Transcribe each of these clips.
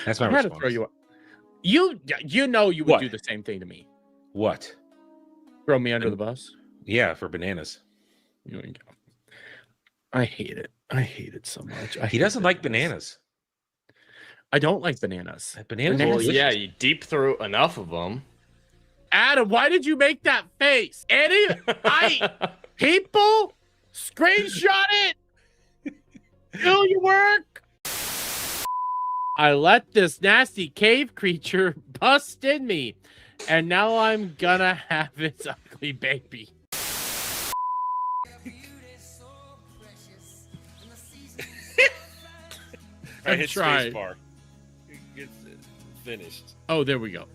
That's my I had to response. throw you up. You know you would What? do the same thing to me. What? Throw me under the bus? Yeah, for bananas. I hate it. I hate it so much. He doesn't like bananas. I don't like bananas. Bananas Well, are delicious. yeah, you deep throat enough of them. Adam, why did you make that face? People screenshot it. Do your work. I let this nasty cave creature bust in me, and now I'm gonna have its ugly baby. I hit tried. spacebar. It's finished. Oh, there we go.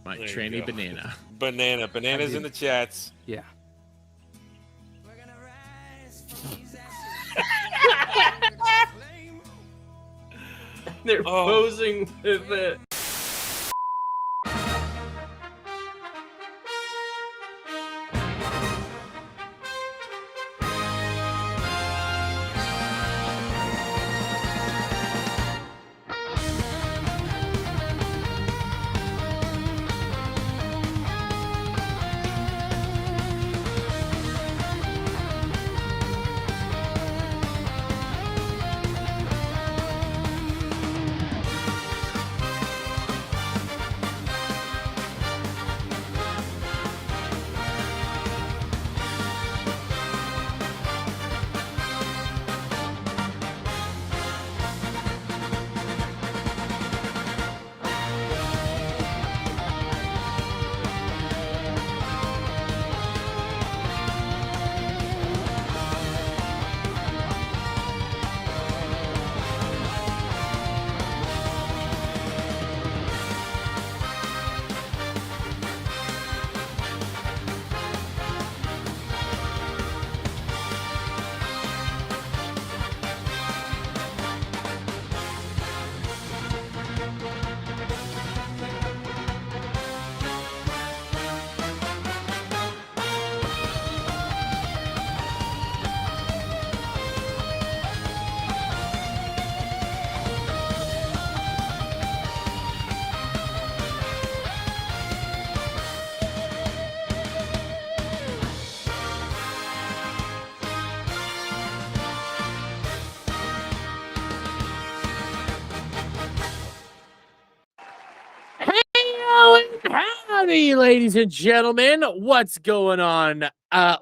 My There you tranny go. banana. Bananas in the chats. Yeah. They're posing with it. Howdy, ladies and gentlemen. What's going on?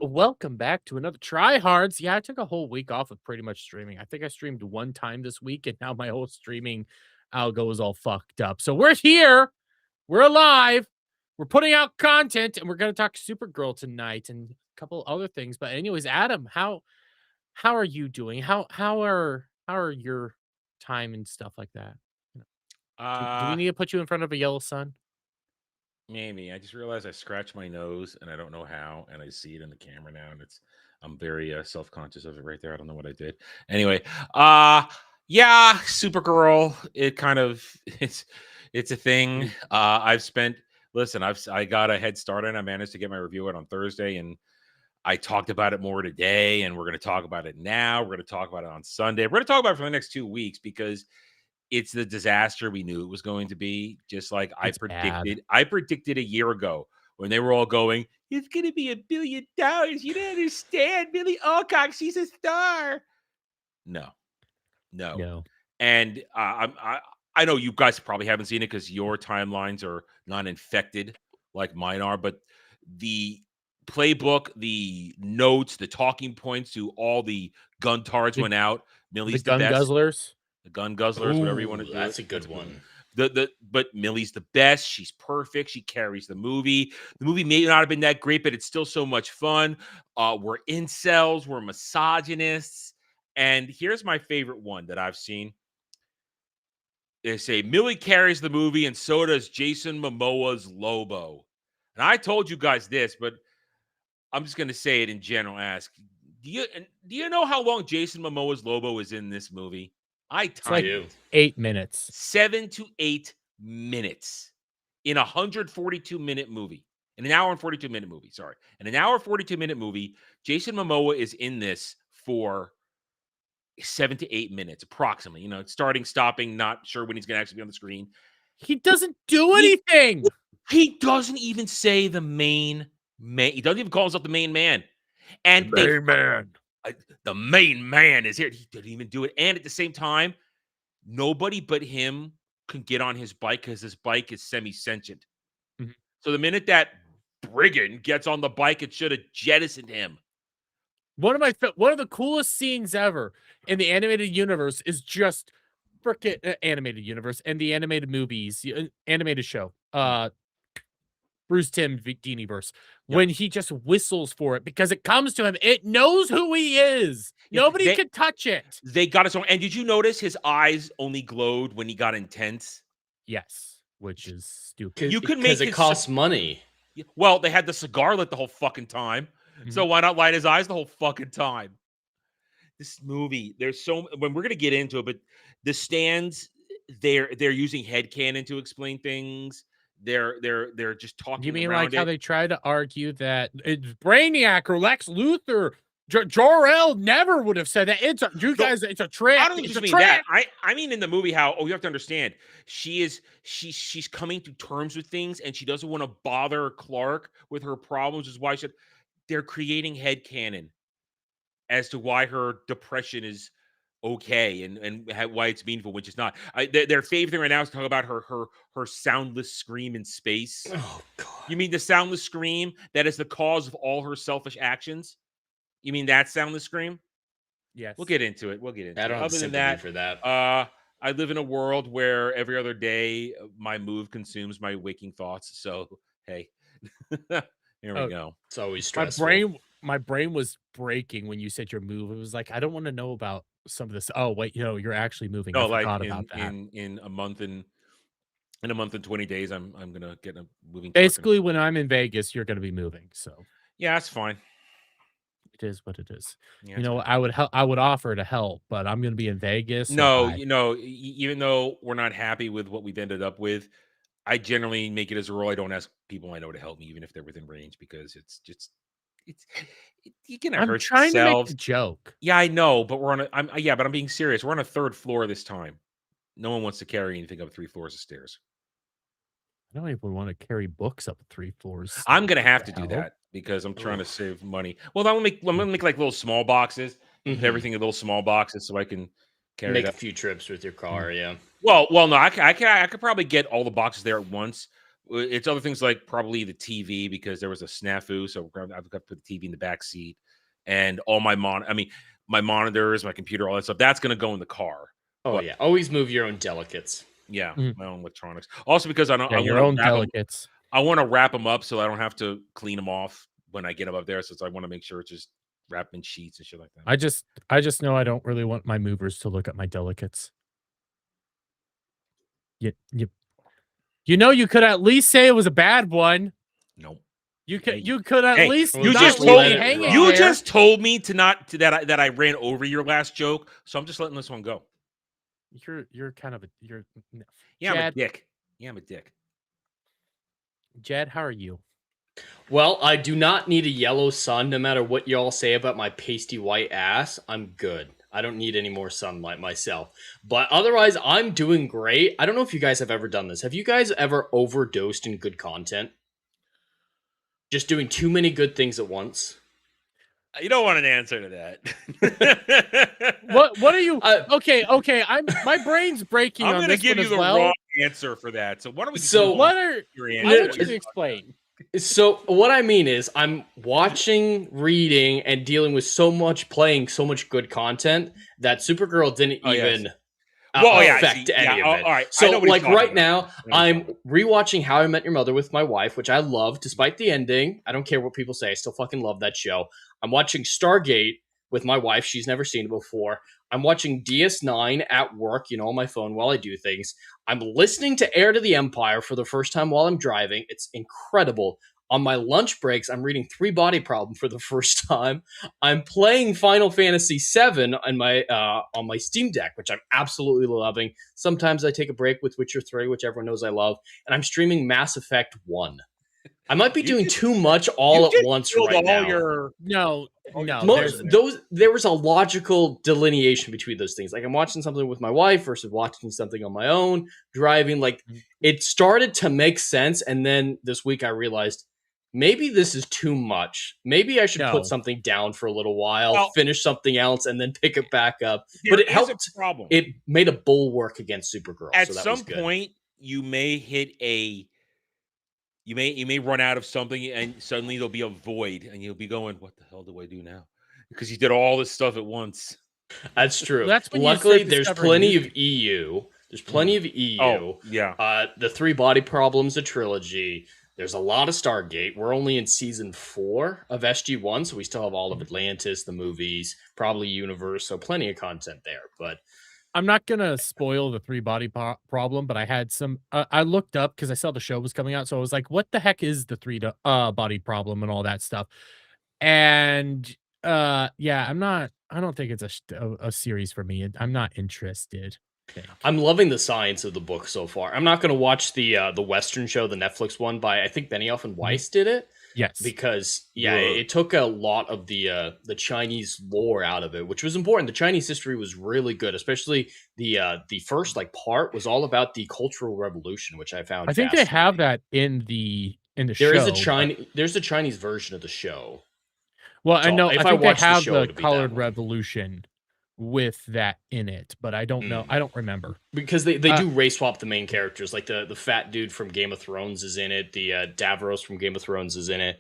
Welcome back to another Try Hards. Yeah, I took a whole week off of pretty much streaming. I think I streamed one time this week, and now my whole streaming algo is all fucked up. So we're here. We're alive. We're putting out content, and we're gonna talk Supergirl tonight and a couple other things. But anyways, Adam, how are you doing? How are your time and stuff like that? Do we need to put you in front of a yellow sun? Maybe. I just realized I scratched my nose and I don't know how, and I see it in the camera now, and I'm very self-conscious of it right there. I don't know what I did. Anyway, yeah, Supergirl. It kind of it's a thing. I got a head start and I managed to get my review out on Thursday, and I talked about it more today, and we're going to talk about it now. We're going to talk about it on Sunday. We're going to talk about it for the next 2 weeks because it's the disaster we knew it was going to be. Just like I predicted a year ago when they were all going, it's going to be $1 billion. You don't understand. Billy Alcock, she's a star. No. And I know you guys probably haven't seen it because your timelines are not infected like mine are, but the playbook, the notes, the talking points to all the gun tards went out. Millie's the best. Guzzlers. The gun guzzlers, whatever you want to do. That's a good one. But Millie's the best. She's perfect. She carries the movie. The movie may not have been that great, but it's still so much fun. We're incels. We're misogynists. And here's my favorite one that I've seen. They say Millie carries the movie, and so does Jason Momoa's Lobo. And I told you guys this, but I'm just going to say it in general. Ask, do you know how long Jason Momoa's Lobo is in this movie? I timed you. 8 minutes. 7 to 8 minutes in a 142-minute movie. In an hour and 42-minute movie, sorry. In an hour 42-minute movie, Jason Momoa is in this for 7 to 8 minutes, approximately. Starting, stopping, not sure when he's going to actually be on the screen. He doesn't do anything. He doesn't even say the main man. He doesn't even call himself the main man. And The main man. The main man is here. He didn't even do it. And at the same time, nobody but him can get on his bike because his bike is semi-sentient. Mhm. So the minute that brigand gets on the bike, it should have jettisoned him. One of the coolest scenes ever in the animated universe is just freaking animated universe and the animated movies, animated show. Bruce Timm Genieverse. Yep. When he just whistles for it because it comes to him, it knows who he is. Yeah, Nobody can touch it. They got his own. And did you notice his eyes only glowed when he got intense? Yes, which is stupid. You could make it his- costs money. Well, they had the cigar lit the whole fucking time. So why not light his eyes the whole fucking time? This movie, when we're gonna get into it, but the stands, they're using headcanon to explain things. They're just talking. You mean around like how it. they try to argue that it's Brainiac or Lex Luthor? Jor-El never would have said that. It's a trick. I don't It's just a mean trick. that. I mean in the movie how you have to understand she's coming to terms with things and she doesn't want to bother Clark with her problems, is why they're creating headcanon as to why her depression is okay and why it's meaningful, which is not. Their favorite thing right now is to talk about her soundless scream in space. Oh God! You mean the soundless scream that is the cause of all her selfish actions? You mean that soundless scream? Yes. We'll get into it. I don't have Other than sympathy that, for that. I live in a world where every other day my move consumes my waking thoughts. So hey, here we go. It's always stressful. My brain was breaking when you said your move. It was like, I don't want to know about some of this. Oh, wait, you're actually moving. No, I like forgot about that. in a month and 20 days, I'm gonna get a moving. Basically, when I'm in Vegas, you're gonna be moving. So yeah, that's fine. it is what it is. Yeah, I would offer to help, but I'm gonna be in Vegas. So no, even though we're not happy with what we've ended up with, I generally make it as a rule. I don't ask people I know to help me, even if they're within range, because you can I'm hurt trying yourselves. to make a joke. Yeah, I know, but but I'm being serious. We're on a 3rd floor this time. No one wants to carry anything up 3 floors of stairs. I don't even want to carry books up 3 floors. I'm gonna have to do that because I'm trying to save money. Well, I'm gonna make like little small boxes, put everything in little small boxes so I can carry Make it a up. few trips with your car. Yeah. Well, no, I could probably get all the boxes there at once. It's other things like probably the TV because there was a snafu, so I've got to put the TV in the back seat, and all my my monitors, my computer, all that stuff. That's gonna go in the car. Oh yeah, always move your own delicates. Yeah, my own electronics. Also because I don't. Yeah, I your wanna own wrap 'em- delicates. I want to wrap them up so I don't have to clean them off when I get them up there. So I want to make sure it's just wrapped in sheets and shit like that. I just know I don't really want my movers to look at my delicates. You could at least say it was a bad one. Nope. You could at least you not just leave told it me hanging you there. just told me that I ran over your last joke, so I'm just letting this one go. You're kind of Yeah, I'm a Jed. dick. Yeah, I'm a dick. Jed, how are you? Well, I do not need a yellow sun. No matter what y'all say about my pasty white ass, I'm good. I don't need any more sunlight myself. But otherwise, I'm doing great. I don't know if you guys have ever done this. Have you guys ever overdosed in good content? Just doing too many good things at once? You don't want an answer to that. What are you? Okay. My brain's breaking. I'm on gonna this give one you as the well. wrong answer for that. So why don't we? So What are? Your I answer? want you to explain. So what I mean is I'm watching, reading, and dealing with playing so much good content that Supergirl didn't even affect any of it. All right. So like right now, now, I'm rewatching How I Met Your Mother with my wife, which I love despite the ending. I don't care what people say. I still fucking love that show. I'm watching Stargate with my wife. She's never seen it before. I'm watching DS9 at work, on my phone while I do things. I'm listening to Heir to the Empire for the first time while I'm driving. It's incredible. On my lunch breaks, I'm reading 3 Body Problem for the first time. I'm playing Final Fantasy VII on my Steam Deck, which I'm absolutely loving. Sometimes I take a break with Witcher 3, which everyone knows I love. And I'm streaming Mass Effect 1. I might be You doing just- too much You all at just once killed right all now. your No, Oh, no. Most there's- there was a logical delineation between those things. Like I'm watching something with my wife versus watching something on my own, driving. Like it started to make sense, and then this week I realized maybe this is too much. Maybe I should No. put something down for a little while, Well- finish something else, and then pick it back up. There But it is helped. a problem. It made a bulwark against Supergirl. At so that was some good. point, you may hit a. You may run out of something, and suddenly there'll be a void, and you'll be going, "What the hell do I do now?" Because you did all this stuff at once. That's true. That's when you Luckily, start there's discovering plenty new of EU. There's plenty of EU. Oh, yeah. The Three Body Problems, a trilogy. There's a lot of Stargate. We're only in season 4 of SG1, so we still have all of Atlantis, the movies, probably Universe, so plenty of content there. But I'm not gonna spoil the three body problem, but I had some. I looked up because I saw the show was coming out, so I was like, "What the heck is the body problem and all that stuff?" And yeah, I'm not. I don't think it's a series for me. I'm not interested. I think. I'm loving the science of the book so far. I'm not going to watch the Western show, the Netflix one by I think Benioff and Weiss did it. Yes. Because Yeah. it took a lot of the Chinese lore out of it, which was important. The Chinese history was really good, especially the first like part was all about the Cultural Revolution, which I found. I think they have fascinating. that in the show. There is there's a Chinese version of the show. Well, So I know. if I I think they watch the have show, the it'll be that Colored one. Revolution with that in it, but I don't know. I don't remember. Because they do race swap the main characters. Like the fat dude from Game of Thrones is in it. The Davros from Game of Thrones is in it.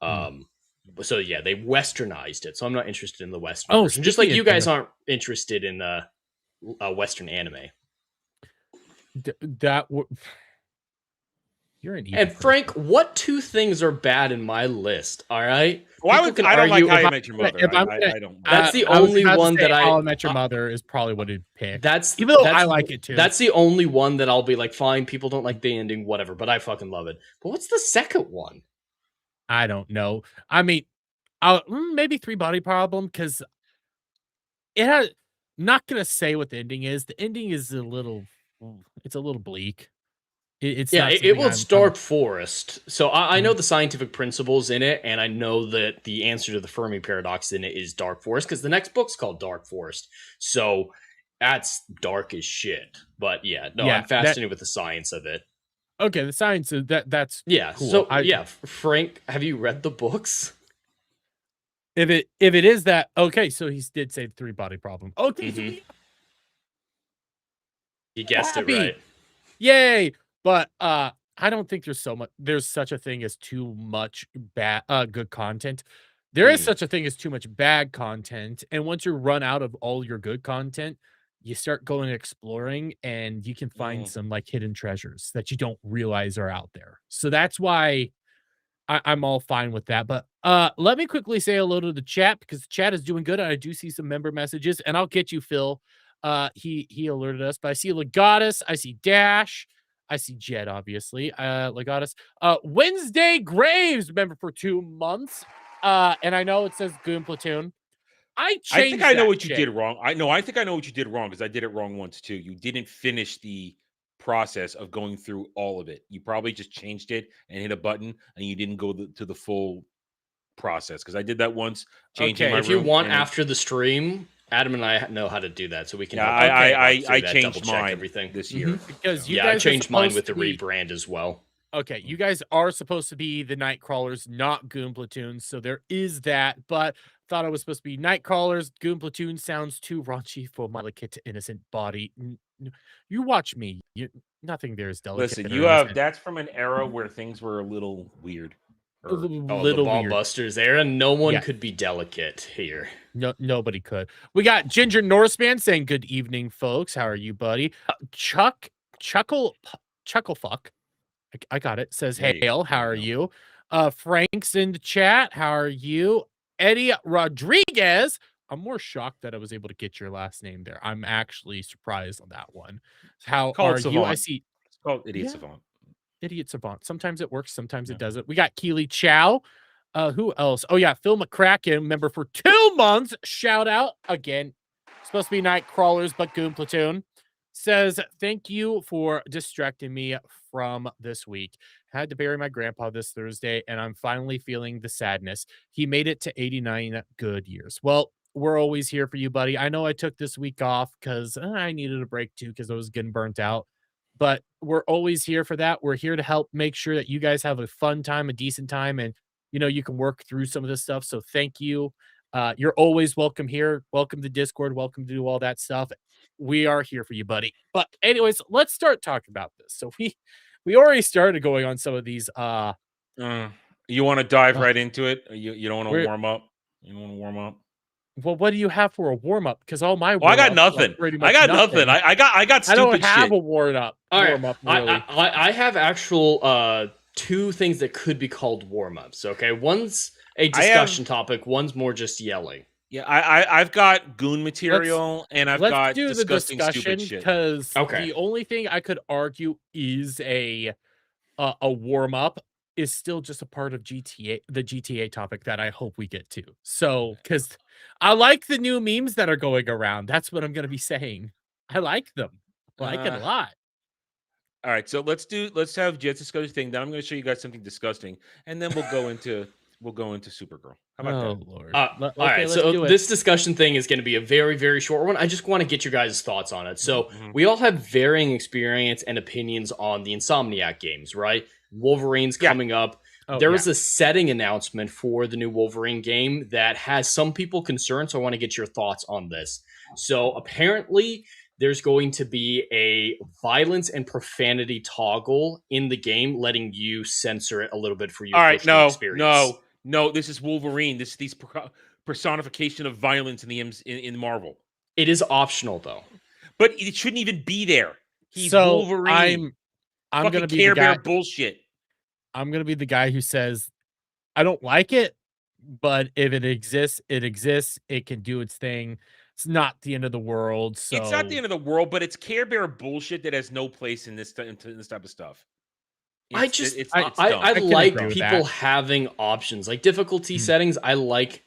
So yeah, they westernized it. So I'm not interested in the Western version. Just like speaking you of guys aren't interested in Western anime. You're an evil And person. Frank, what 2 things are bad in my list? All right. Well, People can I don't like argue How if You I- Met Your Mother. if I'm gonna- I don't. That's the I was only about to one say that How I Met Your uh, Mother is probably what it'd pick. That's Even though that's, I like it too. That's the only one that I'll be like, fine. People don't like the ending, whatever. But I fucking love it. But what's the second one? I don't know. I mean, maybe Three Body Problem because it has. Not gonna say what the ending is. The ending is a little. It's a little bleak. It's Yeah, not it something was I'm- Dark Forest. So I know the scientific principles in it, and I know that the answer to the Fermi paradox in it is Dark Forest because the next book's called Dark Forest. So that's dark as shit. But yeah, no, Yeah, I'm fascinated with the science of it. Okay, the science of that's Yeah. cool. So yeah, Frank, have you read the books? If it is that okay, so he did say Three Body Problem. Okay, so Mhm. You guessed Happy. it right. yay! But I don't think there's such a thing as too much bad good content. There is such a thing as too much bad content, and once you run out of all your good content, you start going exploring, and you can find some like hidden treasures that you don't realize are out there. So that's why I'm all fine with that. But let me quickly say hello to the chat because the chat is doing good. And I do see some member messages, and I'll get you, Phil. He alerted us, but I see Legatus, I see Dash, I see Jed, obviously. Legatus. Wednesday Graves, member for 2 months. And I know it says Goon Platoon. I think I know that what you shit. did wrong. I think I know what you did wrong because I did it wrong once too. You didn't finish the process of going through all of it. You probably just changed it and hit a button, and you didn't go to the full process because I did that once. Changing Okay, my if you room, want and then- after the stream, Adam and I know how to do that, so we can. Yeah, help you I walk through that, changed double-check mine everything this year. Because you Yeah, guys I are changed mine with supposed the to be- rebrand as well. Okay, you guys are supposed to be the Nightcrawlers, not Goon Platoons, so there is that. But thought it was supposed to be Nightcrawlers. Goon Platoon sounds too raunchy for my delicate, innocent body. You watch me. Nothing there is delicate. Listen, or you have innocent. that's from an era where things were a little weird. A Or- little the weird. Ballbusters era. No one Yeah. could be delicate here. No, nobody could. We got Ginger Norseman saying good evening, folks. How are you, buddy? Chucklefuck. I got it. Says, There you hail, go. how There are you you? Frank's in the chat. How are you? Eddie Rodriguez. I'm more shocked that I was able to get your last name there. I'm actually surprised on that one. How Call it are you? Savant. I see It's called Idiot Yeah. Savant. Idiot Savant. Sometimes it works, sometimes Yeah. it doesn't. We got Keely Chow. Who else? Oh, yeah, Phil McCracken, member for 2 months. Shout out again. Supposed to be Night Crawlers, but Goon Platoon. says, thank you for distracting me from this week. Had to bury my grandpa this Thursday, and I'm finally feeling the sadness. He made it to 89 good years. Well, we're always here for you, buddy. I know I took this week off because I needed a break too because I was getting burnt out. But we're always here for that. We're here to help make sure that you guys have a fun time, a decent time, and you can work through some of this stuff. So thank you. You're always welcome here. Welcome to Discord. Welcome to do all that stuff. We are here for you, buddy. But anyways, let's start talking about this. So we already started going on some of these. You want to dive right into it? You don't want to warm up? You don't want to warm up? Well, what do you have for a warm up? Because all my I got nothing. I got nothing. I got stupid I don't have shit. a warm up. All right. Warm up. Really. I have actual two things that could be called warm ups. Okay, one's a discussion topic. One's more just yelling. Yeah, I've got goon material and I've got do disgusting the stupid discussion shit. Because the only thing I could argue is a warm up is still just a part of the GTA topic that I hope we get to. So, because I like the new memes that are going around. That's what I'm going to be saying. I like them. I like it a lot. All right, so let's have Jet's disgusting thing. Then I'm going to show you guys something disgusting, and then we'll go into Supergirl. How about that? Lord. All right, so this discussion thing is going to be a very, very short one. I just want to get your guys' thoughts on it. So we all have varying experience and opinions on the Insomniac games, right? Wolverine's coming up. There was a setting announcement for the new Wolverine game that has some people concerned, so I want to get your thoughts on this. So apparently there's going to be a violence and profanity toggle in the game, letting you censor it a little bit for your personal experience. No, this is Wolverine. This personification of violence in Marvel. It is optional though, but it shouldn't even be there. He's Wolverine. I'm gonna be Care the guy. Bear bullshit. I'm gonna be the guy who says, I don't like it, but if it exists, it exists. It can do its thing. It's not the end of the world. So it's not the end of the world, but it's Care Bear bullshit that has no place in this type of stuff. I like people having options, like difficulty settings. I like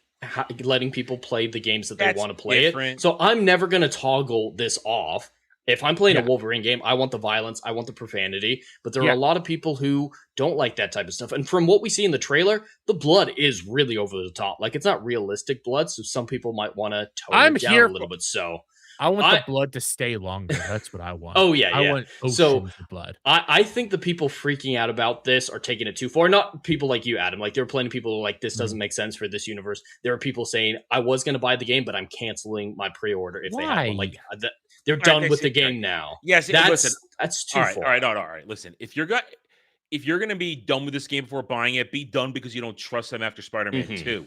letting people play the games that they want to play it. So I'm never going to toggle this off. If I'm playing a Wolverine game, I want the violence, I want the profanity, but there are a lot of people who don't like that type of stuff. And from what we see in the trailer, the blood is really over the top. Like, it's not realistic blood, so some people might want to tone it down a little bit. So I want the blood to stay longer. That's what I want. I want oceans of blood. I think the people freaking out about this are taking it too far. Not people like you, Adam. Like, there are plenty of people who are like, this doesn't make sense for this universe. There are people saying, I was going to buy the game, but I'm canceling my pre-order if they have one. Like, they're done with the game now. Yes, that's too far. All right. Listen, if you're gonna be done with this game before buying it, be done because you don't trust them after Spider-Man 2.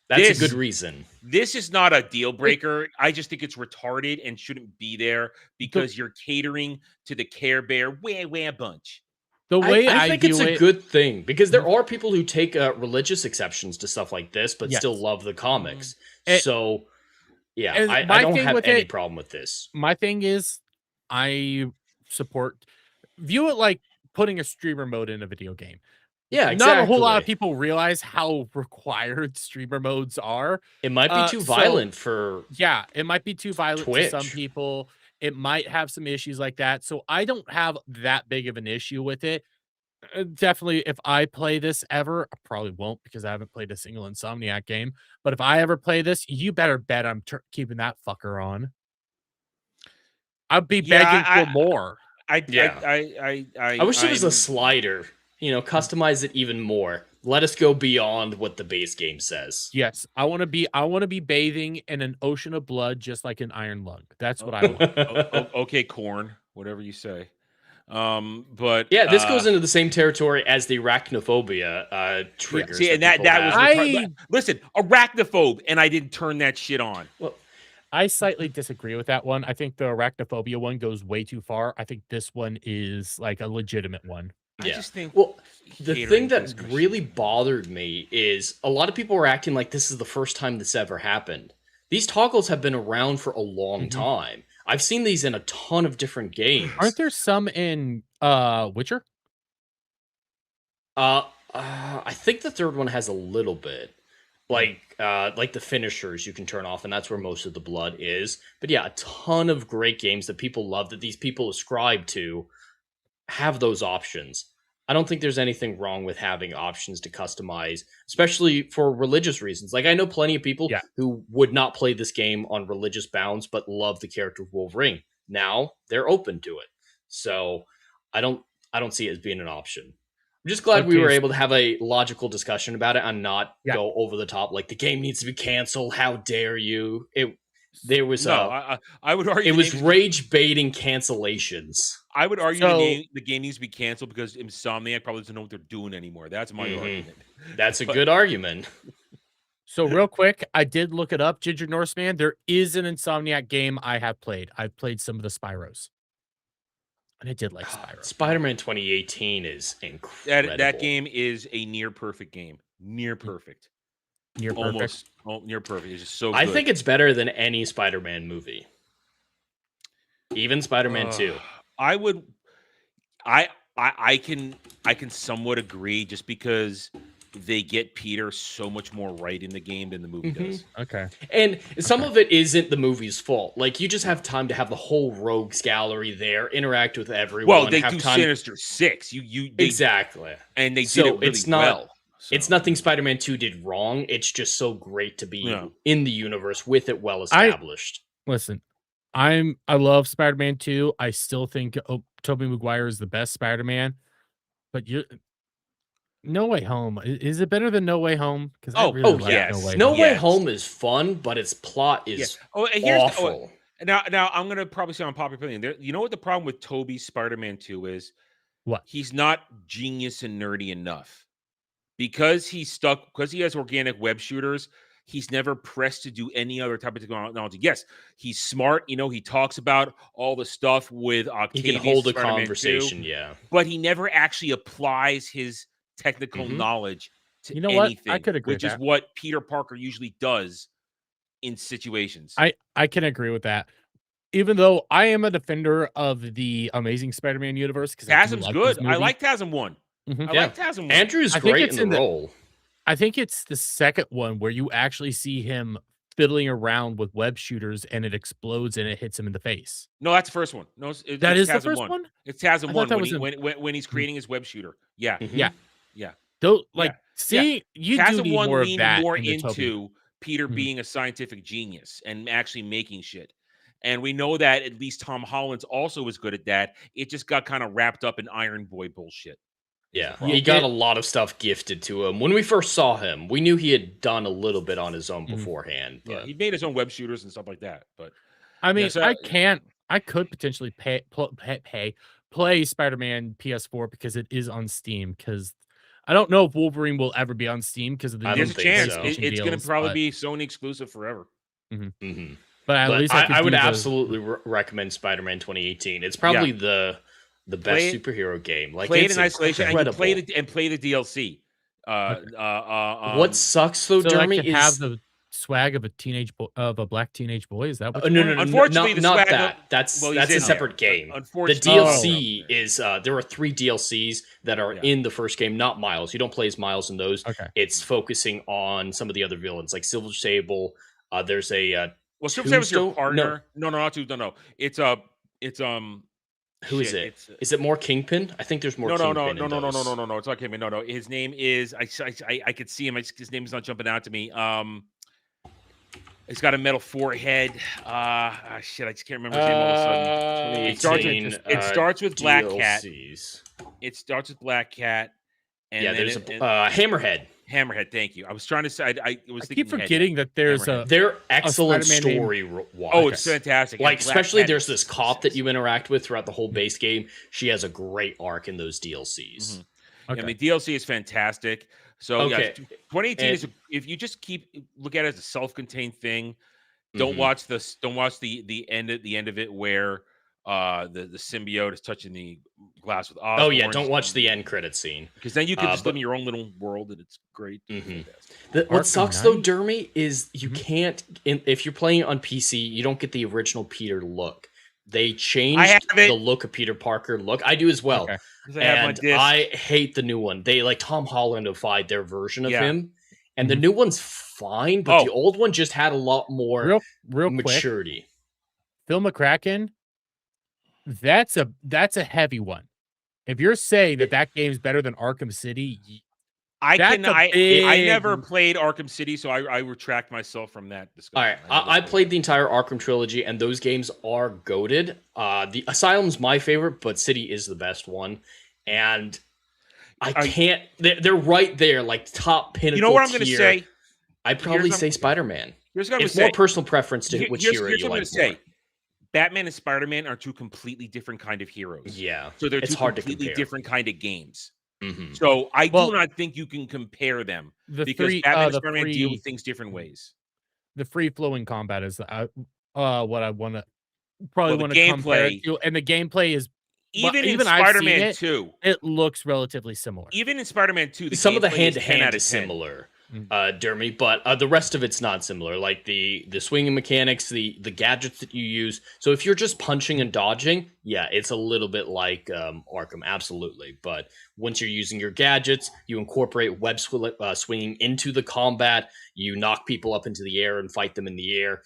That's a good reason. This is not a deal breaker. I just think it's retarded and shouldn't be there because you're catering to the Care Bear wah bunch. The way I think it's a good thing because there are people who take religious exceptions to stuff like this, but still love the comics. So. Yeah, I don't have any problem with this. My thing is, I view it like putting a streamer mode in a video game. Yeah, exactly. Not a whole lot of people realize how required streamer modes are. It might be too violent for it might be too violent Twitch. To some people. It might have some issues like that. So I don't have that big of an issue with it. Definitely, if I play this ever, I probably won't because I haven't played a single Insomniac game. But if I ever play this, you better bet I'm keeping that fucker on. I'd be begging for more. I wish there was a slider. Customize it even more. Let us go beyond what the base game says. Yes, I want to be bathing in an ocean of blood, just like an Iron Lung. That's what I want. Okay, Corn, whatever you say. But this goes into the same territory as the arachnophobia triggers. See, and that was listen, arachnophobe, and I didn't turn that shit on. Well, I slightly disagree with that one. I think the arachnophobia one goes way too far. I think this one is like a legitimate one. I just think. Well, the thing that really bothered me is a lot of people were acting like this is the first time this ever happened. These toggles have been around for a long time. I've seen these in a ton of different games. Aren't there some in Witcher? I think the third one has a little bit. like the finishers you can turn off, and that's where most of the blood is. But yeah, a ton of great games that people love, that these people ascribe to, have those options. I don't think there's anything wrong with having options to customize, especially for religious reasons. Like, I know plenty of people Yeah. who would not play this game on religious bounds, but love the character of Wolverine. Now they're open to it. So I don't see it as being an option. I'm just glad we Okay, were so- able to have a logical discussion about it and not Yeah. go over the top. Like, the game needs to be canceled. How dare you? There was No, I would argue it was the rage baiting cancellations. I would argue So- the game needs to be canceled because Insomniac probably doesn't know what they're doing anymore. That's my Mhm. argument. That's a But- good argument. So real quick, I did look it up. Ginger Norseman, there is an Insomniac game I have played. I've played some of the Spyros. And I did like Spyro. Spider-Man 2018 is incredible. That game is a near perfect game. Near perfect. Near perfect. Almost near perfect. It's just so good. I think it's better than any Spider-Man movie. Even Spider-Man 2. I would I can somewhat agree just because they get Peter so much more right in the game than the movie does. Okay. And some of it isn't the movie's fault. Like, you just have time to have the whole rogues gallery there, interact with everyone. Well, they have do time... Sinister Six. They, exactly. and they So did it really it's not- well. So, It's nothing Spider-Man 2 did wrong. It's just so great to be Yeah. in the universe with it well established. Listen, I love Spider-Man 2. I still think Tobey Maguire is the best Spider-Man. But No Way Home. Is it better than No Way Home? Because yes. No Way Yes. Home is fun, but its plot is Oh, and here's awful. now I'm gonna probably say unpopular opinion. You know what the problem with Toby's Spider-Man 2 is? What? He's not genius and nerdy enough. Because he has organic web shooters, he's never pressed to do any other type of technology. Yes, he's smart. He talks about all the stuff with He Octavius, can hold a Spider-Man 2, conversation, yeah. but he never actually applies his technical Mhm. knowledge to You know what? anything. I could agree which with is that. what Peter Parker usually does in situations. I can agree with that. Even though I am a defender of the Amazing Spider-Man universe, because Tasm's good. I like Tasm 1. Mhm. I Yeah. like Tasm 1. Andrew's I think great it's in in the the- role. I think it's the second one where you actually see him fiddling around with web shooters and it explodes and it hits him in the face. No, that's the first one. No, That it's is the Tasm first 1. one? It's Tasm I 1 thought that when, was when he's creating his web shooter. Yeah. Mhm. Yeah. Though, like, Yeah. see, you do Tasm need 1 more of leaned that more in the Tobey. into Peter Mhm. being a scientific genius and actually making shit. And we know that at least Tom Holland's also was good at that. It just got kind of wrapped up in Iron Boy bullshit. Yeah, problem. he got a lot of stuff gifted to him. When we first saw him, we knew he had done a little bit on his own Mhm. beforehand. Yeah, But he made his own web shooters and stuff like that. But I mean, so- I could potentially play Spider-Man PS4 because it is on Steam. Because I don't know if Wolverine will ever be on Steam because of the I there's don't a think chance so. it's going to deals, probably but- be Sony exclusive forever. Mhm. But at But least I would do the- absolutely recommend Spider-Man 2018. It's probably the best Play it- superhero game. Like, Play it it's in isolation incredible. and play the DLC. What sucks though, so I Dermy, can is have the swag of a black teenage boy. Is that what? no, you no, want? no, Unfortunately, the not swag that. of- That's well, he's that's a in separate there. game. The Unfortunately, DLC is there are 3 DLCs that are Yeah. in the first game, not Miles. You don't play as Miles in those. Okay. It's focusing on some of the other villains, like Silver Sable. There's a Well, Silver Sable's your Tombstone? partner. No, no. It's who is shit, it? it's- Is it more Kingpin? I think there's more. no. Kingpin in those. It's not Kingpin. No. His name is I could see him. His name is not jumping out to me. He's got a metal forehead. Shit, I just can't remember his name all of a sudden. It starts with Black Cat. DLCs. It starts with Black Cat. And Yeah, then there's it- a Hammerhead. Hammerhead. Thank you. I was trying to say. I was I thinking keep head. forgetting that there's Hammerhead. a. They're excellent Spider-Man name. story-wise. Oh, it's fantastic. Like, And Black especially Cat there's is- this cop that you interact with throughout the whole base game. She has a great arc in those DLCs. Mhm. Okay. I mean, DLC is fantastic. So Okay. yeah, 2018 And- is if you just look at it as a self-contained thing. Don't Mhm. watch this. Don't watch the end of it where the symbiote is touching the glass with Osborn. Oh yeah, don't watch the end credit scene. because then you can just but- live in your own little world and it's great. It's Mhm. fantastic. What Arkham sucks though, Knight? Dermy, is you Mhm. can't. If you're playing on PC, you don't get the original Peter look. They changed have it. the look of Peter Parker look. I do as well. Okay. 'Cause I have my And disc. I hate the new one. They like Tom Hollandified their version of Yeah. him, And the new one's fine, but the old one just had a lot more real maturity. Quick, Phil McCracken, that's a heavy one. If you're saying that game's better than Arkham City, I never played Arkham City, so I retract myself from that discussion. All right, I played the entire Arkham trilogy, and those games are goated. The Asylum's my favorite, but City is the best one. And they're right there, like top pinnacle. You know what I'm going to say? I'd probably say Spider-Man. Here's what I'm it's more personal preference to which hero you like more. Batman and Spider-Man are two completely different kind of heroes. Yeah. So they're two completely different kind of games. Mm-hmm. So I do not think you can compare them because Batman and Spider-Man deal with things different ways. The free-flowing combat is what I want to compare it to, and the gameplay is even in Spider-Man 2, it looks relatively similar. Even in Spider-Man 2, some of the hand-to-hand is similar, Dermy, but the rest of it's not similar. Like the swinging mechanics, the gadgets that you use. So if you're just punching and dodging, yeah, it's a little bit like Arkham, absolutely. But once you're using your gadgets, you incorporate web swinging into the combat. You knock people up into the air and fight them in the air.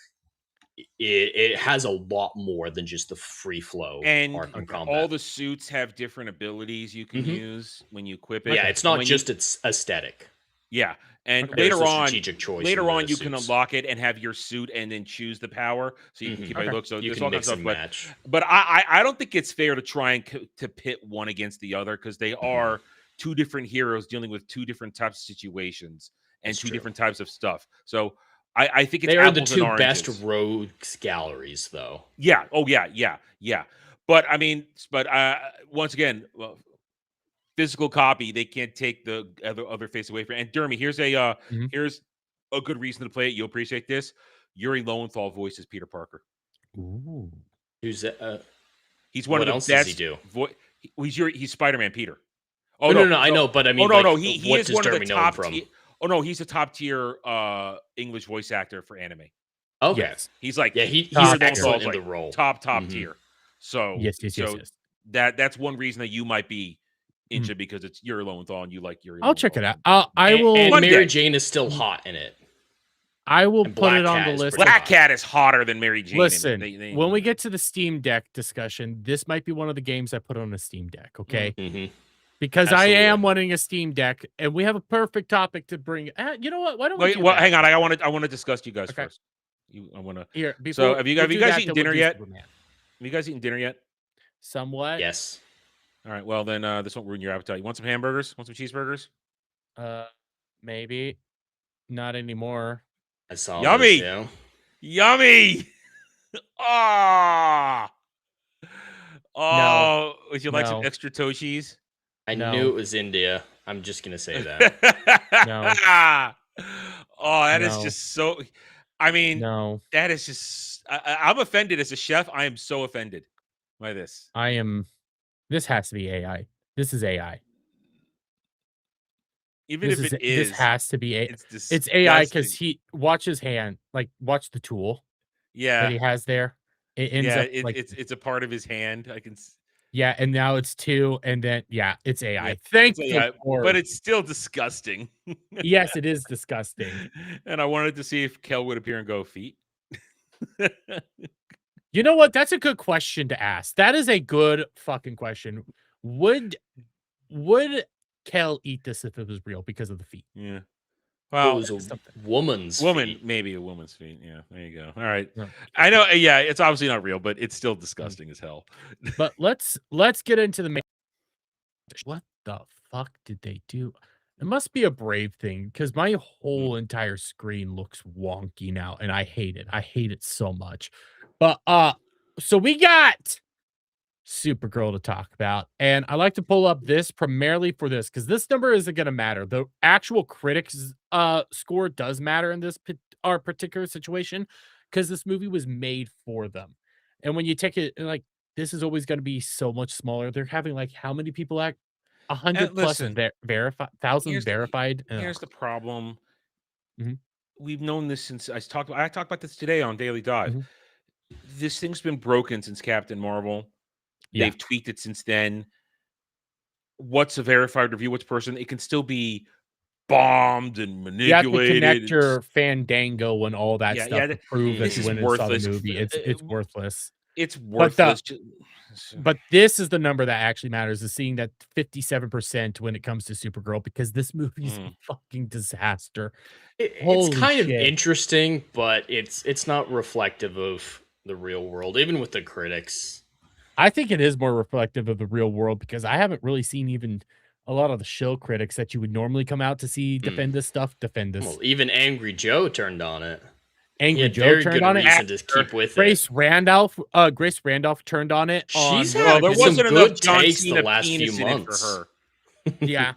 It has a lot more than just the free flow and Arkham combat. All the suits have different abilities you can use when you equip it. Yeah, it's not just its aesthetic. Yeah, and later on you can unlock it and have your suit and then choose the power so you can keep it look. So you can mix and match. But I don't think it's fair to try and to pit one against the other because they are two different heroes dealing with two different types of situations and two different types of stuff. So I think they are the two best rogues galleries, though. Yeah. Oh, yeah. But I mean, once again, physical copy, they can't take the other face away from it. And Dermy, here's a good reason to play it. You'll appreciate this. Yuri Lowenthal voices Peter Parker. Ooh, who's that? He's one of the best. Does he do? He's Spider-Man Peter. Oh no, I know, but I mean, he is one of the top from. He's a top tier English voice actor for anime. Okay, yes. He's like he's excellent in the role. Top tier. So yes. That's one reason that you might be into because it's Yuri Lowenthal and you like Yuri. I'll check it out. I will. And Mary Jane is still hot in it. I will put it on the list. Black Cat is hotter than Mary Jane. Listen, when we get to the Steam Deck discussion, this might be one of the games I put on a Steam Deck. Okay. Mm-hmm. Because I am wanting a Steam Deck, and we have a perfect topic to bring. You know what? Why don't we? Well, hang on. I want to discuss you guys first. I want to. Here. So have you guys eaten dinner yet? Have you guys eaten dinner yet? Somewhat. Yes. All right. Well, then this won't ruin your appetite. You want some hamburgers? Want some cheeseburgers? Maybe. Not anymore. I saw. Yummy. This, Yummy. Oh. No. Would you like some extra toe cheese? I knew it was India. I'm just gonna say that. No. Oh, that is just so. I mean, that is just. I'm offended as a chef. I am so offended by this. I am. This has to be AI. This is AI. Even if it is, this has to be AI. It's AI because he watch his hand, like watch the tool. Yeah, that he has there. It ends up it's a part of his hand. I can. Yeah, and now it's 2, and then it's AI. Yeah, Thank you, but it's still disgusting. Yes, it is disgusting. And I wanted to see if Kel would appear and go feet. You know what? That's a good question to ask. That is a good fucking question. Would Kel eat this if it was real because of the feet? Yeah. Well, it was a woman's feet. Maybe a woman's feet. Yeah, there you go. All right. Yeah. I know. Yeah, it's obviously not real, but it's still disgusting as hell. But let's get into the main. What the fuck did they do? It must be a Brave thing because my whole entire screen looks wonky now, and I hate it. I hate it so much. But so we got Supergirl to talk about, and I like to pull up this primarily for this because this number isn't going to matter. The actual critics score does matter in this particular situation because this movie was made for them. And when you take it, like, this is always going to be so much smaller. They're having like how many people 100 plus verified, 1,000 verified. Here's the problem. We've known this since I talked about this today on Daily Dive. This thing's been broken since Captain Marvel. Yeah. They've tweaked it since then. What's a verified review? What's person? It can still be bombed and You have to manipulated. connect your Fandango and all that Yeah, stuff to prove that this you is went and saw the worthless. movie. It's worthless. It's But the worthless. but this is the number that actually matters, is seeing that 57% when it comes to Supergirl, because this movie is a fucking disaster. It's Holy kind of shit. interesting, but it's not reflective of the real world, even with the critics. I think it is more reflective of the real world, because I haven't really seen even a lot of the show critics that you would normally come out to see defend this stuff, defend this. Well, even Angry Joe turned on it. He Angry had Joe very turned good on it. reason to keep with it. Grace Randolph turned on it. She's on had there some wasn't good enough John takes the Cena last few penis in it for months. her. Yeah.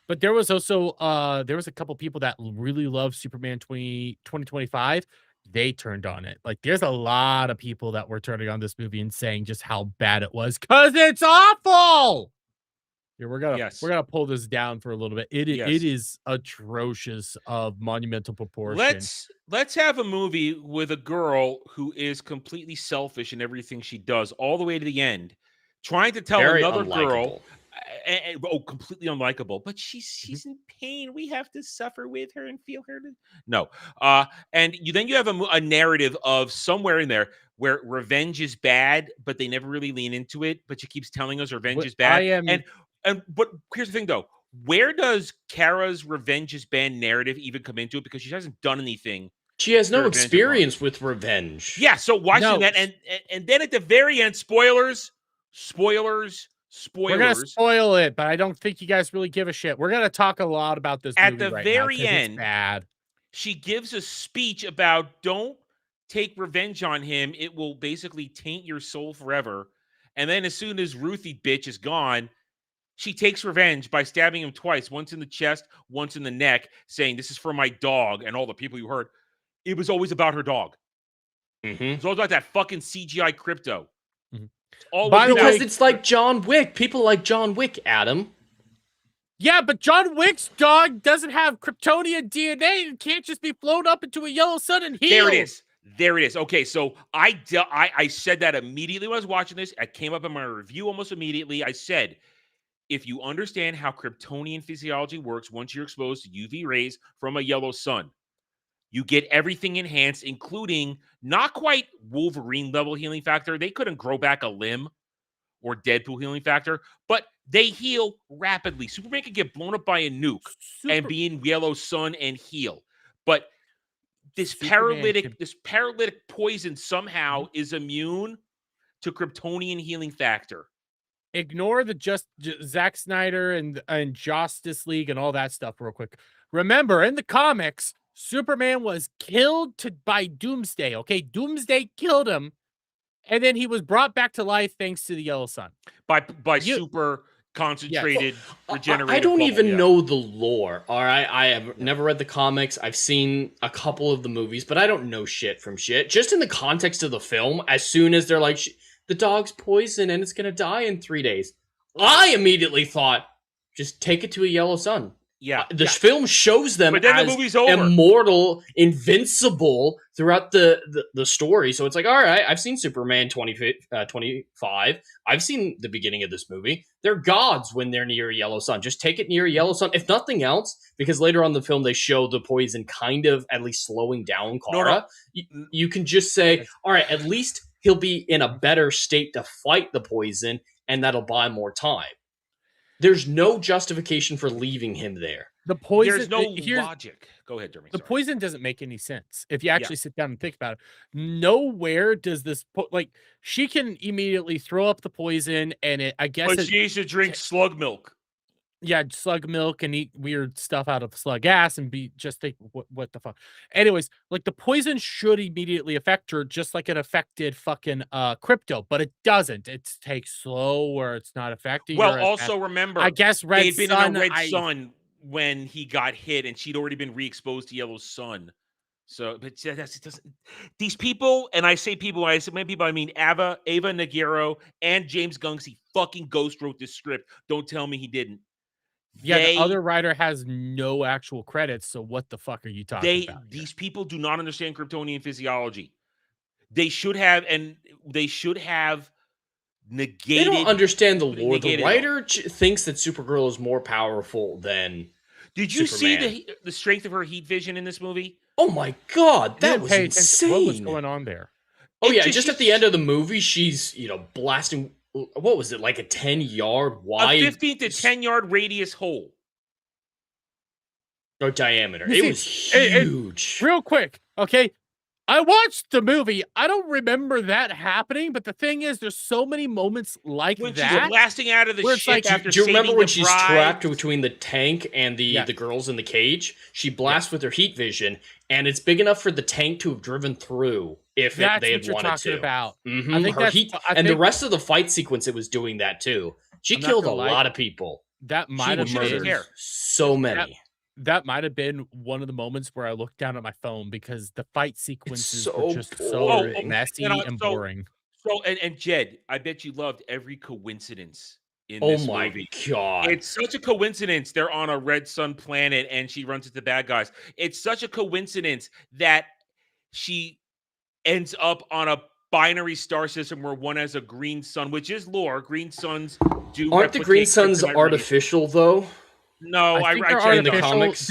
But there was also there was a couple people that really love Superman 2025. They turned on it. Like, there's a lot of people that were turning on this movie and saying just how bad it was, because it's awful. Here, we're gonna pull this down for a little bit. It is atrocious of monumental proportion. Let's have a movie with a girl who is completely selfish in everything she does, all the way to the end, trying to tell Very another girl, unlikable. completely unlikable, but she's in pain. We have to suffer with her and feel her. No, and then you have a narrative of somewhere in there where revenge is bad, but they never really lean into it. But she keeps telling us revenge is bad, but here's the thing, though. Where does Kara's revenge is bad narrative even come into it? Because she hasn't done anything. She has no experience with revenge. Yeah, so why shouldn't that? And then at the very end, spoilers. We're gonna spoil it, but I don't think you guys really give a shit. We're gonna talk a lot about this at movie the right very now, end. it's bad. She gives a speech about don't take revenge on him. It will basically taint your soul forever. And then as soon as Ruthie bitch is gone, she takes revenge by stabbing him twice, once in the chest, once in the neck, saying, "This is for my dog," and all the people you heard. It was always about her dog. It's always about that fucking CGI crypto. Because it's like John Wick. People like John Wick, Adam. Yeah, but John Wick's dog doesn't have Kryptonian DNA and can't just be flown up into a yellow sun and healed. There it is. Okay, so I said that immediately when I was watching this. I came up in my review almost immediately. I said, if you understand how Kryptonian physiology works once you're exposed to UV rays from a yellow sun, you get everything enhanced, including not quite Wolverine level healing factor. They couldn't grow back a limb or Deadpool healing factor, but they heal rapidly. Superman could get blown up by a nuke and be in yellow sun and heal. But this paralytic poison somehow is immune to Kryptonian healing factor. Ignore the Zack Snyder and Justice League and all that stuff real quick. Remember, in the comics, Superman was killed by Doomsday. Okay, Doomsday killed him, and then he was brought back to life thanks to the yellow sun by super concentrated regenerated. I don't even know the lore. All right, I have never read the comics. I've seen a couple of the movies, but I don't know shit from shit. Just in the context of the film, as soon as they're like, the dog's poison and it's gonna die in 3 days, I immediately thought, just take it to a yellow sun. Yeah, the film shows them but then as the movie's over. Immortal, invincible throughout the story. So it's like, all right, I've seen Superman 25. I've seen the beginning of this movie. They're gods when they're near a yellow sun. Just take it near a yellow sun, if nothing else, because later on in the film they show the poison kind of at least slowing down Kara. No. You can just say, all right, at least he'll be in a better state to fight the poison, and that'll buy more time. There's no justification for leaving him there. The poison. There's no logic. Go ahead, Jeremy. The poison doesn't make any sense if you actually sit down and think about it. Nowhere does this she can immediately throw up the poison, and I guess but she should drink slug milk. Yeah, slug milk and eat weird stuff out of slug ass and think what the fuck. Anyways, like, the poison should immediately affect her just like it affected fucking crypto, but it doesn't. It takes slow where it's not affecting her. Well, also remember, I guess they'd been in a red sun when he got hit, and she'd already been re-exposed to yellow sun. So, but it doesn't. These people, and I say people, I say many people, I mean Ava Nagiro and James Gunn. He fucking ghost wrote this script. Don't tell me he didn't. Yeah, the other writer has no actual credits, so what the fuck are you talking about? These people do not understand Kryptonian physiology. They should have negated. They don't understand the lore. The writer thinks that Supergirl is more powerful than Did you Superman. see the strength of her heat vision in this movie? Oh my god, I that didn't was pay attention to what was insane. going on there. Oh It yeah, just- just at the end of the movie, she's blasting. What was it, like a 10-yard A wide, 15 to 10-yard radius hole. or diameter? You It see, was it- huge. Real quick, okay? I watched the movie. I don't remember that happening, but the thing is, there's so many moments like When she's that. blasting out of the where it's ship like- after Do you remember saving when the she's bride? trapped between the tank and the Yes. the girls in the cage? She blasts with her heat vision, and it's big enough for the tank to have driven through if That's they what had you're wanted talking to. about. Mhm, I think her that's. heat, I and the think rest of the fight sequence, it was doing that too. She I'm not killed a gonna lie, lot of people. that She might have she doesn't been. care. so many. That might have been one of the moments where I looked down at my phone because the fight sequences so were just so boring. messy And, and so- boring. So and Jed, I bet you loved every coincidence in Oh this my movie. god! It's such a coincidence they're on a red sun planet and she runs into bad guys. It's such a coincidence that she ends up on a binary star system where one has a green sun, which is lore. Green suns do Aren't the green replicate suns kryptonite radiation. artificial though? No, I think checked they're on in the it. artificial. comics.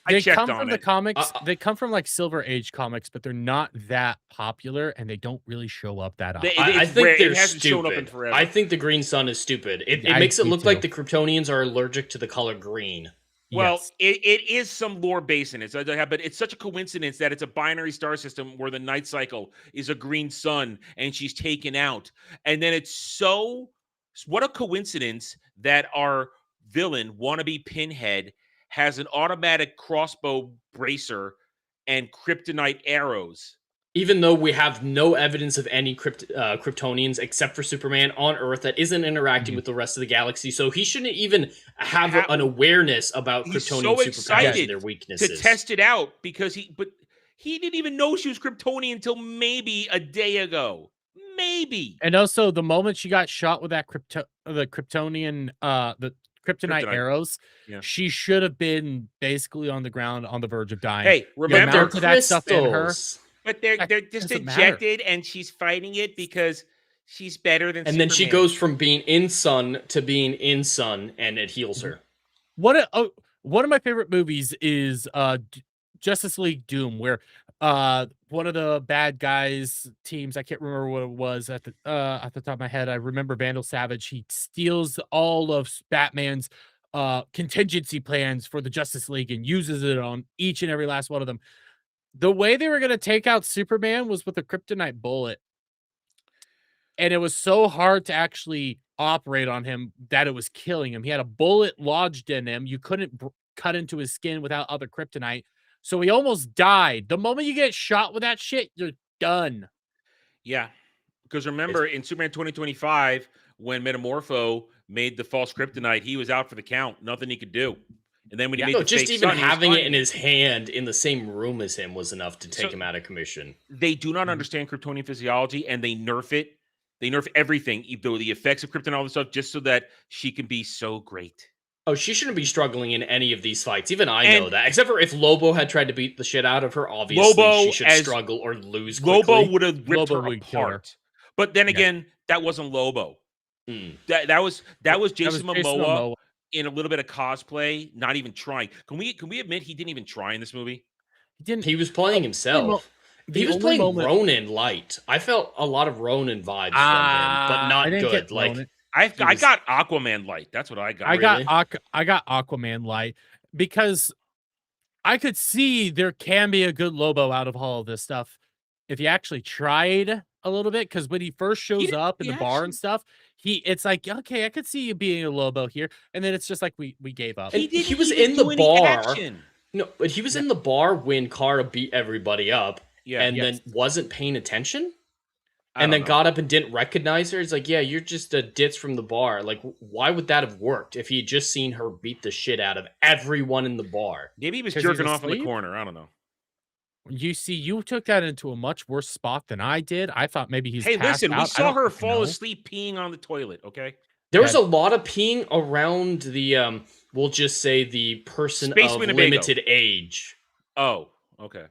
They checked come on from the it. comics. They come from like Silver Age comics, but they're not that popular, and they don't really show up that often. I It's think rare. they're It hasn't shown up in stupid. forever. I think the green sun is stupid. It I makes it do look like too. the Kryptonians are allergic to the color green. Well, Yes. it is some lore base in it, but it's such a coincidence that it's a binary star system where the night cycle is a green sun and she's taken out. And then what a coincidence that our villain, wannabe Pinhead, has an automatic crossbow bracer and kryptonite arrows. Even though we have no evidence of any Kryptonians except for Superman on Earth that isn't interacting Mhm. with the rest of the galaxy, so he shouldn't even have Ha- an awareness about He's Kryptonian so superpowers excited and their weaknesses. to test it out because he didn't even know she was Kryptonian until maybe a day ago. Maybe. And also, the moment she got shot with that the Kryptonian, the kryptonite Kryptonite. arrows, Yeah. she should have been basically on the ground on the verge of dying. Hey, The remember, They're amount of that stuff in her. crystals. but they're That just doesn't matter. injected, and she's fighting it because she's better than. And then she Superman. goes from being in sun to being in sun, and it heals her. One of my favorite movies is Justice League Doom, where one of the bad guys teams, I can't remember what it was at the top of my head. I remember Vandal Savage. He steals all of Batman's contingency plans for the Justice League and uses it on each and every last one of them. The way they were going to take out Superman was with a kryptonite bullet. And it was so hard to actually operate on him that it was killing him. He had a bullet lodged in him. You couldn't cut into his skin without other kryptonite. So he almost died. The moment you get shot with that shit, you're done. Yeah, because remember in Superman 2025, when Metamorpho made the false kryptonite, he was out for the count. Nothing he could do. And then when he made No, the just fake even sun, he was having it fine. in his hand in the same room as him was enough to take So- him out of commission. They do not Mhm. understand Kryptonian physiology, and they nerf it. They nerf everything, the effects of krypton, all this stuff, just so that she can be so great. Oh, she shouldn't be struggling in any of these fights. Even I And- know that. Except for if Lobo had tried to beat the shit out of her, obviously Lobo she should as- struggle or lose quickly. Lobo would have ripped Lobo her would kill her. apart. But then Yeah. again, that wasn't Lobo. Mm. That was Jason That was Momoa in a little bit of cosplay, not even trying. Can we admit he didn't even try in this movie? He didn't. He was playing himself. The He was only playing moment- Ronin light. I felt a lot of Ronin vibes from him, but I not didn't good. get Like Ronin. I was- got Aquaman light. That's what I got. I got really? I got Aquaman light because I could see there can be a good Lobo out of all of this stuff if you actually tried a little bit. Because when he first shows did- up in he the bar and actually- stuff, it's like, okay, I could see you being a Lobo here, and then it's just like we gave up. And He didn't he was even in the do any bar. action. no, but he was in the bar when Kara beat everybody up, Yeah, and yes. then wasn't paying attention, I and don't then know. got up and didn't recognize her. It's like, yeah, you're just a ditz from the bar. Like, why would that have worked if he had just seen her beat the shit out of everyone in the bar? Maybe he was 'Cause he's jerking off in the asleep? corner. I don't know. You see, you took that into a much worse spot than I did. I thought maybe he's Hey, passed listen, we out. I saw don't her fucking fall know. asleep peeing on the toilet. Okay, There was Yeah. a lot of peeing around the we'll just say the person Space of Winnebago. limited age. Oh, okay.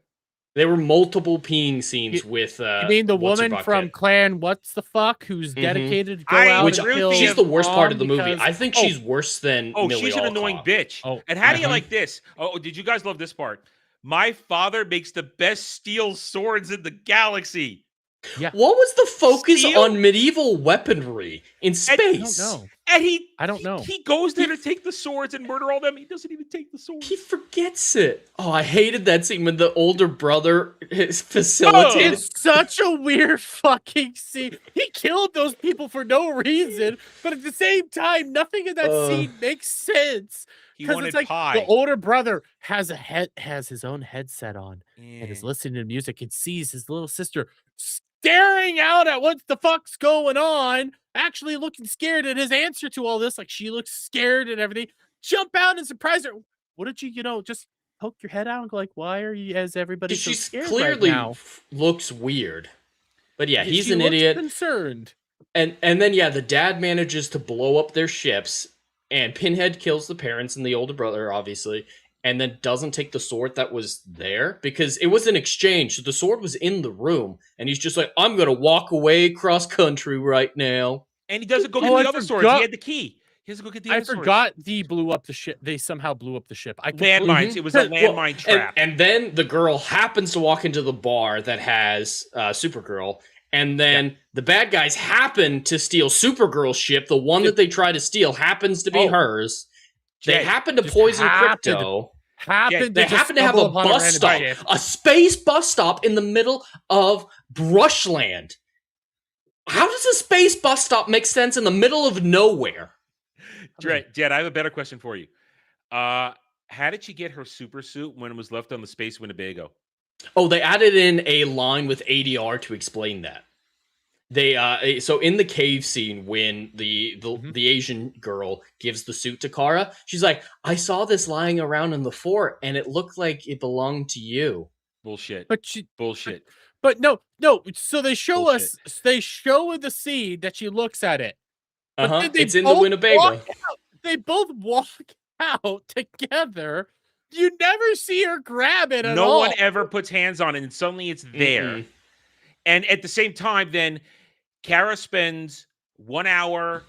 There were multiple peeing scenes with You mean the what's her woman from bucket. Clan What's the Fuck who's Mhm. dedicated to go I out Which and agree with kill you. she's the worst part of the mom movie. because- I think she's worse than Oh, Millie she's an annoying Alcock. bitch. Oh, And how do you Mhm. like this? Oh, did you guys love this part? My father makes the best steel swords in the galaxy. yeah. What was the focus Steel? on medieval weaponry in I space? don't know. And he I don't know. He goes there to take the swords and murder all them. He doesn't even take the swords. He forgets it. Oh, I hated that scene when the older brother is facilitated. It's such a weird fucking scene. He killed those people for no reason, but at the same time, nothing in that scene makes sense. He Because wanted it's like pie. the older brother has his own headset on and is Yeah. listening to music and sees his little sister staring out at what the fuck's going on, actually looking scared. And his answer to all this, like she looks scared and everything, jump out and surprise her. What did you, just poke your head out and go like, why are you as everybody so She scared clearly right now? looks weird. But yeah, he's She an looks idiot. concerned. And then yeah, the dad manages to blow up their ships, and Pinhead kills the parents and the older brother, obviously, and then doesn't take the sword that was there because it was an exchange. So the sword was in the room, and he's just like, I'm gonna walk away cross country right now. And he doesn't go get Oh, the I other swords. forgot. He had the key. He doesn't go get the other I swords. forgot they blew up the ship. They somehow blew up the ship. Landmines. It was a Well, landmine trap. And then the girl happens to walk into the bar that has Supergirl, and then the bad guys happen to steal Supergirl's ship. The one that they try to steal happens to be Oh. hers. They Jay, happen to just poison happened. Crypto. They happen to have a bus stop, a space bus stop in the middle of brushland. How does a space bus stop make sense in the middle of nowhere? Jed, I have a better question for you. How did she get her super suit when it was left on the space Winnebago? Oh, they added in a line with ADR to explain that. They so in the cave scene when the Asian girl gives the suit to Kara, she's like, "I saw this lying around in the fort, and it looked like it belonged to you." Bullshit. Bullshit. But no. So they show Bullshit. they show the scene that she looks at it. But then they It's in the both Winnebago. walk out. They both walk out together. You never see her grab it at all. No one ever puts hands on it, and suddenly it's there. Mm-mm. And at the same time, then Kara spends 1 hour,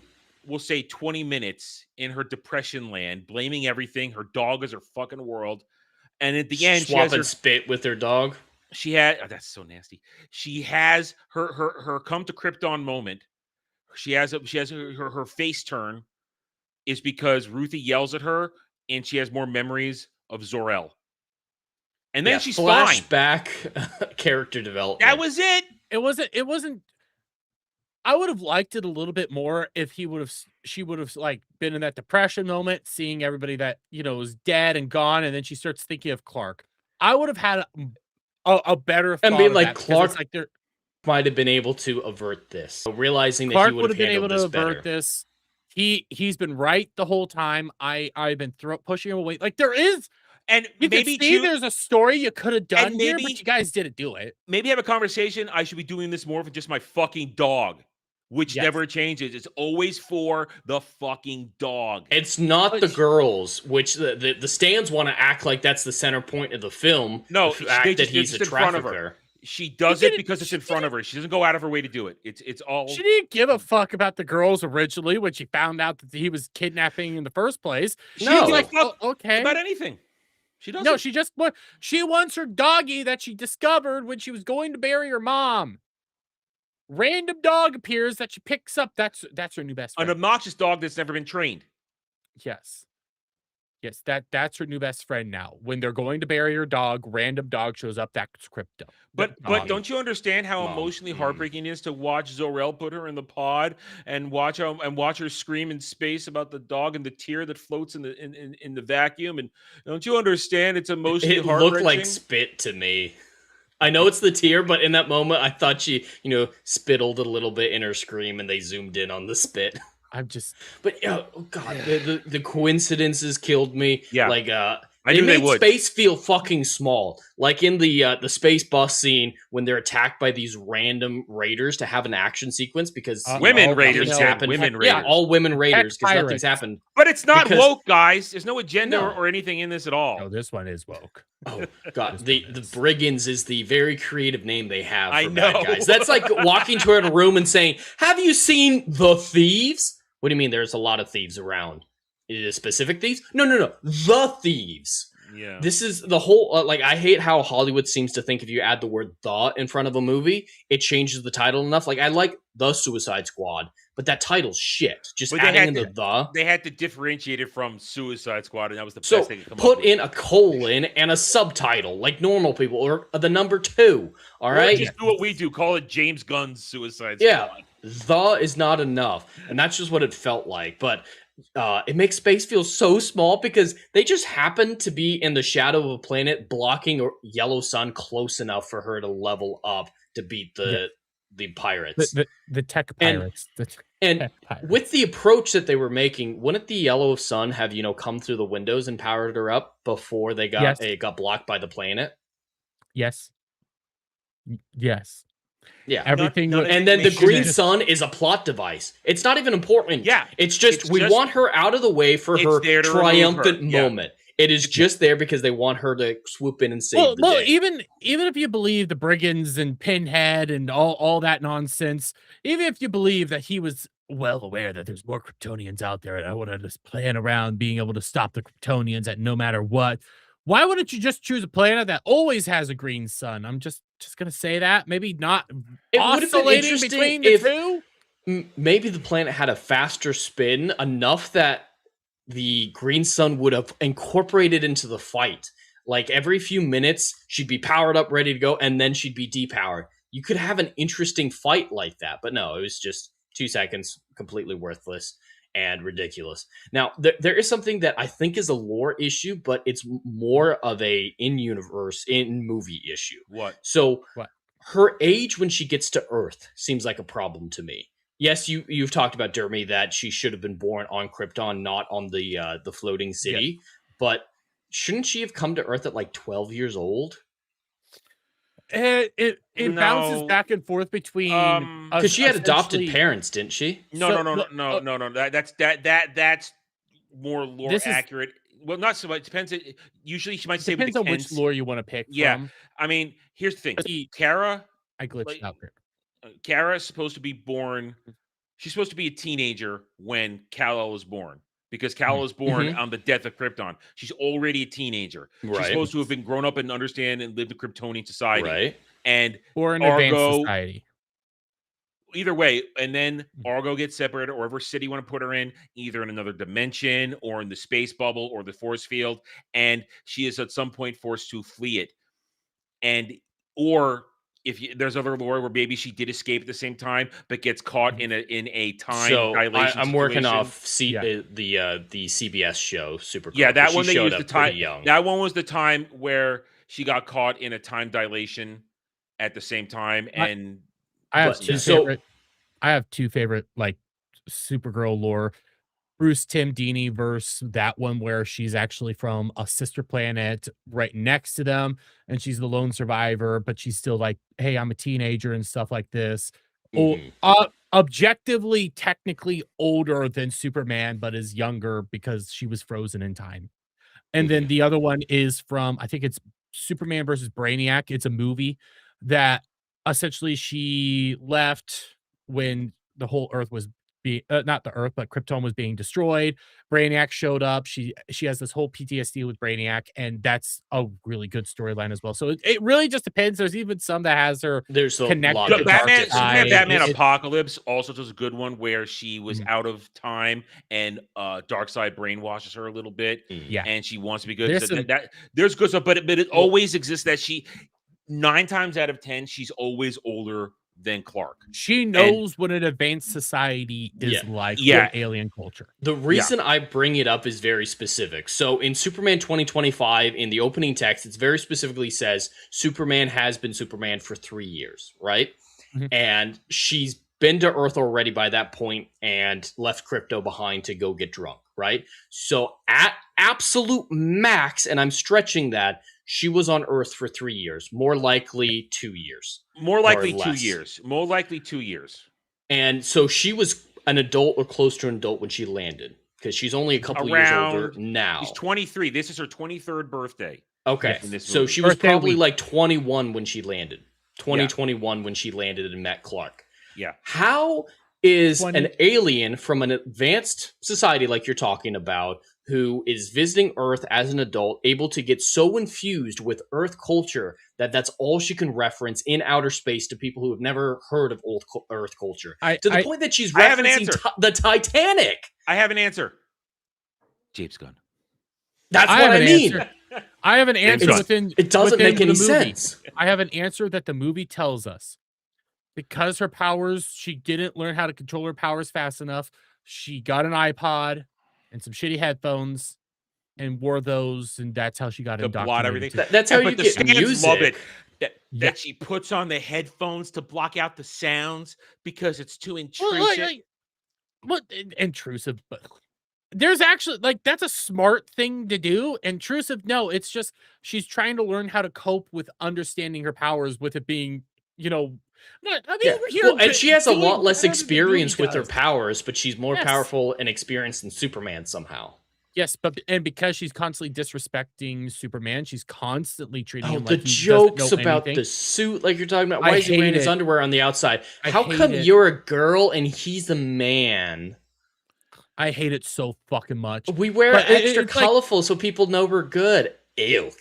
we'll say 20 minutes in her depression land, blaming everything. Her dog is her fucking world. And at the end, Swap and spit with her dog. she had that's so nasty. She has her come to Krypton moment. She has her face turn is because Ruthie yells at her and she has more memories of Zor-El. And then she's fine. Flashback character development. That was it. It wasn't. I would have liked it a little bit more if she would have like been in that depression moment, seeing everybody that was dead and gone, and then she starts thinking of Clark. I would have had a better thought and being of like that, because Clark it's like they're might have been able to avert this. So realizing that Clark he would would have have been able handled to this avert better. this. He's been right the whole time. I've been pushing him away. Like there is, And you maybe can see there's a story you could have done here, maybe- but you guys didn't do it. maybe have a conversation. I should be doing this more for just my fucking dog, which Yes. never changes. It's always for the fucking dog. It's not the But- girls, which the stands want to act like that's the center point of the film. No, the they fact that just- he's it's a in front of her. trafficker. She does She it didn't- because it's in she front of her. She doesn't go out of her way to do it. It's all. She didn't give a fuck about the girls originally when she found out that he was kidnapping in the first place. She No. was like, Fuck "Oh, okay." about anything. She doesn't. No, she wants her doggy that she discovered when she was going to bury her mom. Random dog appears that she picks up. That's her new best An friend. obnoxious dog that's never been trained. Yes. Yes, that's her new best friend now. When they're going to bury her dog, random dog shows up. That's Crypto. But don't you understand how Mom. emotionally Mm. heartbreaking it is to watch Zor-El put her in the pod and watch her scream in space about the dog and the tear that floats in the vacuum? And don't you understand it's emotionally It heart-wrenching? looked like spit to me. I know it's the tear, but in that moment, I thought she, spittled a little bit in her scream, and they zoomed in on the spit. I'm just But oh god, the coincidences killed me. Yeah. Like I knew they made would. space feel fucking small. Like in the space bus scene when they're attacked by these random raiders to have an action sequence because Women all raiders, nothing's Ted, happened. women Yeah, raiders. all women raiders because pirates. nothing's happened. But it's not Because- woke, guys. There's no agenda No. or anything in this at all. No, this one is woke. Oh god, This the one is. brigands is the very creative name they have for I bad know. guys. That's like walking to a room and saying, "Have you seen the thieves?" What do you mean? There's a lot of thieves around. Is it specific thieves? No. The thieves. Yeah. This is the whole like I hate how Hollywood seems to think if you add the word "the" in front of a movie, it changes the title enough. Like I like The Suicide Squad, but that title's shit. Just But they adding had in to- the. They had to differentiate it from Suicide Squad, and that was the So best they could come up put with. in a colon and a subtitle like normal people, or the number 2. All Or right. just do what we do. Call it James Gunn's Suicide Yeah. Squad. The is not enough, and that's just what it felt like. But it makes space feel so small because they just happen to be in the shadow of a planet blocking a yellow sun close enough for her to level up to beat the pirates. The tech And- pirates. and tech pirates. with the approach that they were making, wouldn't the yellow sun have come through the windows and powered her up before they got Yes. got blocked by the planet? Yes. Yes. Yeah. Everything. none would- of And then the Makes you green just- sun is a plot device. It's not even important. Yeah. It's just It's we just- want her out of the way for It's her there to remove triumphant her, yeah. moment. It is just there because they want her to swoop in and save well, the well, day. even if you believe the brigands and Pinhead and all that nonsense, even if you believe that he was well aware that there's more Kryptonians out there, and I want to just plan around being able to stop the Kryptonians at no matter what, why wouldn't you just choose a planet that always has a green sun? I'm just gonna say that maybe not It would have been oscillating interesting between the if two. maybe the planet had a faster spin enough that the green sun would have incorporated into the fight. Like every few minutes, she'd be powered up, ready to go, and then she'd be depowered. You could have an interesting fight like that, but no, it was just 2 seconds, completely worthless and ridiculous. Now, there is something that I think is a lore issue, but it's more of a in-universe, in-movie issue. What? So What? her age when she gets to Earth seems like a problem to me. Yes, you've talked about, Jeremy, that she should have been born on Krypton, not on the floating city. But shouldn't she have come to Earth at like 12 years old? It bounces No. back and forth between Because she had adopted essentially- parents, didn't she? No, So, no. That's more lore This is- accurate. Well, not so much. Depends. Usually, she might say with Depends the on which Kents. lore you want to pick. Yeah. from. I mean, here's the thing. He- Kara I glitched like- out there. Kara is supposed to be born. She's supposed to be a teenager when Kal-El was born, because Kal-El was born on the death of Krypton. She's already a teenager. She's Right. supposed to have been grown up and understand and lived in Kryptonian society. Right. And Or an Argo- advanced society. either way, and then Argo gets separated, or whatever city you want to put her in, either in another dimension or in the space bubble or the force field, and she is at some point forced to flee it. And or if there's other lore where maybe she did escape at the same time, but gets caught in a time So dilation. I'm working situation. off the CBS show Super. Yeah, that she one they showed used up the time. pretty young. That one was the time where she got caught in a time dilation at the same time, and I have But- two so- favorite. I have two favorite like Supergirl lore. Bruce Tim Dini versus that one where she's actually from a sister planet right next to them, and she's the lone survivor, but she's still like, "Hey, I'm a teenager" and stuff like this. Mhm. Objectively, technically older than Superman, but is younger because she was frozen in time. And then the other one is from, I think it's Superman versus Brainiac. It's a movie that essentially she left when the whole Earth was being, not the Earth, but Krypton was being destroyed. Brainiac showed up. She has this whole PTSD with Brainiac, and that's a really good storyline as well. So it really just depends. There's even some that has her There's a connected lot The of to Batman, dark Superman, Superman, Batman it- Apocalypse also does a good one where she was Mhm. out of time and Darkseid brainwashes her a little bit, Yeah. and she wants to be good. There's So some- there's good stuff, but it always exists that she 9 times out of 10 she's always older than Clark. She knows what an advanced society is Yeah. like Yeah. with alien culture. The reason I bring it up is very specific. So in Superman 2025, in the opening text, it very specifically says Superman has been Superman for 3 years, right? Mhm. And she's been to Earth already by that point and left Crypto behind to go get drunk, right? So at absolute max, and I'm stretching that, she was on Earth for 3 years, more likely 2 years. More likely or 2 less. years. More likely 2 years. And so she was an adult or close to an adult when she landed, because she's only a couple years older now. She's 23. This is her 23rd birthday. Okay, in this so movie. she was Birthday probably week. like 21 when she landed. 2021 when she landed and met Clark. Yeah. How is 20 an alien from an advanced society like you're talking about, who is visiting Earth as an adult, able to get so infused with Earth culture that that's all she can reference in outer space to people who have never heard of old Earth culture? To the point that she's I have an referencing answer. the Titanic. I have an answer. James Gunn. That's I what have I an mean. answer. I have an answer Gunn. within. It doesn't within make any the movie. sense. I have an answer that the movie tells us. Because her powers, she didn't learn how to control her powers fast enough. She got an iPod and some shitty headphones and wore those, and that's how she got To indoctrinated. blot everything. That's how But you the get stands music. love it. Yeah. That she puts on the headphones to block out the sounds because it's too intrusive. Well, intrusive, but there's actually that's a smart thing to do. Intrusive, no, it's just she's trying to learn how to cope with understanding her powers with it being, over here. Well, and she has a doing lot less better than the experience movie with her does. powers, but she's more Yes. powerful and experienced than Superman somehow. Yes, and because she's constantly disrespecting Superman, she's constantly treating him the like he jokes doesn't know about anything. the suit, like you're talking about. I Why is he wearing hate his it. underwear on the outside? I How hate come it. you're a girl and he's a man? I hate it so fucking much. We wear But extra it's like- colorful so people know we're good. Ew.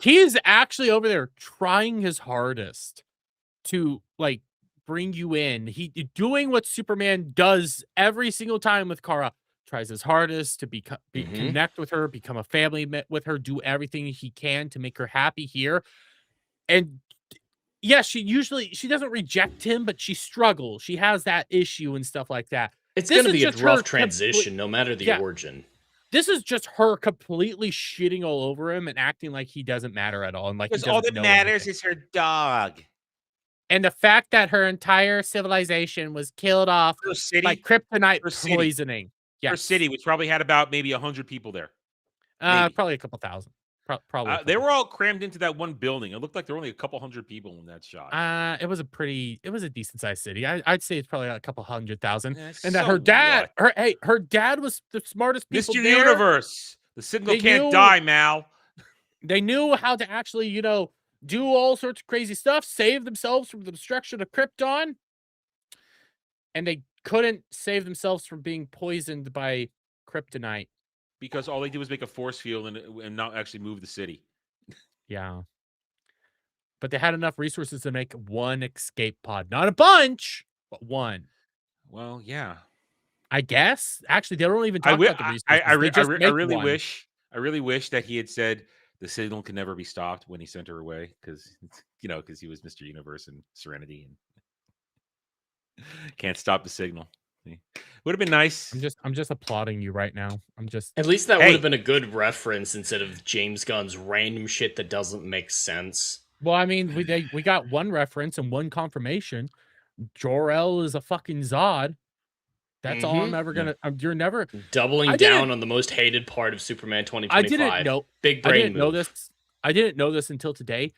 He is actually over there trying his hardest to bring you in. He doing what Superman does every single time with Kara. Tries his hardest to connect with her, become a family with her, do everything he can to make her happy here. And yeah, she doesn't reject him, but she struggles. She has that issue and stuff like that. It's This going to is be a just her rough transition, no matter the Yeah. origin. This is just her completely shitting all over him and acting like he doesn't matter at all. And like he Because all doesn't that know matters anything. is her dog. And the fact that her entire civilization was killed off Her city. by kryptonite Her city. poisoning. Her Yes. city, which probably had about maybe 100 people there. Probably a couple thousand. Probably. a They couple. were all crammed into that one building. It looked like there were only a couple hundred people in that shot. It was a decent sized city. I'd say it's probably a couple 100,000. Yeah, And that so her dad, what? her dad was the smartest people Mr. there. Universe. The signal They can't knew- die, Mal. They knew how to actually, do all sorts of crazy stuff, save themselves from the destruction of Krypton. And they couldn't save themselves from being poisoned by kryptonite. Because all they did was make a force field and not actually move the city. Yeah. But they had enough resources to make one escape pod. Not a bunch, but one. Well, yeah. I guess. Actually, they don't even talk about the resources. I really one. wish that he had said the signal can never be stopped when he sent her away, because he was Mr. Universe and Serenity and can't stop the signal. Would have been nice. I'm just applauding you right now. At least that Hey. would have been a good reference instead of James Gunn's random shit that doesn't make sense. Well, I mean, we got one reference and one confirmation. Jor-El is a fucking Zod. That's all I'm ever gonna. You're never Doubling I down didn't- on the most hated part of Superman I 2025. didn't know. Big I brain didn't know move. this. I didn't know this until today.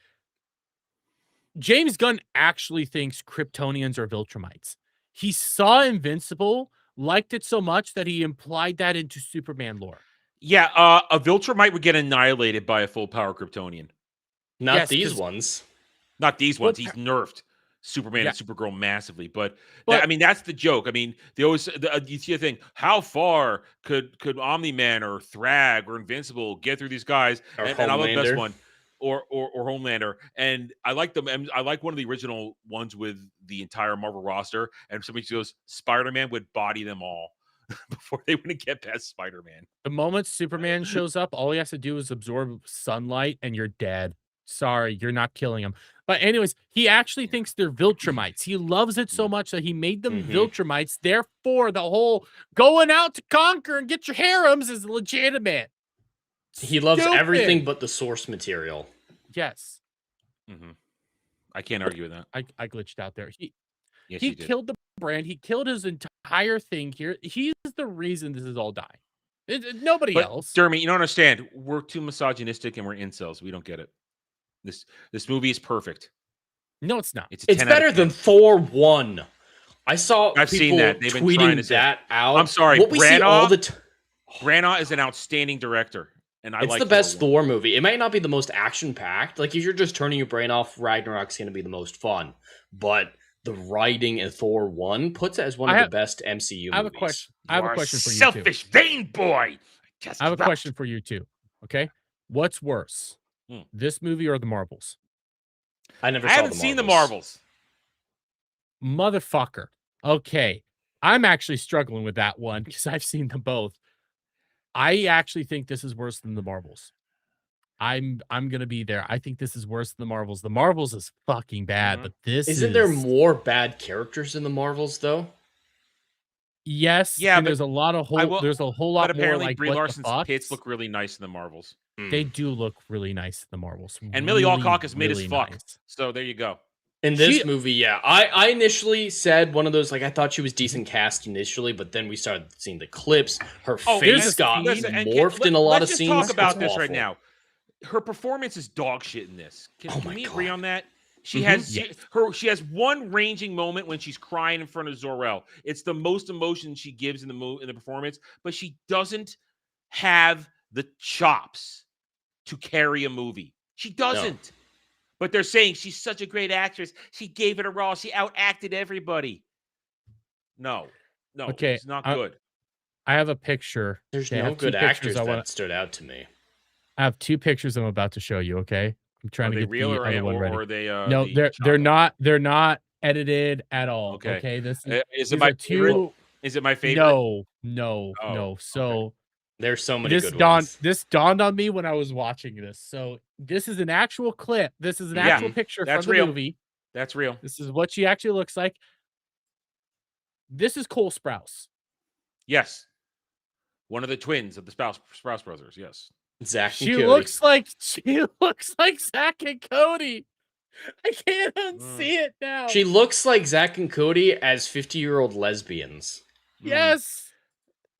James Gunn actually thinks Kryptonians are Viltrumites. He saw Invincible, liked it so much that he implied that into Superman lore. Yeah, a Viltrumite would get annihilated by a full power Kryptonian. Not Yes, these 'cause- ones. Not these Well, ones. He's nerfed Superman Yeah. and Supergirl massively, but But- I mean that's the joke. I mean, they always you see a thing. How far could Omni-Man or Thrag or Invincible get through these guys? Or And I love this Homelander. one, or Homelander. And I like them. And I like one of the original ones with the entire Marvel roster. And somebody goes, Spider-Man would body them all before they wouldn't get past Spider-Man. The moment Superman shows up, all he has to do is absorb sunlight and you're dead. Sorry, you're not killing him. But anyways, he actually thinks they're Viltrumites. He loves it so much that he made them Viltrumites. Therefore, the whole going out to conquer and get your harems is legitimate. He loves Stupid. everything but the source material. Yes. I can't argue with that. I glitched out there. Yes, He you did. killed the brand. He killed his entire thing here. He's the reason this is all dying. Nobody else. Dermy, you don't understand. We're too misogynistic and we're incels. We don't get it. This movie is perfect. No, it's not. It's better than Thor 1. I've seen that. They've been trying tweeting to say that out. I'm sorry, What we see all the Branagh is an outstanding director, and it's the best Thor movie. It might not be the most action-packed. Like, if you're just turning your brain off, Ragnarok's going to be the most fun. But the writing in Thor 1 puts it as one of the best MCU movies. I have a question. I have a question for you, selfish, vain boy. I have a question for you, too. Okay? What's worse, this movie or the Marvels? I haven't seen the Marvels. Motherfucker. Okay. I'm actually struggling with that one because I've seen them both. I actually think this is worse than the Marvels. I'm gonna be there. I think this is worse than the Marvels. The Marvels is fucking bad, but this Isn't there more bad characters in the Marvels though? Yes, yeah, and there's a lot of there's a whole lot but more apparently like Brie what Larson's the fucks. pits look really nice in the Marvels. They do look really nice in the Marvels. And Millie Alcock is mid as fuck. Nice. So there you go. In this movie, yeah. I initially said one of those, like, I thought she was decent cast initially, but then we started seeing the clips. Her face got morphed in a lot of scenes. Let's just talk about this right now. Her performance is dog shit in this. Can we agree on that? She has she has one ranging moment when she's crying in front of Zor-El. It's the most emotion she gives in the performance, but she doesn't have the chops to carry a movie. She doesn't. No. But they're saying she's such a great actress. She gave it a raw. She outacted everybody. No, okay, it's not good. I have a picture. There's no good actors that stood out to me. I have two pictures I'm about to show you. Okay, I'm trying to get real the other one ready. Or are they? No, they're not. They're not edited at all. Okay, this is it my favorite? Is it my favorite? No. So. There's so many good ones. This dawned on me when I was watching this. So this is an actual clip. This is an actual picture from the movie. That's real. This is what she actually looks like. This is Cole Sprouse. Yes. One of the twins of the Sprouse brothers. Yes. Zach and Cody. She looks like Zach and Cody. I can't unsee it now. She looks like Zach and Cody as 50-year-old lesbians. Yes.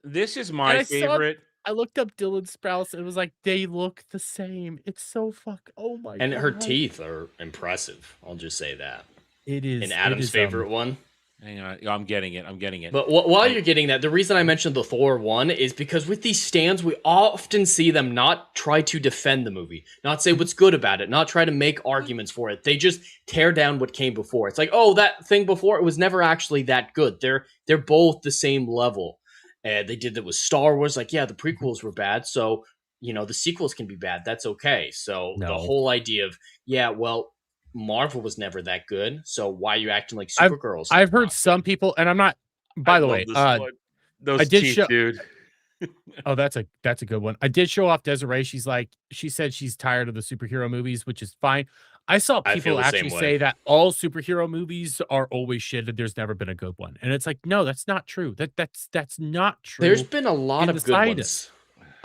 This is my favorite. I looked up Dylan Sprouse and it was like, they look the same. It's so oh my god. And her teeth are impressive. I'll just say that. It is. And Adam's favorite one. Hang on. I'm getting it. But while you're getting that, the reason I mentioned the Thor one is because with these stands, we often see them not try to defend the movie, not say what's good about it, not try to make arguments for it. They just tear down what came before. It's like, oh, that thing before, it was never actually that good. They're both the same level. They did that with Star Wars. Like, yeah, the prequels were bad, so, the sequels can be bad. That's okay. So the whole idea of, Marvel was never that good, so why are you acting like Supergirls? I've heard some people, and I'm not, by the way, those teeth, dude. Oh, that's a good one. I did show off Desiree. She said she's tired of the superhero movies, which is fine. I saw people actually say that all superhero movies are always shit and there's never been a good one. And it's like, no, that's not true. That's not true. There's been a lot of good ones.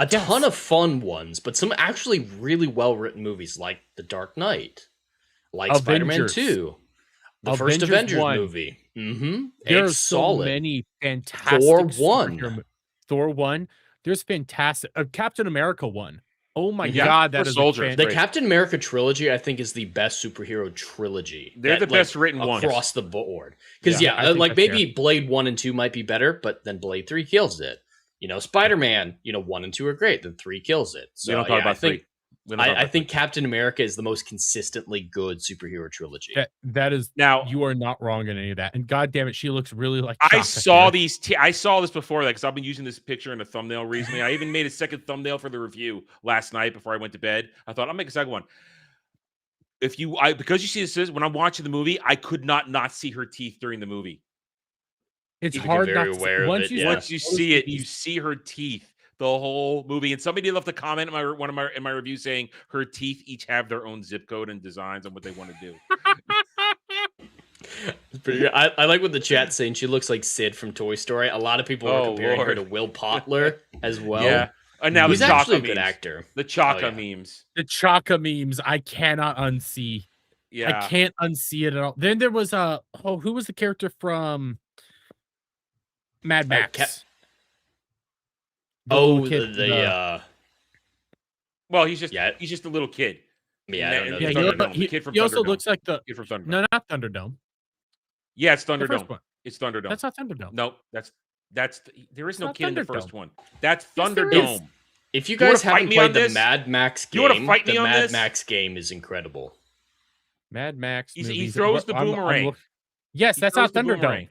A ton of fun ones, but some actually really well-written movies like The Dark Knight, like Spider-Man 2, the first Avengers movie. There's so many fantastic Thor 1. There's fantastic. Captain America 1. Oh my god, that is the Captain America trilogy. I think is the best superhero trilogy. They're the best written ones across the board. Because maybe Blade 1 and 2 might be better, but then Blade 3 kills it. Spider-Man, 1 and 2 are great, then 3 kills it. So we don't talk about 3. I think Captain America is the most consistently good superhero trilogy. That is now. You are not wrong in any of that. And god damn it, she looks really like. I saw this before, because I've been using this picture in a thumbnail recently. I even made a second thumbnail for the review last night before I went to bed. I thought I'll make a second one. Because you see this when I'm watching the movie, I could not see her teeth during the movie. It's hard not to once you see it, you see her teeth the whole movie. And somebody left a comment in my review saying her teeth each have their own zip code and designs on what they want to do. I like what the chat's saying. She looks like Sid from Toy Story. A lot of people are comparing her to Will Potler as well. Yeah. And now he's actually a good actor. The Chaka memes. The Chaka memes. I cannot unsee. Yeah. I can't unsee it at all. Then there was who was the character from Mad Max. Oh, well, he's just Yeah. he's just a little kid. Yeah, I don't know. Yeah, the Thunderdome. he, The kid from he also Thunderdome. looks like the Kid from Thunderdome. no, not Thunderdome. Yeah, it's The first Thunderdome. one. It's Thunderdome. That's not Thunderdome. No, there is no not kid in the Thunderdome. first one. That's Yes, there is. Thunderdome. If you You wanna guys haven't fight me on played the this? Mad Max You wanna game, fight me the on Mad this? Max game is incredible. Mad Max He movies. throws the I'm boomerang. yes, He that's throws not the Thunderdome. boomerang.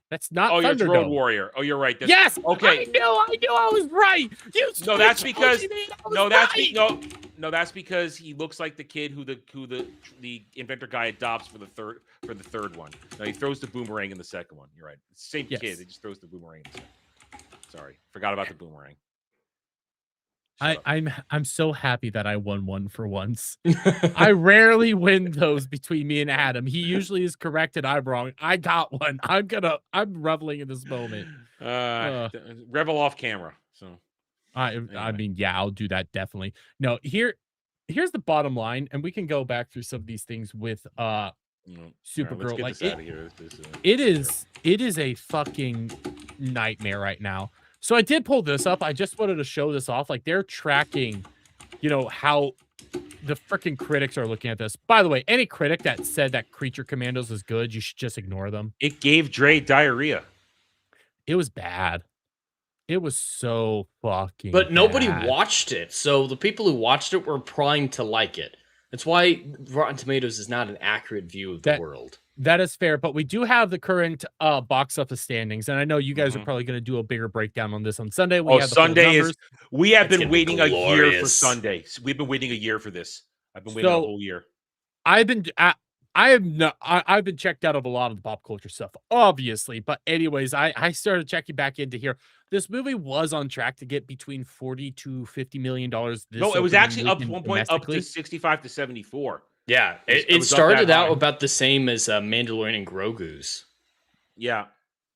That's not Oh, yeah, it's Thunderdome. Road Warrior. Oh, you're right. Yes. Okay. I knew I was right. No, that's because no, that's because he looks like the kid who the inventor guy adopts for the third one. No, he throws the boomerang in the second one. You're right. It's the same kid. He just throws the boomerang in the second. Sorry, forgot about the boomerang. I'm so happy that I won one for once. I rarely win those between me and Adam. He usually is correct and I'm wrong. I got one. I'm reveling in this moment. Revel off camera. So I mean, yeah, I'll do that definitely. No, here's the bottom line, and we can go back through some of these things with Supergirl. Let's get this out of here. It is a fucking nightmare right now. So I did pull this up. I just wanted to show this off. Like, they're tracking, how the freaking critics are looking at this. By the way, any critic that said that Creature Commandos is good, you should just ignore them. It gave Dre diarrhea. It was bad. It was so fucking But nobody bad. watched it, so the people who watched it were primed to like it. That's why Rotten Tomatoes is not an accurate view of the world. That is fair, but we do have the current box office standings, and I know you guys are probably going to do a bigger breakdown on this on Sunday. Sunday is. We have been waiting a year for glorious. Sunday. We've been waiting a year for this. I've been waiting a whole year. I've been checked out of a lot of the pop culture stuff, obviously. But anyways, I started checking back into here. This movie was on track to get between $40 to $50 million. No, it was actually up 1 point up to 65 to 74. Yeah, it started out about the same as Mandalorian and Grogu's. Yeah.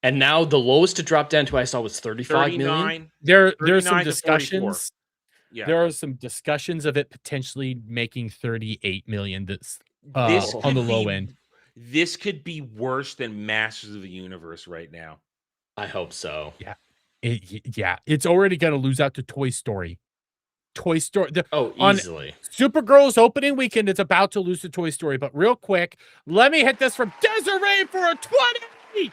And now the lowest to drop down to I saw was 35 million. There's some discussions. Yeah. There are some discussions of it potentially making 38 million on the low end. This could be worse than Masters of the Universe right now. I hope so. Yeah. It's already going to lose out to Toy Story. Easily. Supergirl's opening weekend is about to lose to Toy Story, but real quick, let me hit this from Desiree for a 20.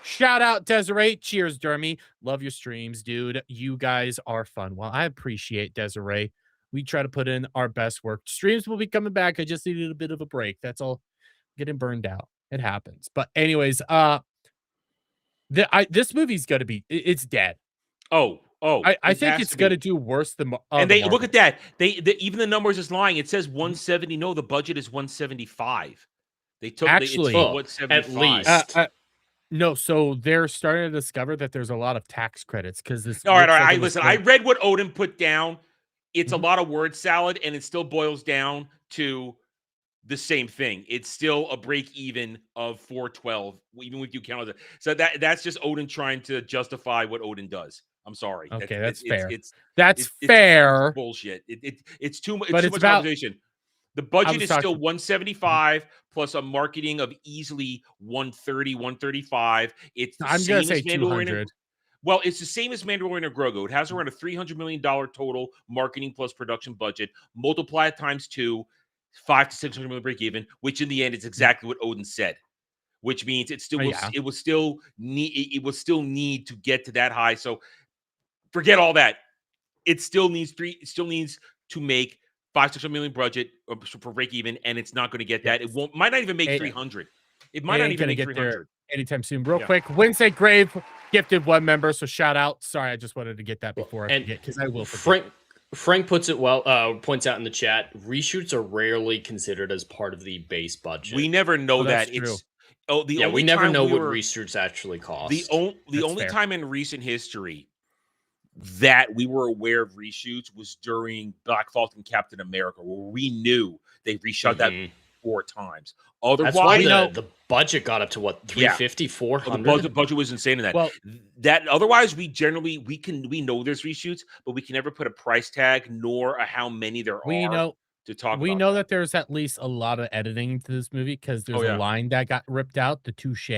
Shout out Desiree. Cheers, Dermy. Love your streams, dude. You guys are fun. Well, I appreciate Desiree. We try to put in our best work. Streams will be coming back. I just needed a bit of a break. That's all. Getting burned out. It happens. But anyways, this movie's gonna be. It's dead. I think it's gonna do worse than. And they look at that. They even the numbers is lying. It says 170. No, the budget is 175. They took actually at least. No, so they're starting to discover that there's a lot of tax credits because this. All right. Listen, I read what Odin put down. It's a lot of word salad, and it still boils down to the same thing. It's still a break even of 412, even if you count it. So that's just Odin trying to justify what Odin does. I'm sorry. Okay, that's fair. It's fair. Bullshit. It's too much. But it's too much conversation. The budget is still 175 plus a marketing of easily 130, 135. It's the I'm gonna say 200. Well, it's the same as Mandalorian or Grogu. It has around a $300 million total marketing plus production budget. Multiply it times 2, 5 to 600 million break even, which in the end is exactly what Odin said. Which means it will still need to get to that high. So forget all that. It still needs to make 500-600 million budget for break even, and it's not going to get that. It might not even make 300. It might not even make 300 anytime soon. Real quick, Wednesday Grave gifted one member, so shout out. Sorry, I just wanted to get that before I forget because I will forget. Frank puts it well. Points out in the chat, reshoots are rarely considered as part of the base budget. We never know that. True. We never know what reshoots actually cost. The only time in recent history that we were aware of reshoots was during Black Falcon and Captain America, where we knew they reshot that 4 times. Otherwise, that's why the budget got up to what 350, 400. The budget was insane in that. Well, that otherwise we know there's reshoots, but we can never put a price tag nor how many there are to talk. We know that there's at least a lot of editing to this movie because there's a line that got ripped out, the touche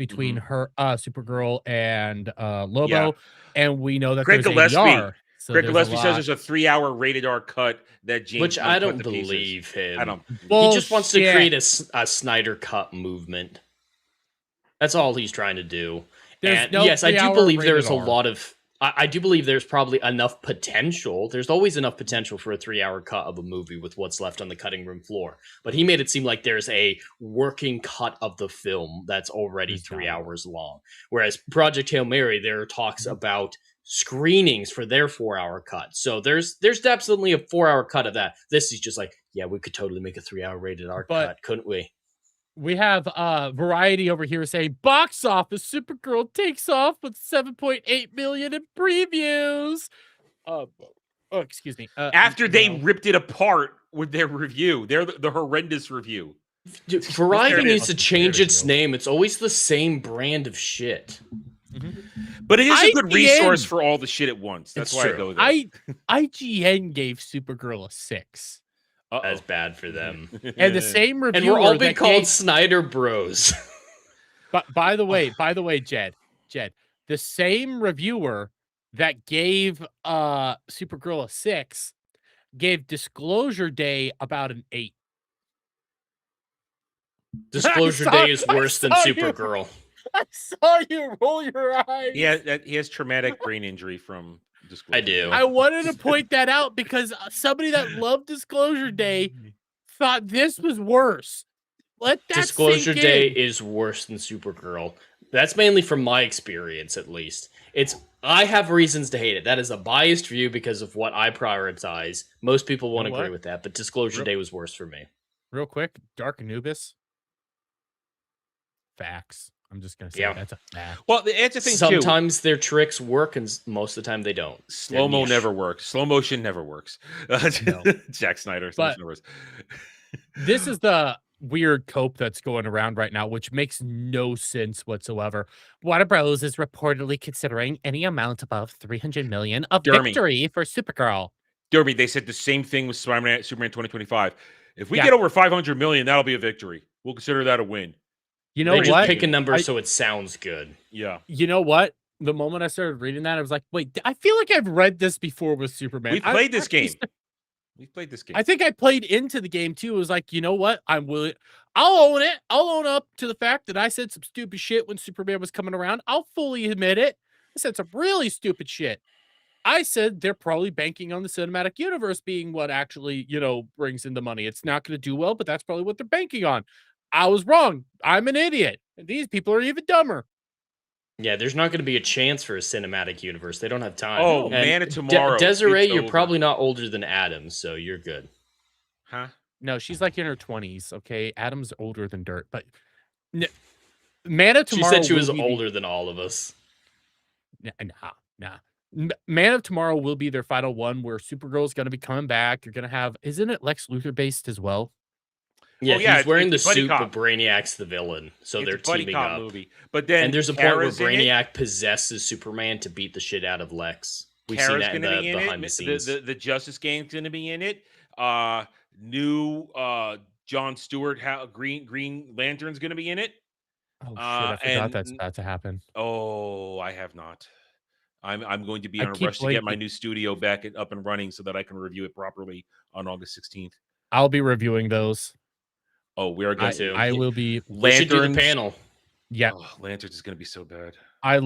between her, Supergirl and Lobo, Yeah. and we know that Greg there's Gillespie. ADR. So Greg there's a Gillespie says lot. there's a 3-hour rated R cut that James Which Gunn I cut don't to pieces. believe him. I don't. He just wants to Bullshit. create a Snyder Cut movement. That's all he's trying to do. There's And no yes, I do 3-hour believe rated there's a R. lot of. I do believe there's probably enough potential. There's always enough potential for a 3-hour cut of a movie with what's left on the cutting room floor. But he made it seem like there's a working cut of the film that's already He's 3 not. hours long. Whereas Project Hail Mary, there are talks about screenings for their 4-hour cut. So there's definitely a 4-hour cut of that. This is just like, yeah, we could totally make a 3-hour rated R But- cut, couldn't we? We have Variety over here saying box office Supergirl takes off with 7.8 million in previews. Oh, excuse me. After they no. ripped it apart with their review, they're the horrendous review. Dude, Variety There it needs is. to change its name. It's always the same brand of shit. But it is a good IGN. resource for all the shit at once. That's It's why I true. go there. IGN gave Supergirl a 6. That's bad for them. And the same reviewer And we're all being that called gave- Snyder Bros. But by the way, Jed, the same reviewer that gave Supergirl a 6 gave Disclosure Day about an 8. Disclosure I Day is saw- I worse than saw you. Supergirl. I saw you roll your eyes. He has traumatic brain injury from Disclosure. I do. I wanted to point that out because somebody that loved Disclosure Day thought this was worse. Let that Disclosure sink Day in. is worse than Supergirl. That's mainly from my experience, at least. I have reasons to hate it. That is a biased view because of what I prioritize. Most people won't know agree what? with that, but Disclosure Real- Day was worse for me. Real quick, Dark Anubis. Facts. I'm just gonna say Yeah. that's a fact. Well, it's a thing too. Sometimes their tricks work, and most of the time they don't. Slow mo They're niche. never works. Slow motion never works. No. Jack Snyder. But- Never works. This is the weird cope that's going around right now, which makes no sense whatsoever. Warner Bros. Is reportedly considering any amount above 300 million of Jeremy. victory for Supergirl. Derby, they said the same thing with Superman 2025. If we Yeah. get over 500 million, that'll be a victory. We'll consider that a win. You know They just what? pick a number I- so it sounds good. Yeah. You know what? The moment I started reading that, I was like, wait, I feel like I've read this before with Superman. We played this game. used to- We've played this game. I think I played into the game too. It was like, you know what? I'm willing. I'll own it. I'll own up to the fact that I said some stupid shit when Superman was coming around. I'll fully admit it. I said some really stupid shit. I said they're probably banking on the cinematic universe being what actually, brings in the money. It's not going to do well, but that's probably what they're banking on. I was wrong. I'm an idiot. And these people are even dumber. Yeah, there's not going to be a chance for a cinematic universe. They don't have time. Oh, And Man of Tomorrow, Desiree, it's you're over. probably not older than Adam, so you're good. Huh? No, she's like in her 20s. Okay. Adam's older than dirt, but Man of She Tomorrow. said she was will be the- older than all of us. Nah. Man of Tomorrow will be their final one where Supergirl's going to be coming back. You're going to have, isn't it Lex Luthor based as well? Yeah, yeah, he's wearing the it's a buddy suit, cop. but Brainiac's the villain, so It's they're a buddy teaming cop up. movie. But then And there's a point where Kara's in it. Brainiac possesses Superman to beat the shit out of Lex. We've seen Kara's that in gonna the be in behind it. the scenes. The Justice Gang's going to be in it. New John Stewart Green Lantern's going to be in it. Oh, shit. I forgot and- that's about to happen. Oh, I have not. I'm going to be I on a keep rush to get my blanking. new studio back and up and running so that I can review it properly on August 16th. I'll be reviewing those. Oh, we are going to. I will be. we should do the Lanterns. panel. Yeah. Oh, Lanterns is going to be so bad. I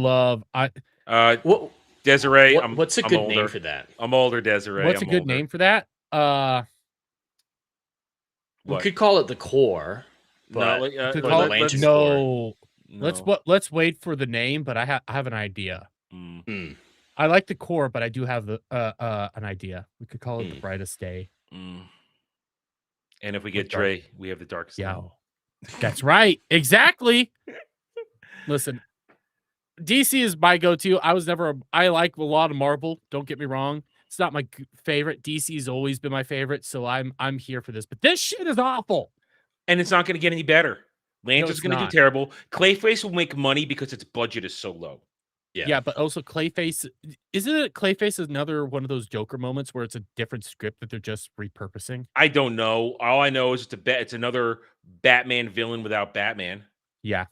Desiree, What's a I'm good older. name for that? I'm older, Desiree. what's a I'm good older. name for that? We What? could call it the core. But like, To or call the it- Lanterns no. core. Let's wait for the name, but I have an idea. Mm, I like the core, but I do have the an idea. We could call it the brightest day. mm. And if we With get dark- Dre, we have the darkest Yeah. night. That's right. Exactly. Listen, DC is my go-to. I like a lot of Marvel. Don't get me wrong. It's not my favorite. DC's always been my favorite, so I'm here for this. But this shit is awful. And it's not going to get any better. Lantern's it's going to do not. terrible. Clayface will make money because its budget is so low. Yeah, but also Clayface. Isn't it Clayface is another one of those Joker moments where it's a different script that they're just repurposing? I don't know. All I know is it's another Batman villain without Batman. Yeah.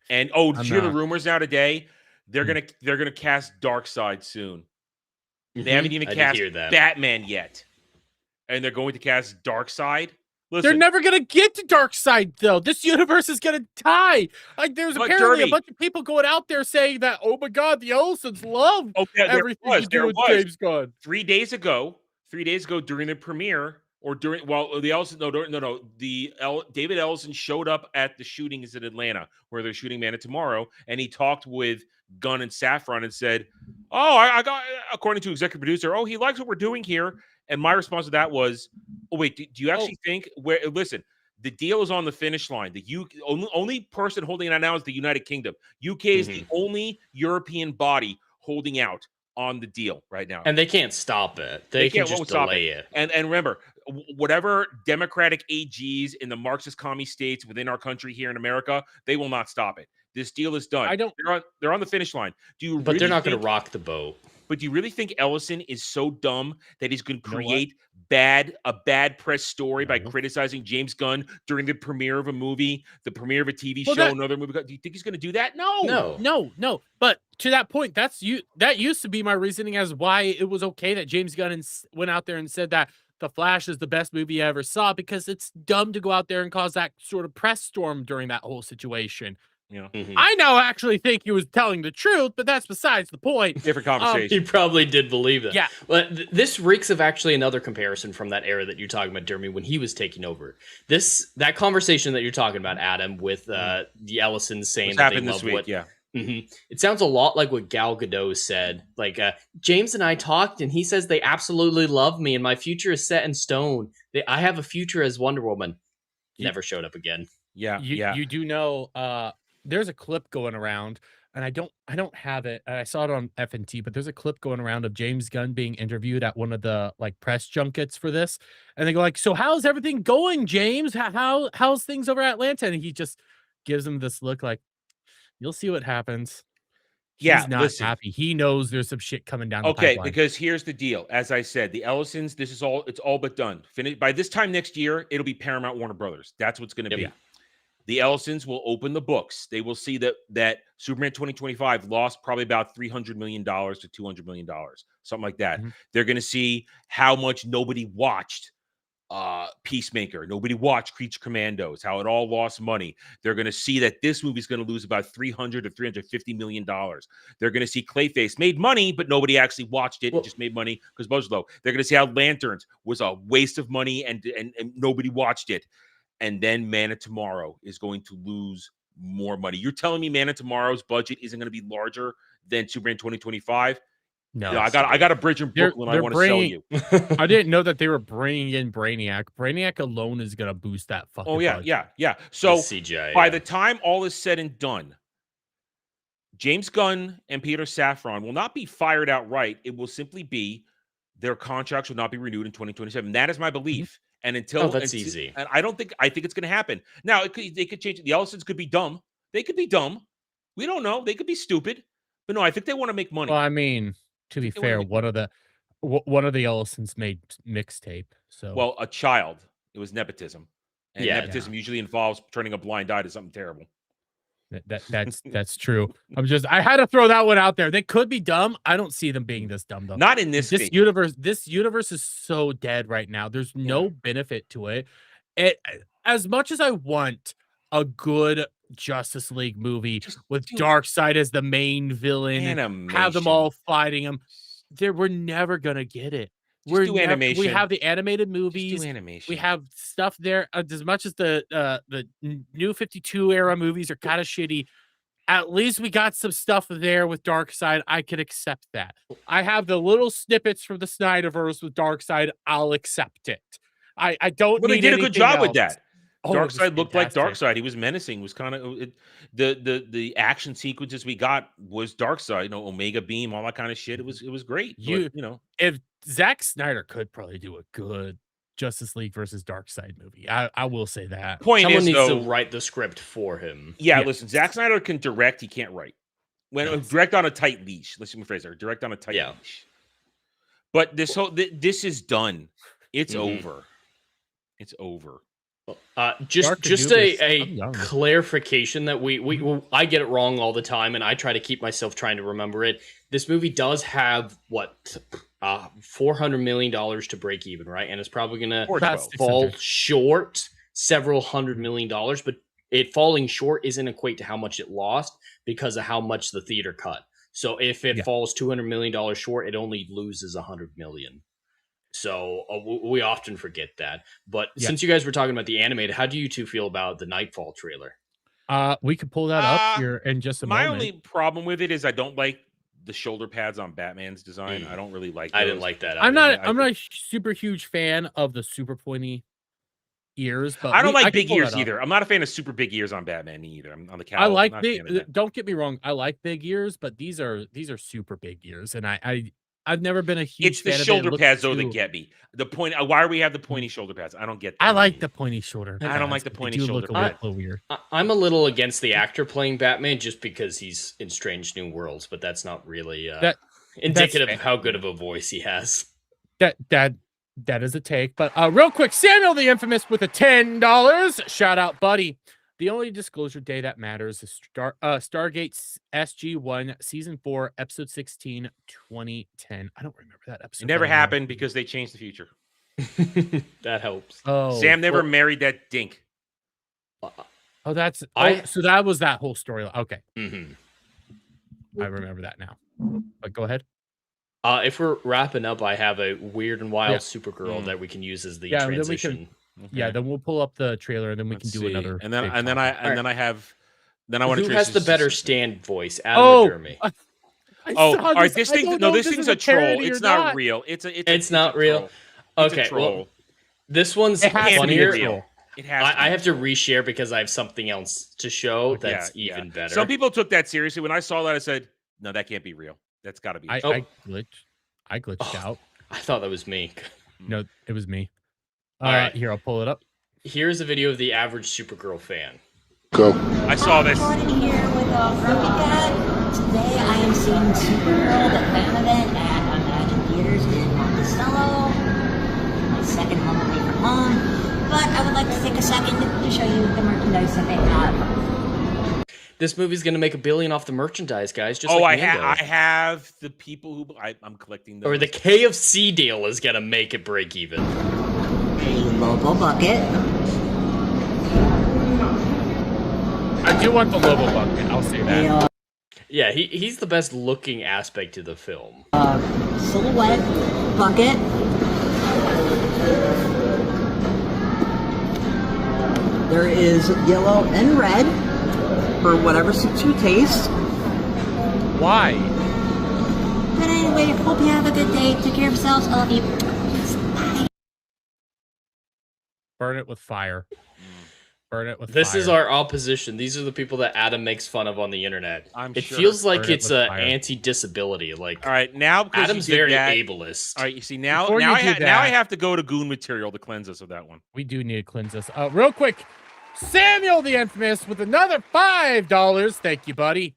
And did I'm you hear the not. rumors now today? They're Hmm. gonna cast Darkseid soon. They haven't even I did cast hear that. Batman yet, and they're going to cast Darkseid. They're Listen, never gonna get to Darkseid though. This universe is gonna die. Like there's but apparently a Derby. bunch of people going out there saying that, oh my god, the Ellisons love Oh, yeah, everything to do there with was. James Gunn. 3 days ago during the premiere, or during the Ellison, no, David Ellison showed up at the shootings in Atlanta where they're shooting Man of Tomorrow, and he talked with Gunn and Saffron and said, "Oh, I got," according to executive producer, "Oh, he likes what we're doing here." And my response to that was, "Oh, wait, do you actually think where? Listen, the deal is on the finish line. The only person holding it out now is the United Kingdom. UK is the only European body holding out on the deal right now. And they can't stop it. They can just delay it. And remember, whatever Democratic AGs in the Marxist commie states within our country here in America, they will not stop it. This deal is done. I don't. They're on the finish line. But they're not going to rock the boat. But do you really think Ellison is so dumb that he's going to You know what? create a bad press story by No. criticizing James Gunn during the premiere of a movie, the premiere of a TV Well, show, another movie? Do you think he's going to do that? No. No. But to that point, that used to be my reasoning as why it was okay that James Gunn went out there and said that The Flash is the best movie I ever saw, because it's dumb to go out there and cause that sort of press storm during that whole situation. You know, I now actually think he was telling the truth, but that's besides the point. different conversation. He probably did believe that. Yeah. But this reeks of actually another comparison from that era that you're talking about, Jeremy, when he was taking over. That conversation that you're talking about, Adam, with the Ellisons saying What's that they happened love this week? what. Yeah. It sounds a lot like what Gal Gadot said. Like, James and I talked, and he says they absolutely love me, and my future is set in stone. I have a future as Wonder Woman. Never showed up again. Yeah. You do know there's a clip going around, and I don't have it. I saw it on FNT, but there's a clip going around of James Gunn being interviewed at one of the like press junkets for this, and they go like, "So how's everything going, James? How's things over at Atlanta?" And he just gives him this look like, "You'll see what happens." Yeah, He's not listen. happy. He knows there's some shit coming down the Okay, pipeline. because here's the deal. As I said, the Ellisons, it's all but done. Finished by this time next year, it'll be Paramount Warner Brothers. That's what's going to be. The Ellisons will open the books. They will see that Superman 2025 lost probably about $300 million to $200 million, something like that. They're going to see how much nobody watched Peacemaker. Nobody watched Creature Commandos, how it all lost money. They're going to see that this movie is going to lose about $300 to $350 million. They're going to see Clayface made money, but nobody actually watched it. It just made money because budget was low. They're going to see how Lanterns was a waste of money and nobody watched it. And then Man of Tomorrow is going to lose more money. You're telling me Man of Tomorrow's budget isn't going to be larger than Superman 2025? No, I got a bridge in Brooklyn I want to sell you. I didn't know that they were bringing in Brainiac. Brainiac alone is going to boost that fucking budget. Yeah. So CGI, by the time all is said and done, James Gunn and Peter Safran will not be fired outright. It will simply be their contracts will not be renewed in 2027. That is my belief. And that's easy. And I think it's going to happen. Now, they could change it. The Ellisons could be dumb. They could be dumb. We don't know. They could be stupid. But no, I think they want to make money. Well, I mean, to be fair, one of the Ellisons made mixtape. So well, a child. It was nepotism. And nepotism Yeah. usually involves turning a blind eye to something terrible. That's true. I had to throw that one out there. They could be dumb. I don't see them being this dumb though. Not in this universe. This universe is so dead right now. There's no benefit to it. As much as I want a good Justice League movie with Darkseid as the main villain and have them all fighting him, we're never gonna get it. Animation. We have the animated movies. Animation. We have stuff there. As much as the new 52 era movies are kind of shitty, at least we got some stuff there with Darkseid. I could accept that. I have the little snippets from the Snyderverse with Darkseid. I'll accept it. I don't. Well, they did a good job with that. Oh, Darkseid looked like Darkseid. He was menacing. Was kind of the action sequences we got was Darkseid. Omega Beam, all that kind of shit. It was great. If Zack Snyder could probably do a good Justice League versus Darkseid movie, I will say that. Someone needs to write the script for him. Yeah, listen, Zack Snyder can direct. He can't write. Direct on a tight leash. Listen to my phrase there. Direct on a tight leash. But this is done. It's over. It's over. Just Anubis. I'm a young. clarification that I get it wrong all the time, and I try to keep myself trying to remember it. This movie does have $400 million to break even, right? And it's probably gonna Or About 12. fall 600. short several $100 million, but it falling short isn't equate to how much it lost because of how much the theater cut. So if it Yeah. falls $200 million short, it only loses $100 million. So we often forget that. But Yeah. since you guys were talking about the animated, how do you two feel about the Nightfall trailer? We could pull that up here in just a My moment. only problem with it is I don't like the shoulder pads on Batman's design. I don't really like those. I didn't like that. I'm either. not a super huge fan of the super pointy ears, but I don't like can big pull ears that up. either. I'm not a fan of super big ears on Batman either. I'm on the cowl. I like not a fan of big. that. Don't get me wrong. I like big ears, but these are super big ears, and I've never been a huge It's the fan shoulder of it. pads though that get me. The point. Why do we have the pointy shoulder pads? I don't get that. I like the pointy shoulder. I don't like pads, the but they pointy do shoulder look pads. a little weird. I'm a little against the actor playing Batman just because he's in Strange New Worlds, but that's not really indicative of how good of a voice he has. That is a take. But real quick, Samuel the Infamous with a $10. Shout out, buddy. The only disclosure day that matters is Stargate SG-1 Season 4, Episode 16, 2010. I don't remember that episode. It never happened because they changed the future. That helps. Oh, Sam never married that dink. so that was that whole story. Okay. I remember that now. But go ahead. If we're wrapping up, I have a weird and wild Supergirl that we can use as the transition. Then we'll pull up the trailer and then we can do another. And then I want to. Who has the better stand voice, Adam or Jeremy? All right. This thing's a troll. It's not real. It's not real. Okay, well, this one's funnier. I have to reshare because I have something else to show that's even better. Some people took that seriously. When I saw that, I said, "No, that can't be real. That's got to be." I glitched out. I thought that was me. No, it was me. All right, here, I'll pull it up. Here's a video of the average Supergirl fan. Go. I saw this. Jordan here with Broken Dad. Today I am seeing Supergirl, the fan event at Imagine Theaters in Monticello. My second home away from home. But I would like to take a second to show you the merchandise that they have. This movie's gonna make $1 billion off the merchandise, guys. Just I have the people who I'm collecting them. Or the KFC deal is gonna make it break even. A Lobo bucket. I do want the Lobo bucket. I'll say that. Yeah, he's the best looking aspect to the film. Silhouette bucket. There is yellow and red for whatever suits your taste. Why? But anyway, hope you have a good day. Take care of yourselves. I love you. Bye. Burn it with fire. Burn it with This fire. is our opposition. These are the people that Adam makes fun of on the internet. It sure. feels like Burn it it's with an fire. anti-disability. Like, all right, now because Adam's you did very that, ableist. All right, you see now Before you do now I that- have to go to Goon material to cleanse us of that one. We do need to cleanse this. Real quick, Samuel the Infamous with another $5. Thank you, buddy.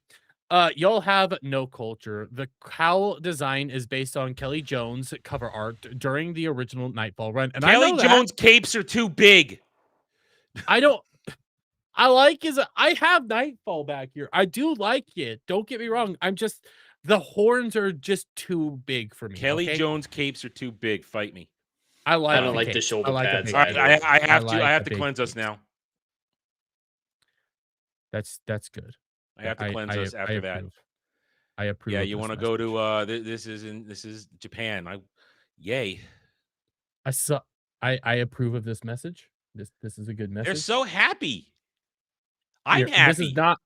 Y'all have no culture. The cowl design is based on Kelly Jones' cover art during the original Nightfall run. And Kelly I know that. Jones capes are too big. I have Nightfall back here. I do like it. Don't get me wrong. The horns are just too big for me. Kelly okay? Jones capes are too big. Fight me. I don't like the shoulder pads. All right, I have to big cleanse us capes. now. That's good. I have to cleanse us after that. I approve. Yeah, of you this want to go message. to this is Japan. Yay. I approve of this message. This is a good message. They're so happy. I'm Here, happy. This is not.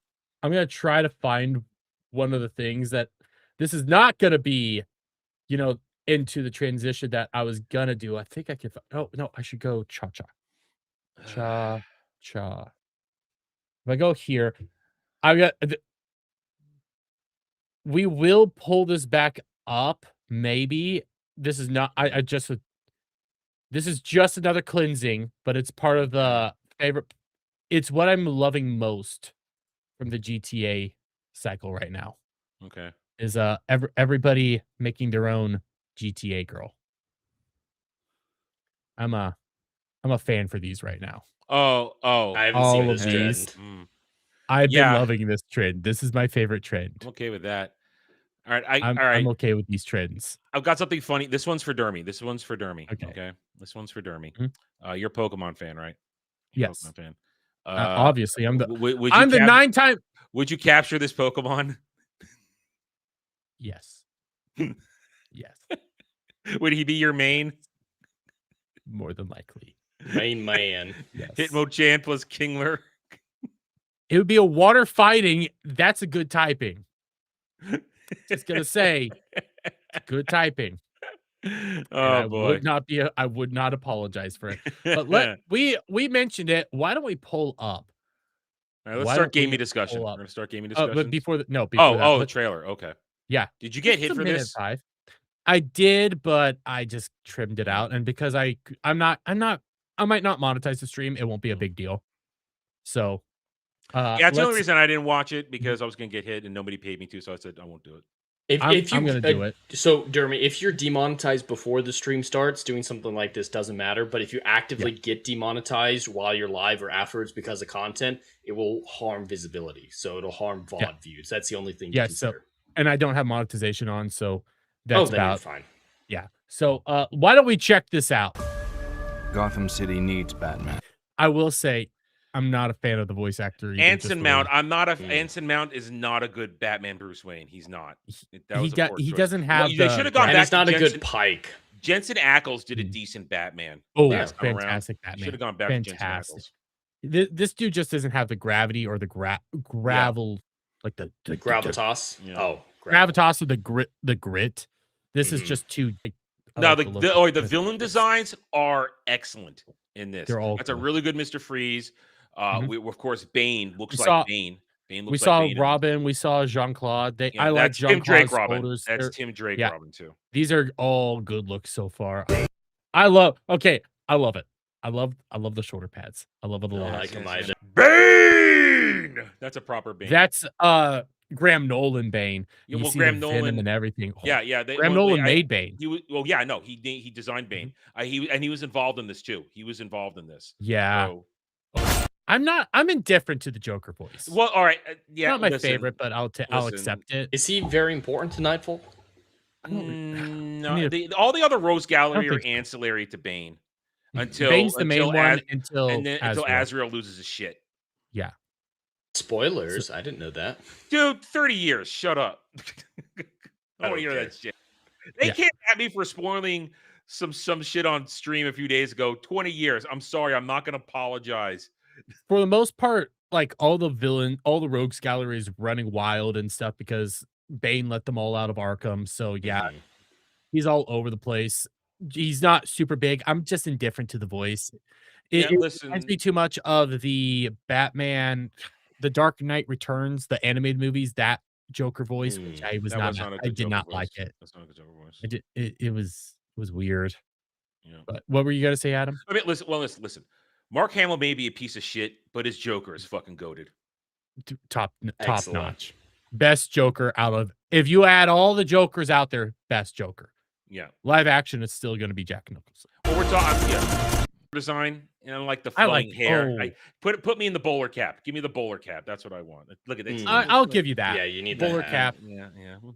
I'm gonna try to find one of the things that this is not gonna be, into the transition that I was gonna do. I think I could. Oh no, I should go cha. If I go here, I got. We will pull this back up. Maybe this is not. This is just another cleansing, but it's part of the favorite. It's what I'm loving most from the GTA cycle right now. Okay. Is everybody making their own GTA girl. I'm a fan for these right now. I haven't All seen of this these. trend. I've been Yeah. loving this trend. This is my favorite trend. I'm okay with that. All right, I'm all right. okay with these trends. I've got something funny. This one's for Dermy. Okay. Okay. This one's for Dermy. Mhm. You're a Pokemon fan, right? You're a Yes. Pokemon fan. Obviously, I'm the Would I'm the you 9-time. would you capture this Pokemon? Yes. Yes. Would he be your main? More than likely. Main man. Yes. Hitmonchan plus Kingler. It would be a water fighting. That's a good typing. Just gonna say, good typing. And I boy. would not apologize for it. But we mentioned it. Why don't we pull up? All right, let's Why start don't we gaming discussion. pull We're up? gonna start gaming discussion. But before that, the let's- trailer. Okay. yeah. Did you get Just hit a for minute this? 5. I did, but I just trimmed it out, and because I might not monetize the stream, it won't be a big deal. So, Yeah, that's the only let's- reason I didn't watch it, because I was gonna get hit and nobody paid me to, so I said I won't do it. I'm gonna do it. So, Dermy, if you're demonetized before the stream starts, doing something like this doesn't matter. But if you actively get demonetized while you're live or afterwards because of content, it will harm visibility. So it'll harm VOD views. That's the only thing to consider. And I don't have monetization on, so that's then you're about fine. Yeah. So why don't we check this out? Gotham City needs Batman. I will say I'm not a fan of the voice actor. either, just Anson the Mount. way- I'm not a Anson Mount is not a good Batman Bruce Wayne. He's not. That was a poor he choice. doesn't have They the should have gone And back it's to not a Jensen. good Pike. Jensen Ackles did a decent Batman. Oh, last time around. fantastic Batman. Should have gone back to Jensen Fantastic. Ackles. This dude just doesn't have the gravity or the gravel, like the Gravitas. Yeah. Oh, gravitas or the grit. This is just too. I Now like look of the this. villain designs are excellent in this. They're all That's a good. really good Mr. Freeze. We, of course, Bane looks We like saw- Bane. Bane looks We like saw Bane in this. Robin. We saw Jean Claude. Yeah, I like that's Jean Tim Drake Claude's Robin. photos. That's They're- Tim Drake yeah. Robin too. These are all good looks so far. I love it. I love the shoulder pads. I love it a I lot. like him either. Bane. That's a proper Bane. That's Graham Nolan Bane. Yeah, You well, see Graham the venom Nolan- and everything. Oh, yeah. Graham Nolan made Bane. He was he designed Bane. He was involved in this too. He was involved in this. Yeah. So, I'm indifferent to the Joker voice. well, all right. Yeah, Not my listen. favorite, but I'll listen. accept it. Is he very important to Nightfall? No, need all the other Rose Gallery are think so. ancillary to Bane until Bane's the main until one Az- until until Azrael. Azrael loses his shit. Yeah. Spoilers. I didn't know that. Dude, 30 years. Shut up. I don't don't want to hear care. that shit. They Yeah. can't have me for spoiling some shit on stream a few days ago. 20 years. I'm sorry. I'm not going to apologize. For the most part, like all the rogues gallery is running wild and stuff because Bane let them all out of Arkham. So yeah, he's all over the place. He's not super big. I'm just indifferent to the voice. Yeah, It listen. reminds me too much of the Batman, the Dark Knight Returns, the animated movies, that Joker voice, which I was That not, was not a I good did Joker not voice. like it. That's not a good Joker voice. It was weird. Yeah. But what were you gonna say, Adam? I mean, listen. Mark Hamill may be a piece of shit, but his Joker is fucking goated. Top Excellent. notch. Best Joker out of, if you add all the Jokers out there, best Joker. Yeah. Live action is still going to be Jack Nicholson. Well, we're talking design and I like the I flowing like- hair. oh. I put me in the bowler cap. Give me the bowler cap. That's what I want. Look at this. I'll give you that. Yeah, you need Bowler that. cap. Yeah.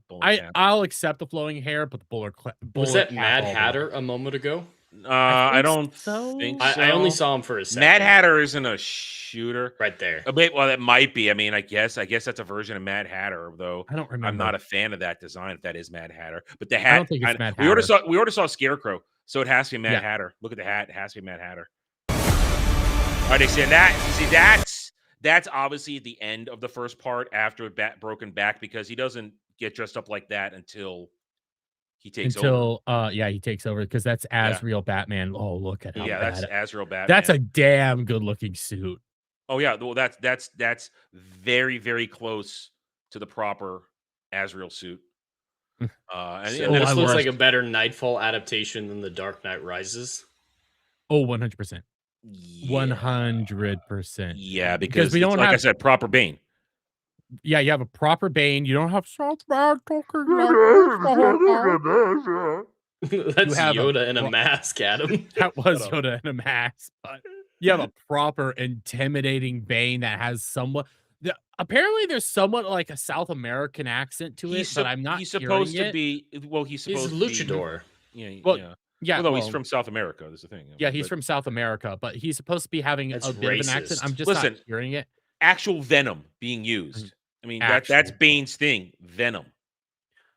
Bowler cap. I'll accept the flowing hair, but the bowler Was that cap Mad all the way. Hatter a moment ago? I think don't so. think so. I only saw him for a second. Mad Hatter isn't a shooter. right there. Well, that might be. I mean, I guess that's a version of Mad Hatter, though. I don't remember. I'm not a fan of that design. If that is Mad Hatter, but the I hat. don't think it's Mad We already Hatter. saw Scarecrow, so it has to be Mad Yeah. Hatter. Look at the hat. It has to be Mad Hatter. All right, see that. That's obviously the end of the first part after broken back because he doesn't get dressed up like that until he takes over. He takes over because that's Azrael Batman. Oh, look at how Yeah, bad. that's Azrael Batman. That's a damn good looking suit. Oh yeah, well that's very very close to the proper Azrael suit. And So then this I looks love- like a better Nightfall adaptation than The Dark Knight Rises. Oh, 100%. yeah, 100%. yeah, because we it's, don't like I have- said, proper Bane. Yeah, you have a proper Bane. You don't have such bad talking That's have a Yoda in a pro- mask, Adam. That was Shut up. Yoda in a mask. But You have a proper intimidating Bane that has somewhat. Apparently, there's somewhat like a South American accent to it, but I'm not he's hearing supposed to it. be. Well, he's He's a supposed to be. luchador. Yeah, Well, yeah. yeah, Well, no, he's well, from South America. That's the thing. yeah, he's But from South America, but he's supposed to be having That's a bit of an accent. racist. I'm just Listen, not hearing it. actual venom being used. I mean, that's Actual. Bane's thing. Venom.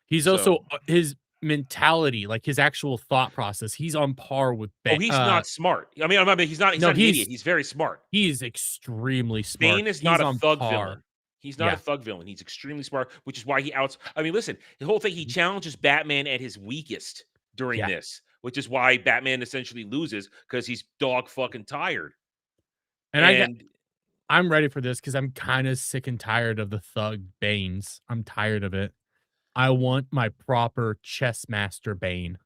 He's also his mentality, like his actual thought process. He's on par with Oh, Bane. he's not smart. I mean, he's not. He's No, not an idiot. He's very smart. He's extremely smart. Bane is He's not a on thug par. villain. He's not a thug villain. He's extremely smart, which is why he outs. I mean, listen, the whole thing, he challenges Batman at his weakest during this, which is why Batman essentially loses because he's dog fucking tired. And I'm ready for this because I'm kind of sick and tired of the thug Banes. I'm tired of it. I want my proper chess master Bane.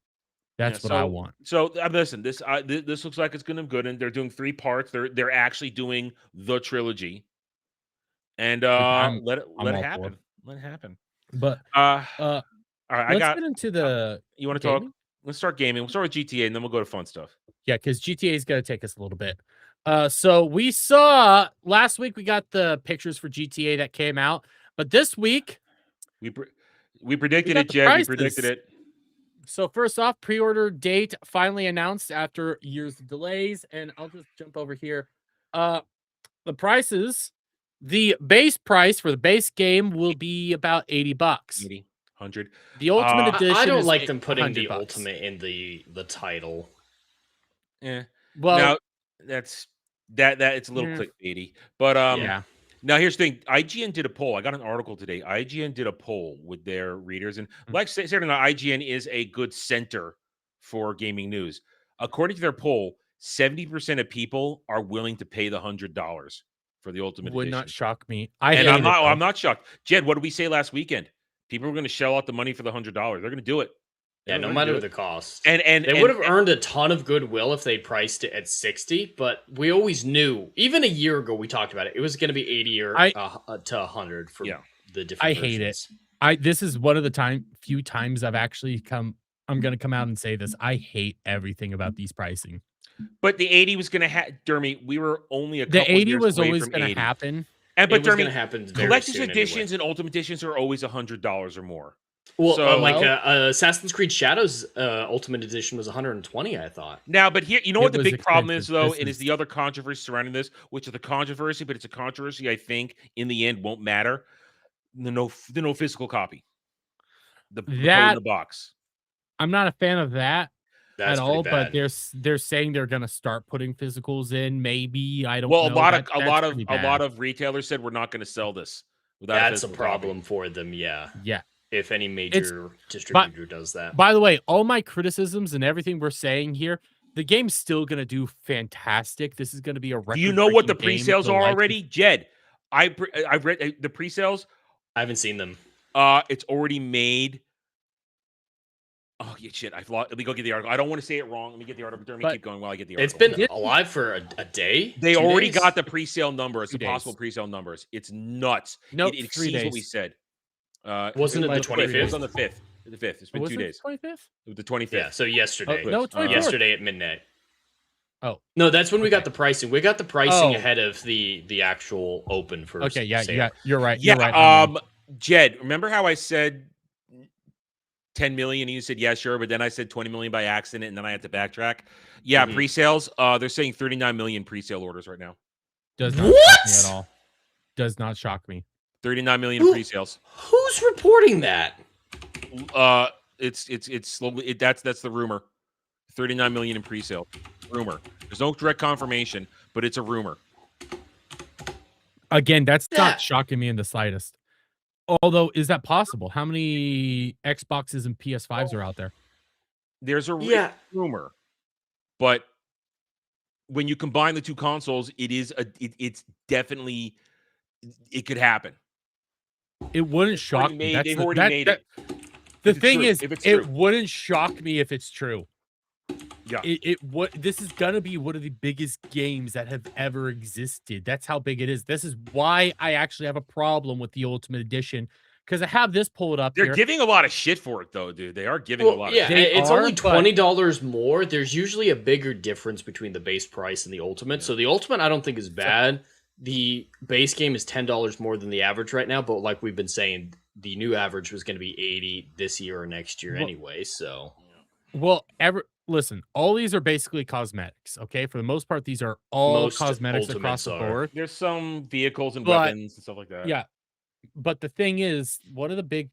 That's what I want. So listen, this looks like it's going to be good, and they're doing 3 parts. They're actually doing the trilogy, and let it happen. Let it happen. But all right, let's get into the. You want to talk? Let's start gaming. We'll start with GTA, and then we'll go to fun stuff. Yeah, because GTA is going to take us a little bit. So we saw last week we got the pictures for GTA that came out, but this week we predicted it, Jed. We predicted it. So first off, pre-order date finally announced after years of delays, and I'll just jump over here. The prices, the base price for the base game will be about $80. 80, 100. The Ultimate Edition. I don't is like them putting the $100. Ultimate in the title. Yeah. Well, now, that's it's a little clickbaity, but yeah. Now here's the thing. IGN did a poll. I got an article today. IGN did a poll with their readers, and like said, IGN is a good center for gaming news. According to their poll, 70% of people are willing to pay the $100 for the Ultimate Edition. Would not shock me. I'm not shocked. Jed, what did we say last weekend? People were going to shell out the money for the $100. They're going to do it. Yeah, no matter the cost. And they would have earned a ton of goodwill if they priced it at 60, but we always knew, even a year ago we talked about it, it was going to be 80 or to 100 for the different versions. Hate it. This is one of the few times I've actually I'm going to come out and say this. I hate everything about these pricing. But the 80 was going to happen, Dermy. We were only a couple The 80 years was away always from going 80. to happen. And but going to happen collector's editions and Ultimate Editions are always $100 or more. Well, so, Assassin's Creed Shadows Ultimate Edition was 120, I thought. Now, but here, you know what the big problem is, though? It is the other controversy surrounding this, which is the controversy, but it's a controversy I think in the end won't matter. The no physical copy. The code in the box. I'm not a fan of that at all, but they're saying they're going to start putting physicals in. Maybe I don't know. Well, a lot of retailers said we're not going to sell this without. That's a problem for them. Yeah. Yeah. If any major distributor does that. By the way, all my criticisms and everything we're saying here, the game's still going to do fantastic. This is going to be a record. Do you know what the pre-sales are already? Jed, I've read the pre-sales. I haven't seen them. It's already made. Oh, yeah, shit. Let me go get the article. I don't want to say it wrong. Let me get the article. Let me keep going while I get the article. It's been alive for a day? They already got the pre-sale numbers, the possible pre-sale numbers. It's nuts. No, it exceeds what we said. Wasn't it the 25th? It was on the 5th. The 5th. It's been 2 days. 25th? It was the 25th. Yeah, so yesterday. No, 24th. Yesterday at midnight. Oh. No, that's when we got the pricing. We got the pricing ahead of the actual open for Okay, yeah, sale. yeah, you're right. Yeah, you're right. Jed, remember how I said 10 million and you said, yeah, sure, but then I said 20 million by accident and then I had to backtrack? Yeah, pre-sales, they're saying 39 million pre-sale orders right now. Does not shock me at all. Does not shock me. 39 million pre-sales. Who's reporting that? It's slowly. That's the rumor. 39 million in pre-sale. Rumor. There's no direct confirmation, but it's a rumor. Again, that's not shocking me in the slightest. Although, is that possible? How many Xboxes and PS5s are out there? There's a rumor, but when you combine the two consoles, it's definitely it could happen. It wouldn't shock me. They've already made it. The thing is, it wouldn't shock me if it's true. Yeah. This is gonna be one of the biggest games that have ever existed. That's how big it is. This is why I actually have a problem with the Ultimate Edition, because I have this pulled up They're here. giving a lot of shit for it, though, dude. They are giving a lot of shit. It's only but- $20 more. There's usually a bigger difference between the base price and the ultimate. So the ultimate I don't think is bad. The base game is $10 more than the average right now, but like we've been saying, the new average was going to be $80 this year or next year anyway. So, well, listen, all these are basically cosmetics. Okay, for the most part, these are all Most cosmetics across the ultimates are. board. There's some vehicles and But- weapons and stuff like that. Yeah, but the thing is, one of the big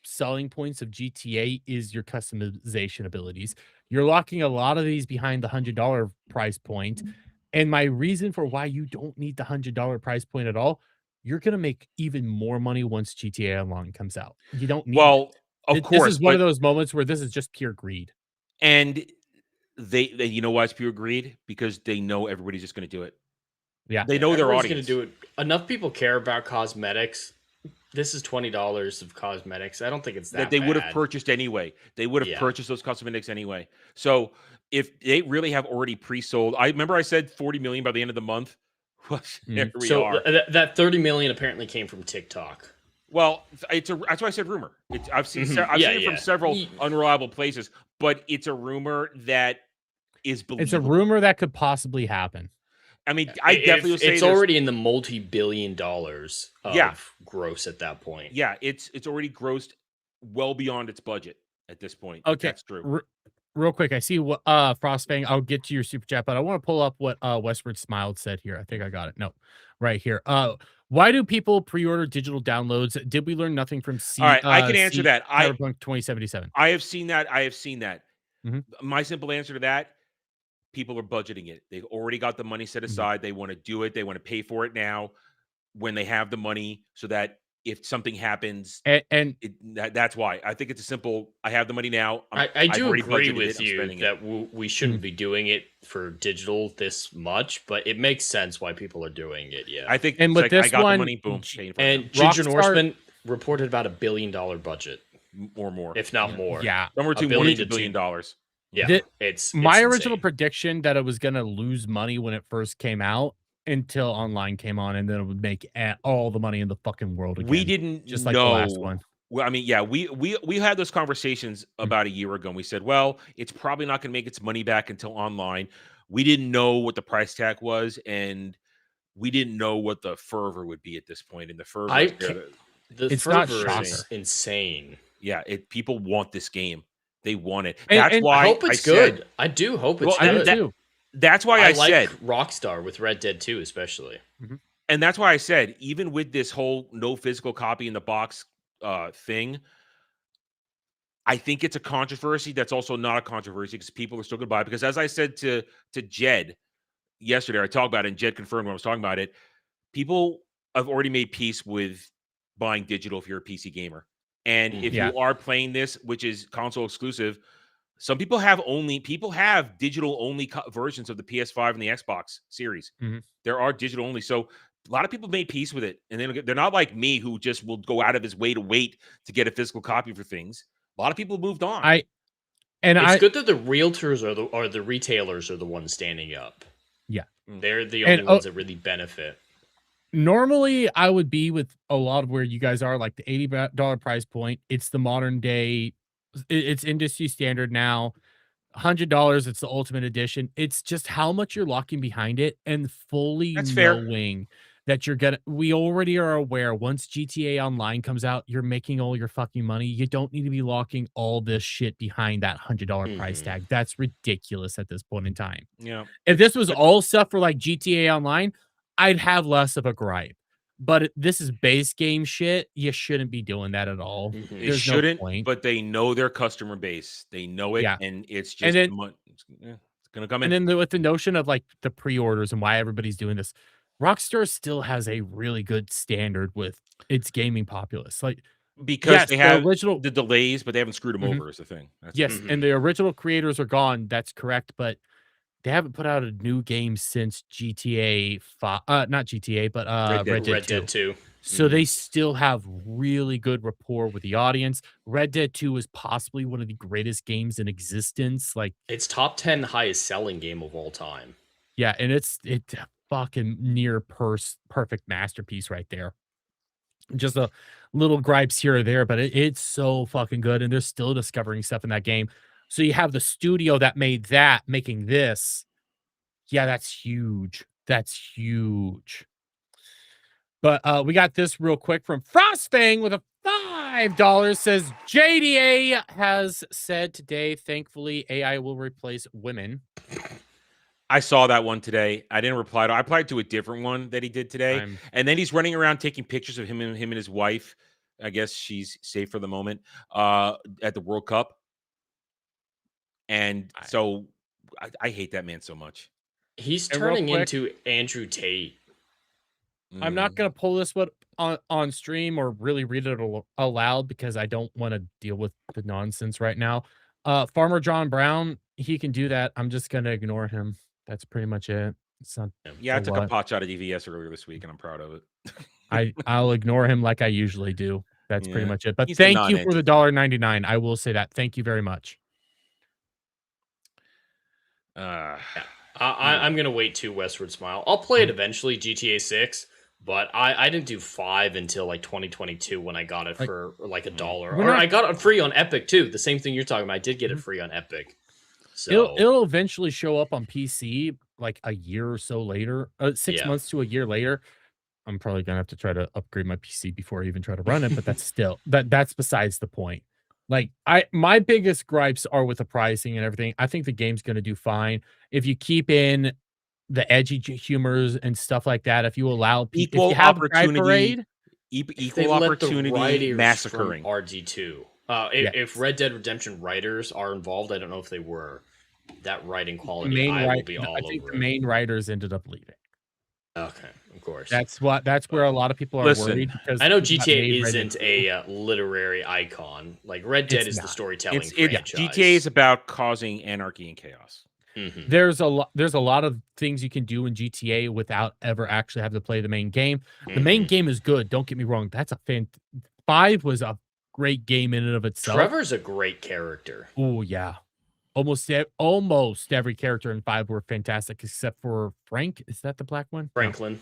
selling points of GTA is your customization abilities. You're locking a lot of these behind the $100 price point. And my reason for why you don't need the $100 price point at all, you're going to make even more money once GTA Online comes out. You don't need Well, of This course, is one of but- those moments where this is just pure greed. and they you know why it's pure greed? Because they know everybody's just going to do it. Yeah. They know their everyone's audience. going to do it. Enough people care about cosmetics. This is $20 of cosmetics. I don't think it's that they would have bad. purchased anyway. They would have Yeah. purchased those cosmetics anyway. So if they really have already pre-sold, I remember I said 40 million by the end of the month. There we So are. that 30 million apparently came from TikTok. Well, that's why I said rumor. I've seen Mhm. I've Yeah, seen it from yeah. several Ye- unreliable places, but it's a rumor that is believable. It's a rumor that could possibly happen. I mean, I definitely would say it's there's- already in the multi-billion dollars of Yeah. gross at that point. Yeah, it's already grossed well beyond its budget at this point. Okay, That's true. Real quick, I see what Frostfang. I'll get to your super chat, but I want to pull up what Westward Smiled said here. I think I got it. No, right here. Why do people pre-order digital downloads? Did we learn nothing from All right, I can answer that. Cyberpunk 2077. I have seen that. I have seen that. Mhm. My simple answer to that: people are budgeting it. They've already got the money set aside. They want to do it. They want to pay for it now when they have the money, so that if something happens, And that's why. I think it's a simple. I have the money now. I I've do already agree budgeted with it, I'm you spending it. that we shouldn't be doing it for digital this much, but it makes sense why people are doing it. Yeah. I think. And it's with like, I this got one, the money. Boom. paying for it and now. Ginger Rockstar- Norseman reported about $1 billion budget, or more, if not more. yeah, somewhere between $1 billion and $2 to billion. Yeah. The- It's my it's original insane. prediction that it was going to lose money when it first came out until online came on, and then it would make all the money in the fucking world again. We didn't just like know. the last one. Well, I mean, yeah, we had those conversations about a year ago, and we said, well, it's probably not going to make its money back until online. We didn't know what the price tag was, and we didn't know what the fervor would be at this point. And the fervor, I is there. can't- The It's not fervor is shocker. insane. Yeah, people want this game. They want it. And- That's and why I hope it's said- good. I do hope Well, it's I I mean, do good. too. That's why I like said, Rockstar with Red Dead 2 especially. and that's why I said, even with this whole no physical copy in the box thing, I think it's a controversy that's also not a controversy because people are still going to buy it. Because as I said to Jed yesterday, I talked about it, and Jed confirmed when I was talking about it. People have already made peace with buying digital if you're a PC gamer. And if Yeah. you are playing this, which is console exclusive, some people have digital only versions of the PS5 and the Xbox series. Mhm. There are digital only. So a lot of people made peace with it. And they're not like me who just will go out of his way to wait to get a physical copy for things. A lot of people moved on. It's good that the realtors or the retailers are the ones standing up. Yeah. They're the And, only ones that really benefit. Normally I would be with a lot of where you guys are, like the $80 price point. It's the modern day, it's industry standard now. $100, it's the ultimate edition. It's just how much you're locking behind it and fully That's fair. knowing that we already are aware once GTA Online comes out, you're making all your fucking money. You don't need to be locking all this shit behind that $100 price Mhm. tag. That's ridiculous at this point in time. Yeah. If this was all stuff for like GTA Online, I'd have less of a gripe. But this is base game shit. You shouldn't be doing that at all. Mhm. They There's no shouldn't, point. but they know their customer base. They know it, Yeah. and it's just And then- it's gonna come in. And then with the notion of like the pre-orders and why everybody's doing this, Rockstar still has a really good standard with its gaming populace. Like, because yes, they the have original- the delays, but they haven't screwed them Mhm. over. Is the thing. That's yes, Mhm. and the original creators are gone. That's correct, but they haven't put out a new game since GTA 5, not GTA, but Red Dead 2. 2. So they still have really good rapport with the audience. Red Dead 2 is possibly one of the greatest games in existence. Like, It's top 10 highest selling game of all time. yeah, and it's fucking near perfect masterpiece right there. Just a little gripes here or there, but it's so fucking good, and they're still discovering stuff in that game. So you have the studio that made that making this. Yeah, that's huge. That's huge. But we got this real quick from Frostfang with a $5. Says JDA has said today, thankfully, AI will replace women. I saw that one today. I didn't reply to. I replied to a different one that he did today, and then he's running around taking pictures of him and his wife. I guess she's safe for the moment. At the World Cup, and so I hate that man so much. He's turning into Andrew Tate. I'm not gonna pull this one on stream or really read it aloud because I don't want to deal with the nonsense right now. Farmer John Brown, he can do that. I'm just gonna ignore him. That's pretty much it. It's not. Yeah, I took a pot shot of DVS earlier this week, and I'm proud of it. I'll ignore him like I usually do. That's pretty much it. But thank you for the $1.99. I will say that. Thank you very much. I'm gonna wait to Westward Smile. I'll play it eventually, GTA 6. But I didn't do 5 until like 2022 when I got it for like $1. Or I got it free on Epic too. The same thing you're talking about. I did get it free on Epic. So it'll eventually show up on PC like a year or so later, 6 months to a year later. I'm probably gonna have to try to upgrade my PC before I even try to run it, but that's still that's besides the point. Like my biggest gripes are with the pricing and everything. I think the game's gonna do fine if you keep in the edgy humors and stuff like that. If you allow people, equal opportunity, equal opportunity massacring RD2. If Red Dead Redemption writers are involved, I don't know if they were. That writing quality, I will be all over. I think the main writers ended up leaving. Okay, of course. That's where a lot of people are worried. Because I know GTA isn't a literary icon. Like Red Dead is the storytelling franchise. GTA is about causing anarchy and chaos. Mm-hmm. There's a lot of things you can do in GTA without ever actually having to play the main game. The main game is good. Don't get me wrong. That's 5 was a great game in and of itself. Trevor's a great character. Oh yeah. Almost every character in 5 were fantastic except for Frank. Is that the black one? Franklin. No.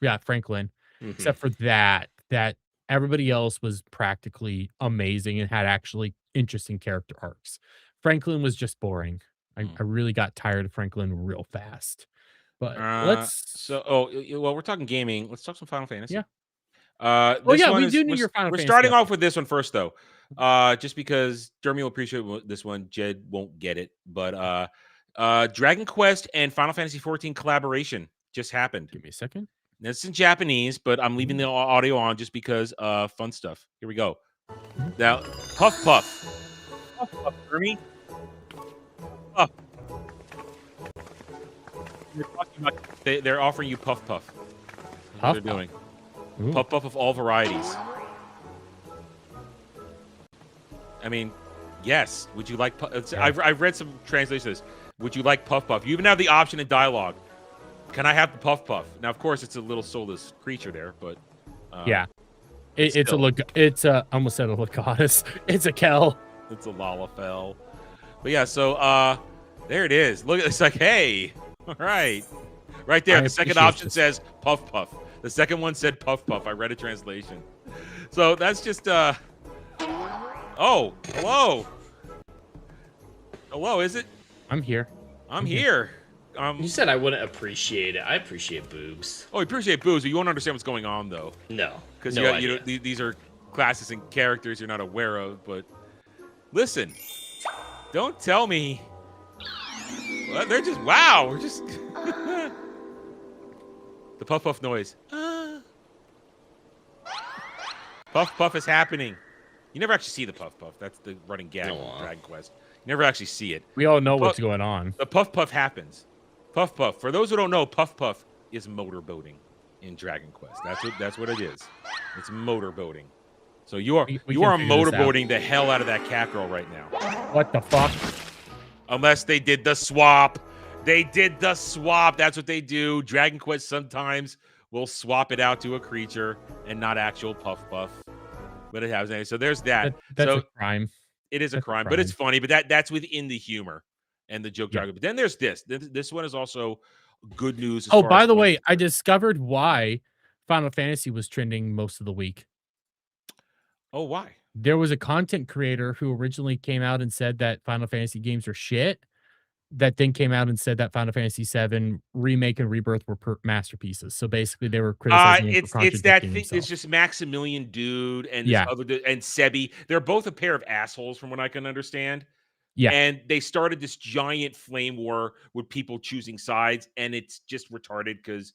Yeah, Franklin. Except for that everybody else was practically amazing and had actually interesting character arcs. Franklin was just boring. I really got tired of Franklin real fast. But we're talking gaming. Let's talk some Final Fantasy. Yeah. We do need your Final Fantasy. We're starting off with this one first, though. Just because Jeremy will appreciate this one. Jed won't get it. But Dragon Quest and Final Fantasy 14 collaboration just happened. Give me a second. It's in Japanese, but I'm leaving the audio on just because fun stuff. Here we go. Now, Puff Puff. Puff Puff, Jeremy. Puff. They're offering you Puff Puff. That's what they're doing. Ooh. Puff Puff of all varieties. I mean, yes. Would you like? I've read some translations. Would you like Puff Puff? You even have the option in dialogue. Can I have the Puff Puff? Now, of course, it's a little soulless creature there, but yeah, it's a I almost said a Lagonis. It's a Kel. It's a Lalafell. But yeah, so there it is. Look, it's like, hey, all right, right there. The second option says Puff Puff. The second one said Puff Puff. I read a translation. So that's just oh, hello. Hello, is it? I'm here. I'm here. You said I wouldn't appreciate it. I appreciate boobs. Oh, you appreciate boobs, but you won't understand what's going on, though. No. Because these are classes and characters you're not aware of, but listen, don't tell me. Well, they're just, wow, we're just... The Puff Puff noise. Puff Puff is happening. You never actually see the Puff Puff. That's the running gag in Dragon Quest. You never actually see it. We all know what's going on. The Puff Puff happens. Puff Puff. For those who don't know, Puff Puff is motorboating in Dragon Quest. That's what it is. It's motorboating. So you are motorboating the hell out of that cat girl right now. What the fuck? Unless they did the swap. They did the swap. That's what they do. Dragon Quest sometimes will swap it out to a creature and not actual Puff Puff. But it happens anyway. So there's that. That's a crime. It is a crime, but it's funny. But that's within the humor and the joke jargon. But then there's this. This one is also good news. Oh, by the way, I discovered why Final Fantasy was trending most of the week. Oh, why? There was a content creator who originally came out and said that Final Fantasy games are shit, that then came out and said that Final Fantasy VII Remake and Rebirth were masterpieces. So basically, they were criticizing him for It's that contradicting thing. It's himself. just Maximilian dude and this Yeah. other dude and Sebi. They're both a pair of assholes, from what I can understand. Yeah. And they started this giant flame war with people choosing sides, and it's just retarded because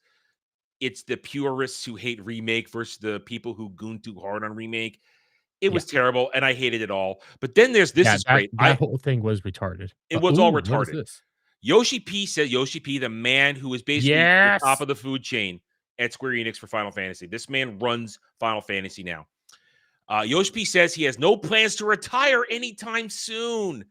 it's the purists who hate Remake versus the people who goon too hard on Remake. It was terrible, and I hated it all. But then there's this is great. That whole thing was retarded. It was all What is retarded. this? Yoshi P said Yoshi P, the man who is basically the top of the food chain at Square Enix for Final Fantasy. This man runs Final Fantasy now. Yoshi P says he has no plans to retire anytime soon.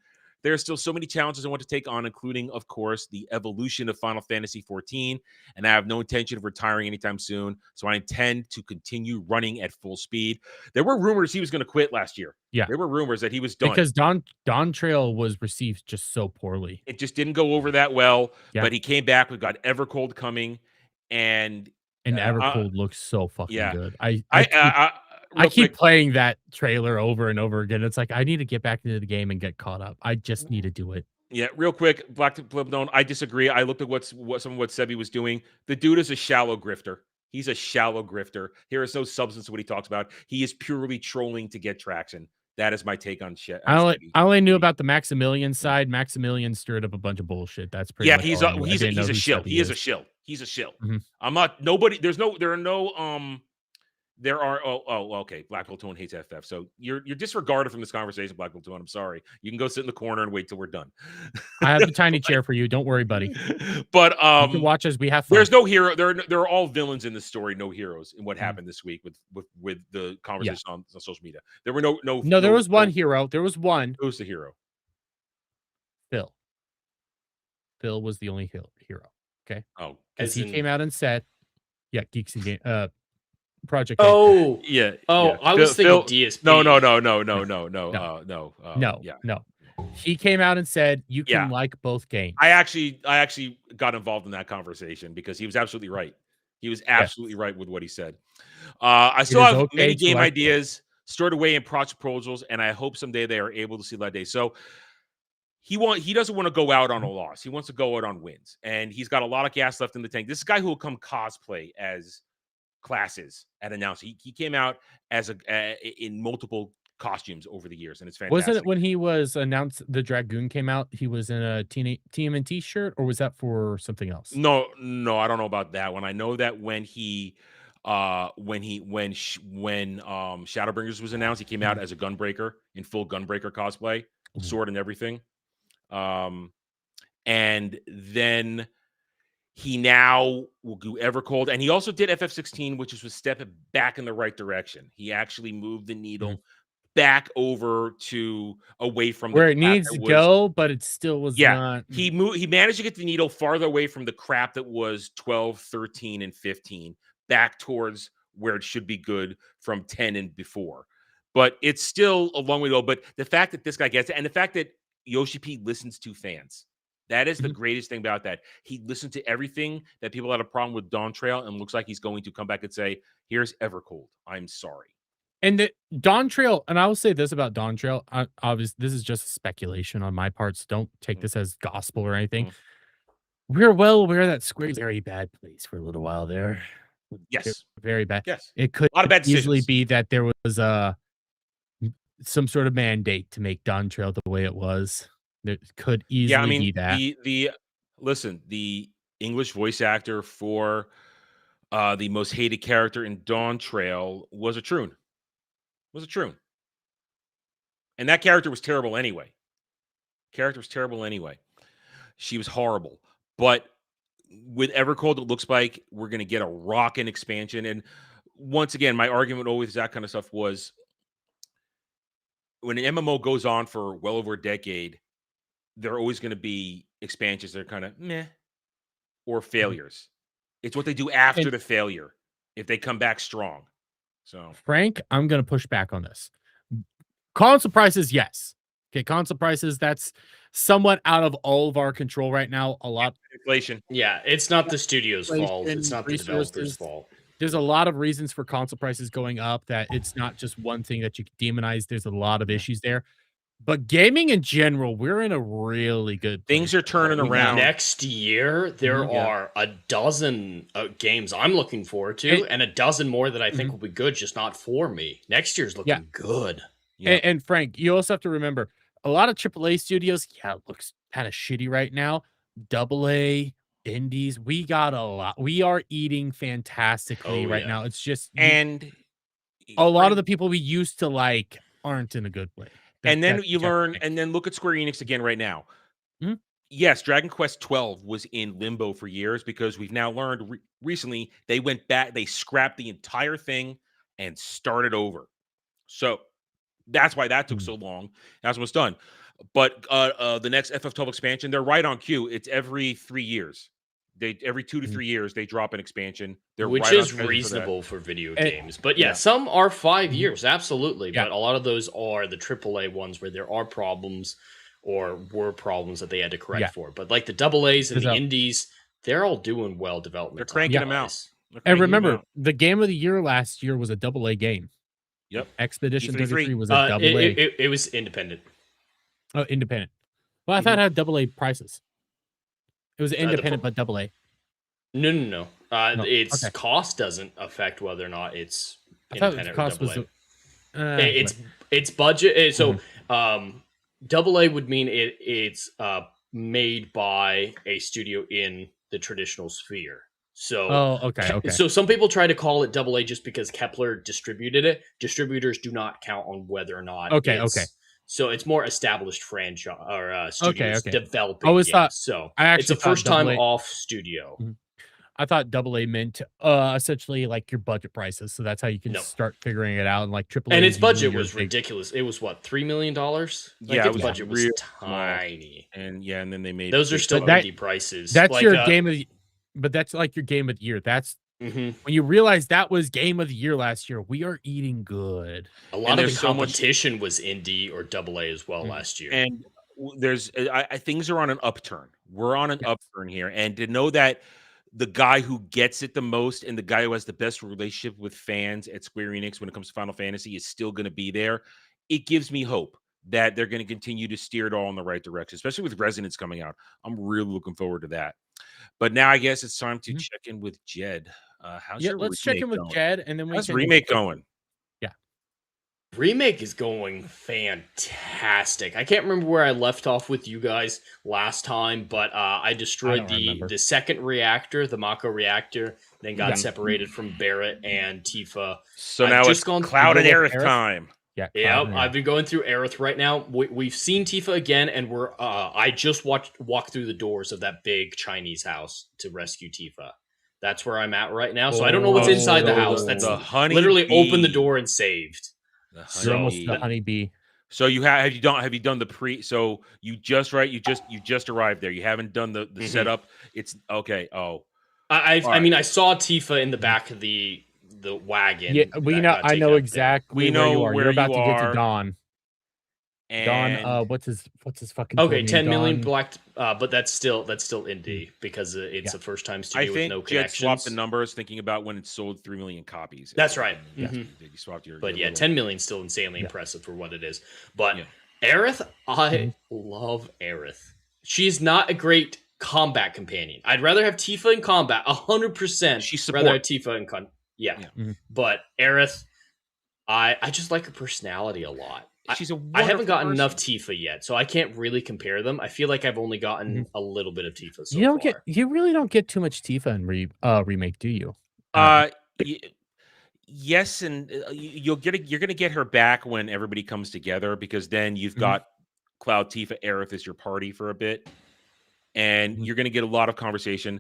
There are still so many challenges I want to take on, including, of course, the evolution of Final Fantasy XIV, and I have no intention of retiring anytime soon, so I intend to continue running at full speed. There were rumors he was going to quit last year. Yeah. There were rumors that he was done. Because Dawn Trail was received just so poorly. It just didn't go over that well, Yeah. but he came back. We've got Evercold coming, and Evercold looks so fucking good. I keep playing that trailer over and over again. It's like, I need to get back into the game and get caught up. I just need to do it. Yeah, real quick, Black to Flipstone. I disagree. I looked at what Sebi was doing. The dude is a shallow grifter. He's a shallow grifter. There is no substance to what he talks about. He is purely trolling to get traction. That is my take on shit. I only knew about the Maximilian side. Maximilian stirred up a bunch of bullshit. That's pretty much he's a shill. He is a shill. He's a shill. Mm-hmm. I'm not nobody. There are okay. Black Hole Tone hates FF, so you're disregarded from this conversation, Black Hole Tone. I'm sorry. You can go sit in the corner and wait till we're done. I have a tiny chair for you. Don't worry, buddy. But you can watch as we have fun. There's no hero. There are all villains in this story. No heroes in what happened this week with the conversation on social media. There were no. There was one hero. There was one. Who's the hero? Phil. Phil was the only hero. Okay. Oh, because he came out and said, "Yeah, Geeks and Game." Project. Oh, yeah. I was thinking DSP. No. No. He came out and said you can like both games. I actually got involved in that conversation because he was absolutely right. He was absolutely right with what he said. I still have many game ideas stored away in project proposals, and I hope someday they are able to see that day. So he doesn't want to go out on a loss. He wants to go out on wins, and he's got a lot of gas left in the tank. This is a guy who will come cosplay as classes at announcing. He came out as in multiple costumes over the years, and it's fantastic. Wasn't it when he was announced the Dragoon came out, he was in a TMNT shirt, or was that for something else? No, I don't know about that one. I know that when Shadowbringers was announced, he came out as a Gunbreaker in full Gunbreaker cosplay, sword and everything. And then he now will do Evercold, and he also did FF16, which was a step back in the right direction. He actually moved the needle back over to away from where it needs to go, but it still was not. He managed to get the needle farther away from the crap that was 12, 13, and 15, back towards where it should be good from 10 and before. But it's still a long way to go. But the fact that this guy gets it, and the fact that Yoshi P listens to fans. That is the greatest thing about that. He listened to everything that people had a problem with Dawn Trail, and looks like he's going to come back and say, here's Evercold. I'm sorry. And the Dawn Trail, and I will say this about Dawn Trail, obviously, this is just speculation on my part, so don't take this as gospel or anything. We're well aware that Square's a very bad place for a little while there. Yes. Very bad. Yes. It could a lot of bad easily decisions. be that there was some sort of mandate to make Dawn Trail the way it was. There could easily be that. The English voice actor for the most hated character in Dawn Trail was a Troon. And that character was terrible anyway. She was horrible. But with Evercold, it looks like we're going to get a rockin' expansion. And once again, my argument always with that kind of stuff was when an MMO goes on for well over a decade, there are always going to be expansions that are kind of meh or failures. It's what they do after the failure if they come back strong. So, Frank, I'm going to push back on this. Console prices, yes. Okay, console prices, that's somewhat out of all of our control right now. A lot inflation. Yeah, it's not the studio's fault. It's not the developer's fault. there's a lot of reasons for console prices going up, that it's not just one thing that you can demonize. There's a lot of issues there. But gaming in general, we're in a really good place. Things are turning around. Next year, there are a dozen games I'm looking forward to, and a dozen more that I think will be good, just not for me. Next year's looking good. And Frank, you also have to remember, a lot of AAA studios, it looks kind of shitty right now. AA, indies, we got a lot. We are eating fantastically right now. It's just and a lot of the people we used to like aren't in a good way. And then you learn, and then look at Square Enix again right now. Yes, Dragon Quest 12 was in limbo for years because we've now learned recently they went back, they scrapped the entire thing and started over. So that's why that took so long. That's what's done. But the next FF12 expansion, they're right on cue. It's every 3 years. Every 2 to 3 years they drop an expansion. Which right is reasonable for video games. But some are 5 years, absolutely. But a lot of those are the AAA ones where there are problems or were problems that they had to correct for. But like the AA's and the indies, they're all doing well development. They're cranking them out. And remember, the game of the year last year was a AA game. Yep. Expedition 33 was a AA. It was independent. Oh, independent. Well, I thought it had AA prices. It was independent, but AA. No. Its cost doesn't affect whether or not it's independent or AA. It's budget. So AA would mean it's made by a studio in the traditional sphere. So, So some people try to call it AA just because Kepler distributed it. Distributors do not count on whether or not. So it's more established franchise or studios developing games. So it's a first time off studio. I thought AA meant essentially like your budget prices. So that's how you can start figuring it out. And like AAA. And its budget was ridiculous. It was what, $3 million? Its budget was tiny. And and then they made those are still indie prices. That's like, your game of the, but that's like your game of the year. That's when you realize that was game of the year last year. We are eating good. A lot of the competition was indie or AA as well last year. And there's things are on an upturn. We're on an upturn here, and to know that the guy who gets it the most and the guy who has the best relationship with fans at Square Enix when it comes to Final Fantasy is still going to be there, it gives me hope that they're going to continue to steer it all in the right direction, especially with Resonance coming out. I'm really looking forward to that. But now I guess it's time to check in with Jed. How's your let's check in with Jed, and then how's remake going? Remake is going fantastic. I can't remember where I left off with you guys last time, but I destroyed the second reactor, the Mako reactor, then got separated from Barrett and Tifa. So now it's Cloud and Aerith time. Yeah, I've been going through Aerith right now. We've seen Tifa again, and I just walked through the doors of that big Chinese house to rescue Tifa. That's where I'm at right now. So I don't know what's inside the house. That's literally opened the door and saved. You're almost the honeybee. So have you done the pre? So you just arrived there. You haven't done the setup. It's okay. Oh, I mean, I saw Tifa in the back of the wagon. Yeah, I know exactly. We know where you are. You're about to get to Dawn. And Dawn, what's his fucking okay, 10 million black, but that's still indie because it's a first time studio with no connections. Jet swapped the numbers thinking about when it sold 3 million copies. That's right. You swapped your 10 million is still insanely impressive for what it is. But Aerith, I love Aerith. She's not a great combat companion. I'd rather have Tifa in combat 100%. She's rather have Tifa in but Aerith, I just like her personality a lot. I haven't gotten enough Tifa yet, so I can't really compare them. I feel like I've only gotten a little bit of Tifa so far. You really don't get too much Tifa in remake, do you? Yes, and you're gonna get her back when everybody comes together, because then you've got Cloud, Tifa, Aerith as your party for a bit, and you're gonna get a lot of conversation.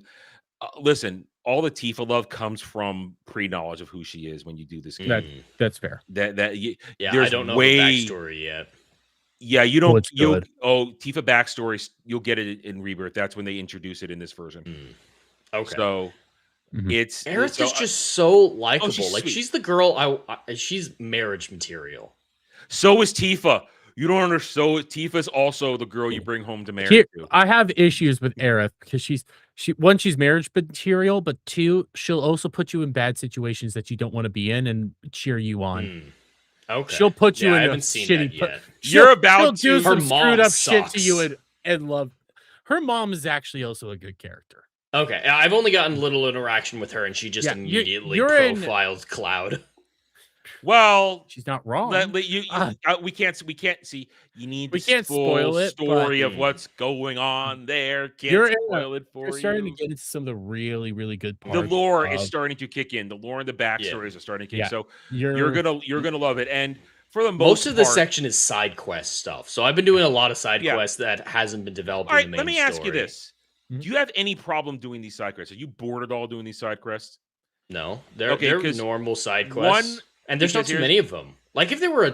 Listen, all the Tifa love comes from pre-knowledge of who she is when you do this game. That's fair. I don't know the backstory yet. Yeah, you don't. Tifa backstory, you'll get it in Rebirth. That's when they introduce it in this version. Okay. So Aerith is just so likable. She's the girl. She's marriage material. So is Tifa. You don't understand. So Tifa's also the girl you bring home to marry Here, to. I have issues with Aerith because she's marriage material, but two, she'll also put you in bad situations that you don't want to be in and cheer you on. Okay. She'll put you I in a haven't seen that shitty. yet. You're She'll about do to. Her some screwed mom up shit to you sucks. and love. Her mom is actually also a good character. Okay, I've only gotten little interaction with her, and she just Yeah, immediately you're in- profiled Cloud. Well, She's not wrong. we can't see. You need We the can't full spoil it, but- story of what's going on there. Can't You're in spoil it You're for starting you. to get into some of the really, really good The parts. lore is starting to kick in. The lore and the Yeah. backstories are starting to kick. Yeah. So You're you're gonna love it. And for the Most of the part, section is side quest stuff, so I've been doing a lot of side Yeah. quests that hasn't been developed all in right. the main Let me ask you story. this: Mhm. do you have any problem doing these side quests? Are you bored at all doing these side quests? No, they're Okay, 'cause normal side quests, one- and there's not because too here's- many of them. Like if there were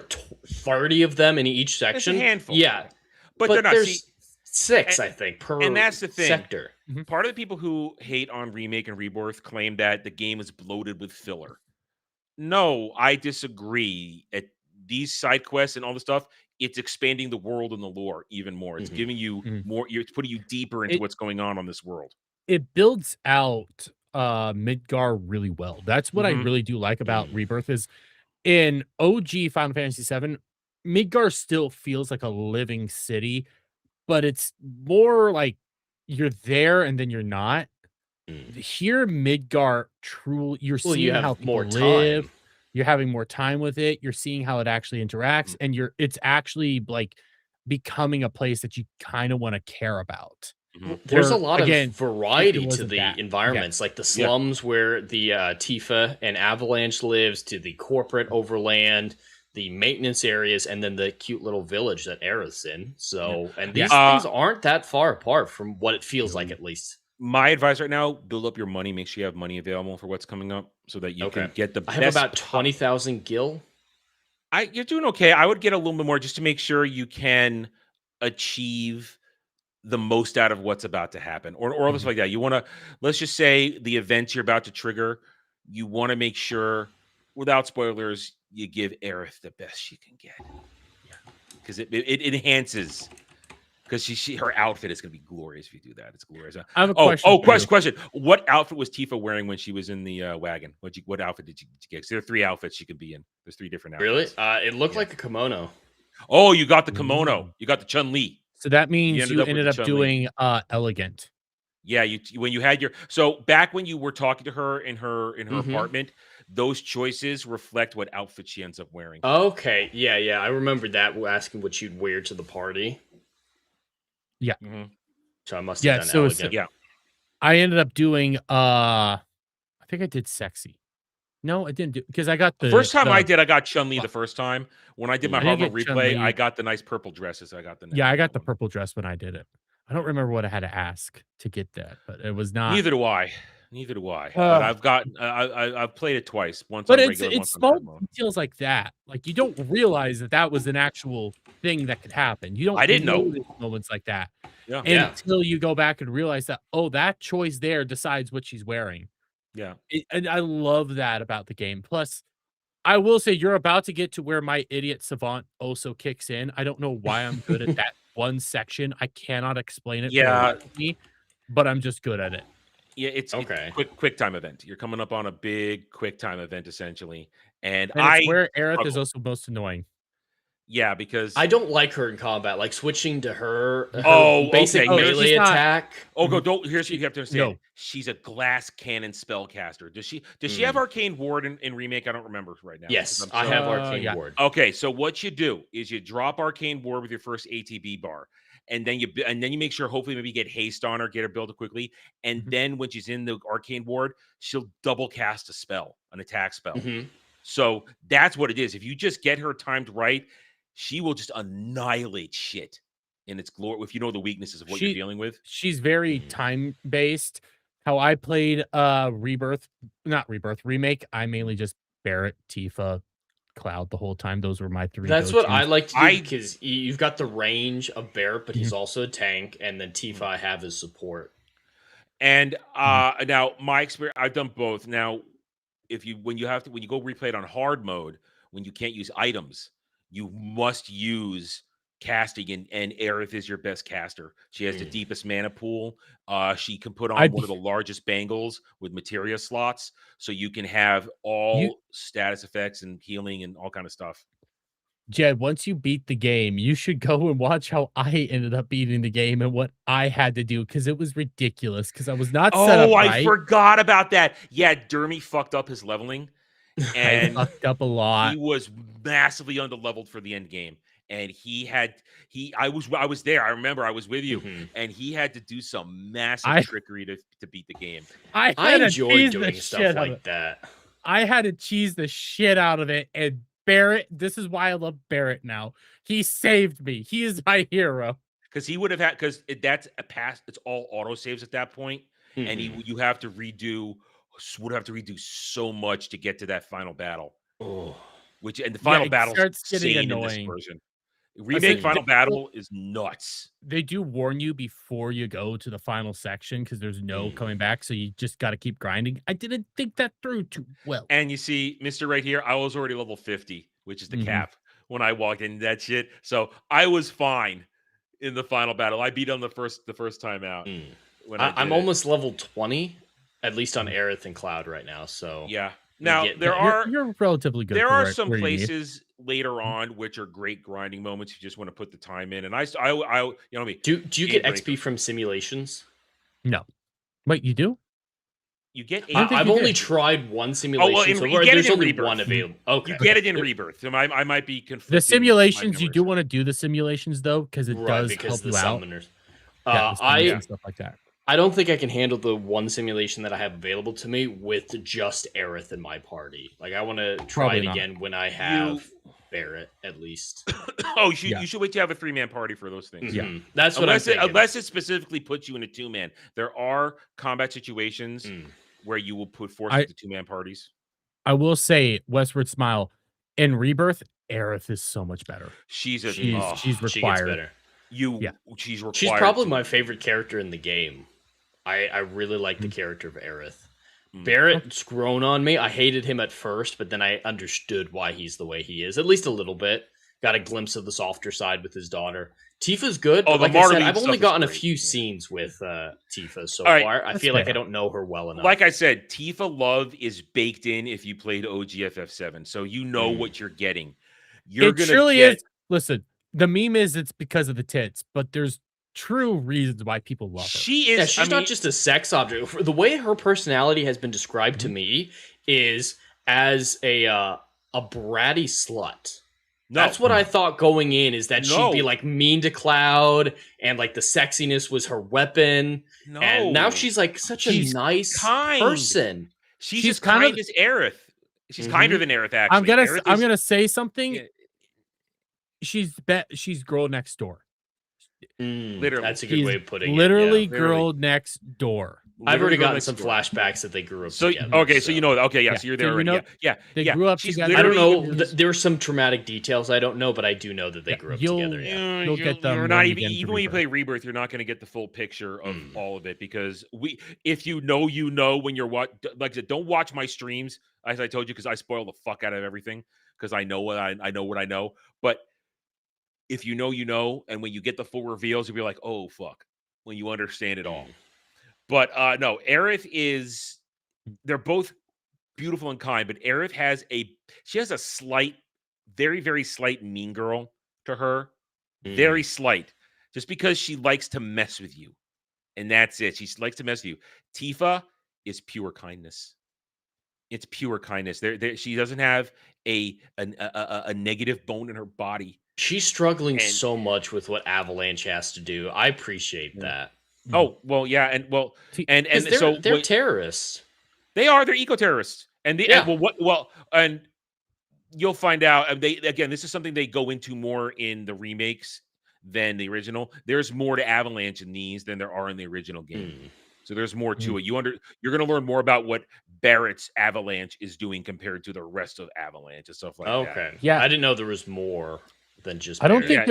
30 of them in each It's section, a handful. yeah, but they're not. there's See, 6, and- I think, per and that's the thing. sector. part of the people who hate on Remake and Rebirth claim that the game is bloated with filler. No, I disagree. These side quests and all the stuff, it's expanding the world and the lore even more. It's Mhm. giving you more. It's putting you deeper into It- what's going on this world. It builds out Midgar really well. That's what I Mhm. really do like about Rebirth is in OG Final Fantasy VII, Midgar still feels like a living city, but it's more like you're there and then you're not. Here, Midgar, truly, you're Well, seeing you how have people more live. time. You're having more time with it. You're seeing how it actually interacts, and it's actually like becoming a place that you kind of want to care about. Mhm. There's a Where, lot again, of variety to wasn't the that. environments, like the slums where the Tifa and Avalanche lives, to the corporate overland, the maintenance areas, and then the cute little village that Aerith's in. So, and these things aren't that far apart from what it feels like, at least. My advice right now: build up your money. Make sure you have money available for what's coming up, so that you can get the I best. have about 20,000 gil. You're doing okay. I would get a little bit more just to make sure you can achieve the most out of what's about to happen, or stuff like that. You want to, let's just say the events you're about to trigger, you want to make sure, without spoilers, you give Aerith the best she can get, because it enhances. Because her outfit is going to be glorious if you do that. It's glorious. I have a question. Question. What outfit was Tifa wearing when she was in the wagon? What outfit did you get? 'Cause there are 3 outfits she could be in. There's 3 different outfits. Really? It looked like a kimono. Oh, you got the kimono. You got the Chun-Li. So that means you ended up with the doing elegant. Yeah, when you had back when you were talking to her in her apartment, those choices reflect what outfit she ends up wearing. Okay, yeah, I remember that, asking what you'd wear to the party. Yeah. So I must have done elegant. I ended up doing I think I did sexy. No, I didn't do, because I got the first time I got Chun-Li the first time. When I did my I didn't hard mode get replay, Chun-Li. I got the nice purple dresses. I got the I got the purple dress when I did it. I don't remember what I had to ask to get that, but it was not. Neither do I. But I've played it twice. Once But on it's regular, once on small hard mode. details like that. Like you don't realize that was an actual thing that could happen. You don't. I didn't know moments like that. Yeah. Until you go back and realize that that choice there decides what she's wearing. Yeah. And I love that about the game. Plus, I will say you're about to get to where my idiot savant also kicks in. I don't know why I'm good at that one section. I cannot explain it. But I'm just good at it. Yeah, it's okay. Quick time event. You're coming up on a big quick time event essentially, and it's where Aerith is also most annoying. Yeah, because I don't like her in combat. Like switching to her basic okay. melee attack. Don't. Here's what you have to understand. No. She's a glass cannon spellcaster. Does she have Arcane Ward in Remake? I don't remember right now. Yes, I have Arcane Ward. Okay, so what you do is you drop Arcane Ward with your first ATB bar, and then you make sure hopefully maybe get haste on her, get her build it quickly, and then when she's in the Arcane Ward, she'll double cast a spell, an attack spell. So that's what it is. If you just get her timed right, she will just annihilate shit in its glory if you know the weaknesses of what you're dealing with. She's very time-based. How I played Remake, I mainly just Barret, Tifa, Cloud the whole time. Those were my 3. That's what I like to do because you've got the range of Barret, but he's also a tank, and then Tifa I have as support. And now my experience, I've done both. Now, when you go replay it on hard mode, when you can't use items, you must use casting, and Aerith is your best caster. She has the deepest mana pool. She can put on I'd one be- of the largest bangles with materia slots, so you can have all status effects and healing and all kind of stuff. Jed, once you beat the game, you should go and watch how I ended up beating the game and what I had to do because it was ridiculous because I was not set up Oh, I right. forgot about that. Yeah, Dermy fucked up his leveling, I and fucked up a lot. he was massively underleveled for the end game. And I was there. I remember I was with you, and he had to do some massive trickery to beat the game. I enjoy doing stuff like that. I had to cheese the shit out of it, and Barrett, this is why I love Barrett now. He saved me. He is my hero. Because he would have had, that's a pass. It's all auto saves at that point, and you would have to redo so much to get to that final battle. Oh, And the final battle starts getting insane annoying. in this version. Remake final battle is nuts. They do warn you before you go to the final section because there's no coming back, so you just got to keep grinding. I didn't think that through too well. And you see, Mr. Right here, I was already level 50, which is the cap when I walked in that shit. So I was fine in the final battle. I beat him the first time out. I'm almost level 20, at least on Aerith and Cloud right now. So yeah. Now you're relatively good. There are some places later on which are great grinding moments. You just want to put the time in, and I you know what I mean. Do you get XP from simulations? No. Wait, you do? You get. I've only tried one simulation. So there's only Rebirth. one available. Okay, you get it in Rebirth. So I might be confused. The simulations, you do want to do the simulations though, because it does help you out. Summoners. Stuff like that. I don't think I can handle the one simulation that I have available to me with just Aerith in my party. Like I want to try it again when I have Barrett at least. You should wait to have a 3-man party for those things. Yeah, that's what I'm thinking. Unless it specifically puts you in a 2-man. There are combat situations where you will put force into 2-man parties. I will say, Westward Smile in Rebirth, Aerith is so much better. She's required. She gets better. She's required. She's probably my favorite character in the game. I really like the character of Aerith. Barrett's grown on me. I hated him at first, but then I understood why he's the way he is, at least a little bit. Got a glimpse of the softer side with his daughter. Tifa's good, but like I said, I've only gotten a few scenes with Tifa so far. I feel like I don't know her well enough. Like I said, Tifa love is baked in if you played OGFF7, so you know what you're getting. It truly is. Listen, the meme is it's because of the tits, but there's true reasons why people love her. She's not just a sex object. The way her personality has been described to me is as a bratty slut. That's what I thought going in, is that she'd be like mean to Cloud and like the sexiness was her weapon. And now she's like such a nice person. She's as kind as Aerith. She's kinder than Aerith, actually. I'm gonna say something. Yeah. She's girl next door. Literally, that's a good way of putting it. Literally, girl next door. I've already gotten some flashbacks that they grew up together. So you know, so you're there already. They grew up together. I don't know. There are some traumatic details I don't know, but I do know that they grew up together. You'll get them. You're not even when you play Rebirth, you're not going to get the full picture of all of it, because if you know when you're like I said, don't watch my streams, as I told you, because I spoil the fuck out of everything, because I know what I know. But if you know, and when you get the full reveals, you'll be like, oh fuck, when you understand it all. But no, Aerith they're both beautiful and kind, but Aerith has a slight, very, very slight mean girl to her. Very slight. Just because she likes to mess with you. And that's it. She likes to mess with you. Tifa is pure kindness. It's pure kindness. She doesn't have a negative bone in her body. She's struggling so much with what Avalanche has to do. I appreciate that. Oh, well, yeah, and they're terrorists. They are. They're eco-terrorists, and and you'll find out. This is something they go into more in the remakes than the original. There's more to Avalanche in these than there are in the original game. So there's more to it. You're going to learn more about what Barrett's Avalanche is doing compared to the rest of Avalanche and stuff like that. Okay, yeah, I didn't know there was more than just. I don't think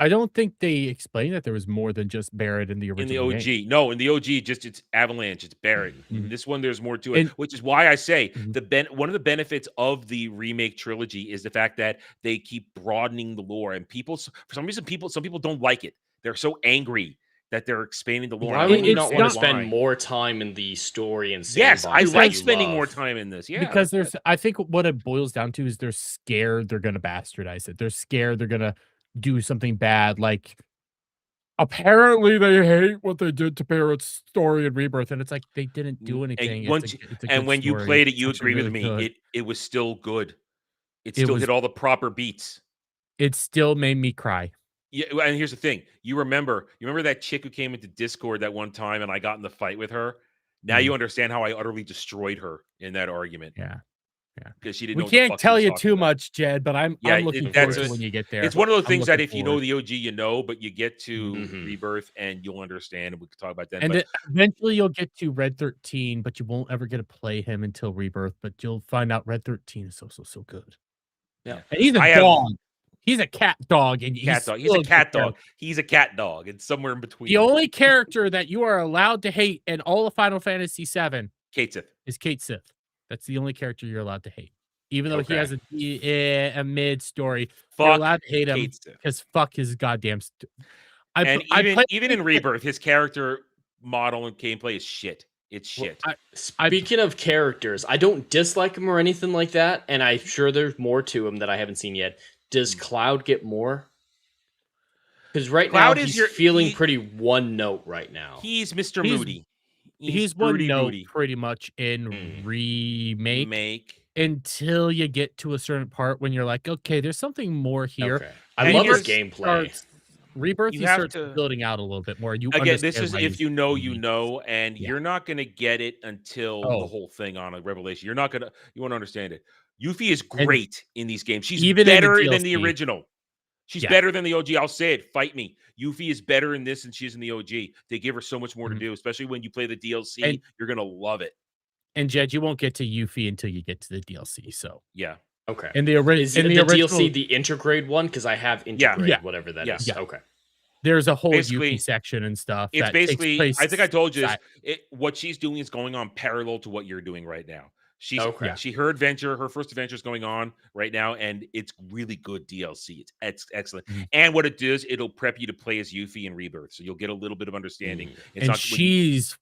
I don't think they explained that there was more than just Barrett in the In the original game. OG. No, in the OG, just it's Avalanche, it's Barrett. In Mhm. this one, there's more to it, And which is why I say Mhm. one of the benefits of the remake trilogy is the fact that they keep broadening the lore, and for some reason, some people don't like it. They're so angry that they're expanding the lore, and Why I would don't you not want to understand spend why. more time in the story and Yes, I sandbox that like you spending more love? time in this. Yeah, because that's there's I think what it boils down to is they're scared they're gonna bastardize it. They're scared they're gonna do something bad. Like apparently they hate what they did to Barrett's story in Rebirth, and it's like they didn't do anything. It's a and good when you story. played it, It's you actually agree with really me. good. It was still good. It It still was hit all the proper beats. it still made me cry. Yeah, and here's the thing. You remember that chick who came into Discord that one time and I got in the fight with her? Now you Mhm. understand how I utterly destroyed her in that argument Yeah. Yeah. because she didn't know We what the can't fuck she tell was you talking too about. much, Jed, but Yeah, I'm looking that's forward to it. when you get there. It's one of those I'm things that looking if you know forward. the OG, you know, but you get to Mhm. Rebirth and you'll understand, and we can talk about that. And But then eventually you'll get to Red 13, but you won't ever get to play him until Rebirth, but you'll find out Red 13 is so good. Yeah. yeah, And he's a I have dog. He's a cat dog, and he's cat dog. He's still a a good cat dog. character. He's a cat dog. It's somewhere in The between. only character that you are allowed to hate in all of Final Fantasy VII Kate Sith. is Kate Sith. That's the only character you're allowed to hate. Even though he Okay. has a mid story, you're Fuck allowed to hate him Kate Sith. because fuck his goddamn. And I played even in Rebirth, his character model and gameplay is shit. It's Well, shit. Speaking of characters, I don't dislike him or anything like that, and I'm sure there's more to him that I haven't seen yet. Does Cloud get more? Because right now Cloud is he's feeling pretty one note right now. he's Mr. He's- Moody. He's one Broody note Moody. pretty much in Mm. remake Make. until you get to a certain part when you're like, okay, there's something more here. Okay. I And love his here's- gameplay. Rebirth, You he have starts to- building out a little bit more. You Again, this understand is why if he's you know, you unique. know, and Yeah. you're not gonna get it until the Oh. whole thing on a revelation. You're not gonna you won't understand it. Yuffie is And great in these games. She's even in the better than the DLC. original. She's Yeah. better than the OG. I'll say it. Fight me. Yuffie is better in this than she is in the OG. They give her so much more to Mhm. do, especially when you play the DLC. And- You're gonna love it. And Jed, you won't get to Yuffie until you get to the DLC. So Yeah. Okay. in the, Is in the the original, DLC the intergrade one? Because I have intergrade, Yeah. whatever that Yeah. is. Yeah. Okay. there's a whole Basically, Yuffie section and stuff. It's that takes basically, place I think I told you this. side- What she's doing is going on parallel to what you're doing right now. Okay. Her first adventure is going on right now, and it's really good DLC. It's excellent. Mhm. And what it does, it'll prep you to play as Yuffie in Rebirth, so you'll get a little bit of understanding. It's and not she's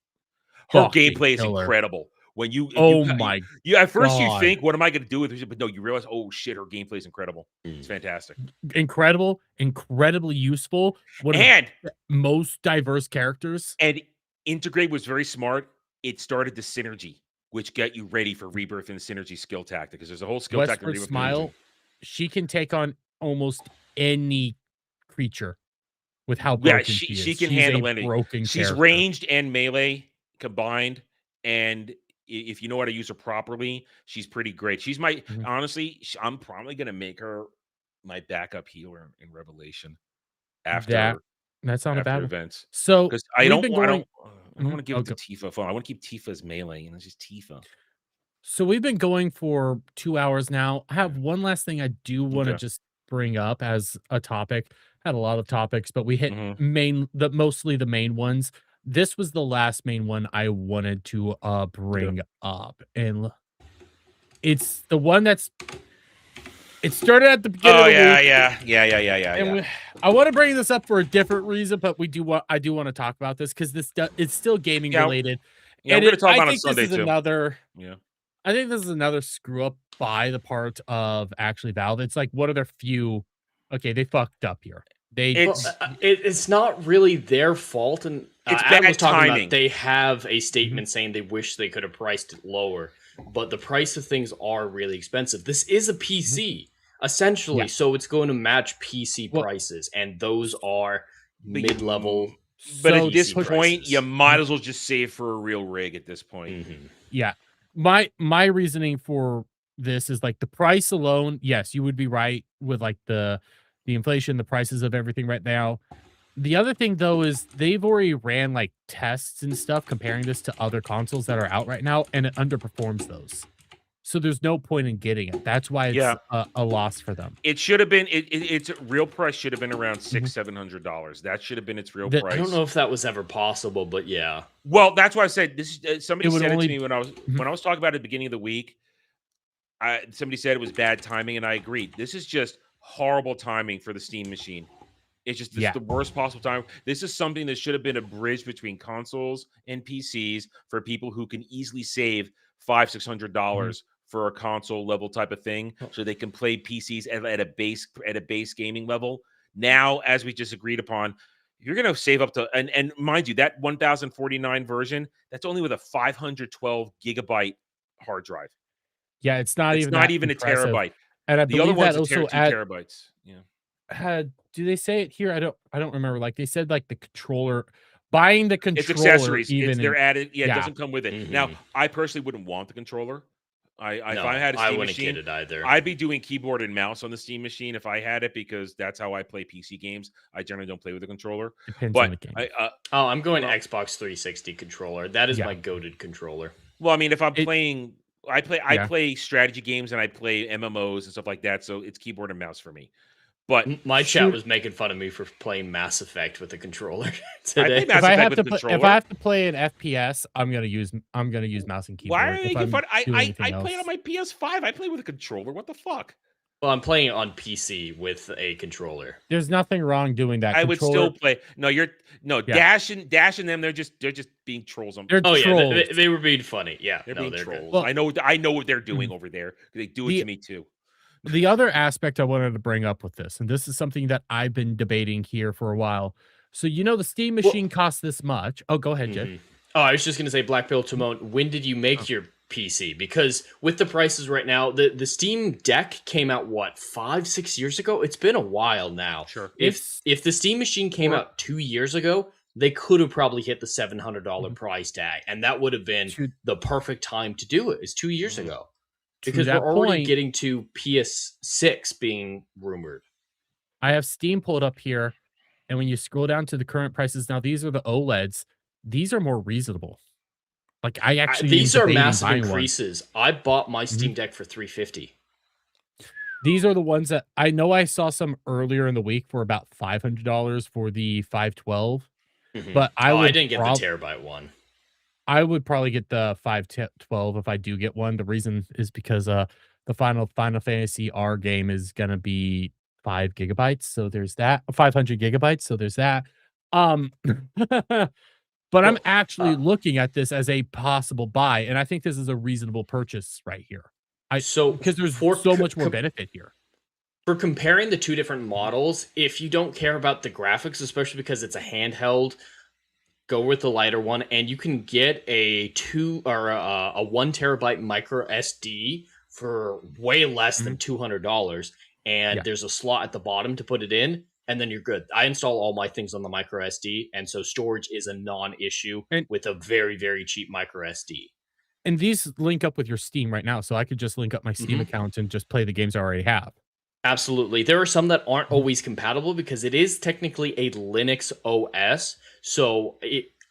her fucking gameplay is killer. incredible. When you Oh my you at first you God. think, what am I going to do with her? But no, you realize, oh shit, her gameplay is incredible. Mm. It's fantastic. incredible, incredibly useful. One of And the most diverse characters. And Integrate was very smart. It started the synergy, which got you ready for Rebirth and the synergy skill tactic. Because there's a whole skill tactic. in Westward Rebirth. Smile, she can take on almost any creature with how Yeah, broken she is. can She's handle a anything. broken She's character. ranged and melee combined. And if you know how to use her properly, she's pretty great. She's my, Mhm. honestly, I'm probably going to make her my backup healer in Revelation after, That's not a after bad one. events. So Because I we've don't been want going. to Mhm. give it to Okay. Tifa. I want to keep Tifa as melee, and it's just Tifa. So we've been going for 2 hours now. I have one last thing I do want to Okay. just bring up as a topic. Had a lot of topics, but we hit Mhm. mostly the main ones. This was the last main one I wanted to bring up, and it's the one that's. It started at the beginning. Oh of the yeah, week, yeah. and I want to bring this up for a different reason, but I do want to talk about this because it's still gaming Yeah. related. Yeah, And we're gonna talk I about it on think Sunday this is too. Yeah. I think this is another screw up by the part of actually Valve. It's like one of their few. Okay, they fucked up here. It's not really their fault, and It's Adam bad was talking timing. about they have a statement saying they wish they could have priced it lower, but the price of things are really expensive. This is a PC essentially, Yeah. so it's going to match PC Well- prices, and those are But you- mid-level. But So at this PC point, prices. you might as well just save for a real rig at this point. Mhm. Yeah. My reasoning for this is like the price alone, yes, you would be right with like the inflation, the prices of everything right now. The other thing though is they've already ran like tests and stuff comparing this to other consoles that are out right now, and it underperforms those. So there's no point in getting it. That's why it's Yeah. a loss for them. It should have been its real price should have been around $600-700. That should have been its real The- price. I don't know if that was ever possible, but yeah. Well, that's why I said this. Somebody It would said it only- to me when I was talking about it at the beginning of the week. Somebody said it was bad timing, and I agreed. This is just horrible timing for the Steam machine. It's just the worst possible time. This is something that should have been a bridge between consoles and PCs for people who can easily save $500-600 for a console level type of thing, so they can play PCs at a base gaming level. Now, as we just agreed upon, you're going to save up to and mind you, that 1049 version, that's only with a 512 gigabyte hard drive. Yeah, it's not It's even not that even impressive. a terabyte. And I The other believe one's that also 2 terabytes. Yeah. do they say it here? I don't remember. Like they said, like the controller, buying the controller. It's accessories. Even They're added. Yeah, yeah. it doesn't come with it. Now, I personally wouldn't want the controller. If I had a I Steam wouldn't machine, get it either. I'd be doing keyboard and mouse on the Steam machine if I had it, because that's how I play PC games. I generally don't play with a controller. Depends on the But game. I'm going Xbox 360 controller. That is my goated controller. well, I mean, if I'm playing, I play strategy games and I play MMOs and stuff like that. So it's keyboard and mouse for me. But My chat was making fun of me for playing Mass Effect with a controller today. I play Mass Effect with a if controller. I have to play an FPS, I'm gonna use mouse and keyboard. Why are you if making I'm fun? I doing play anything it on else. my PS5. I play with a controller. What the fuck? Well, I'm playing on PC with a controller. There's nothing wrong doing that. I would still play. No, Dash and them. They're just being trolls. They're Oh trolls. yeah, they were being funny. Yeah, They're no, being good. trolls. Well, I know what they're doing over there. They do it to me too. The other aspect I wanted to bring up with this, and this is something that I've been debating here for a while. So the Steam machine costs this much. Oh, go ahead, Jed. Oh, I was just gonna say, Black Pill Timon, when did you make your PC? Because with the prices right now, the Steam Deck came out 5-6 years ago. It's been a while now. Sure. If the Steam machine came out 2 years ago, they could have probably hit the $700 price tag, and that would have been the perfect time to do it. It's 2 years ago. Because we're already getting to PS6 being rumored. I have Steam pulled up here, and when you scroll down to the current prices, now these are the OLEDs. These are more reasonable. Like I actually, these are debating massive buying one. increases. I bought my Steam Deck for $350. These are the ones that I know I saw some earlier in the week for about $500 for the 512. But I didn't get the terabyte one. I would probably get the 512 if I do get one. The reason is because the Final Fantasy R game is gonna be 5 gigabytes, so there's that. 500 gigabytes, so there's that. But I'm actually looking at this as a possible buy, and I think this is a reasonable purchase right here. Because there's so much more benefit here. For comparing the two different models, if you don't care about the graphics, especially because it's a handheld, go with the lighter one, and you can get a 1 terabyte micro SD for way less than $200, and there's a slot at the bottom to put it in, and then you're good. I install all my things on the micro SD, and so storage is a non-issue with a very, very cheap micro SD. And these link up with your Steam right now, so I could just link up my Steam account and just play the games I already have. Absolutely. There are some that aren't always compatible because it is technically a Linux OS. So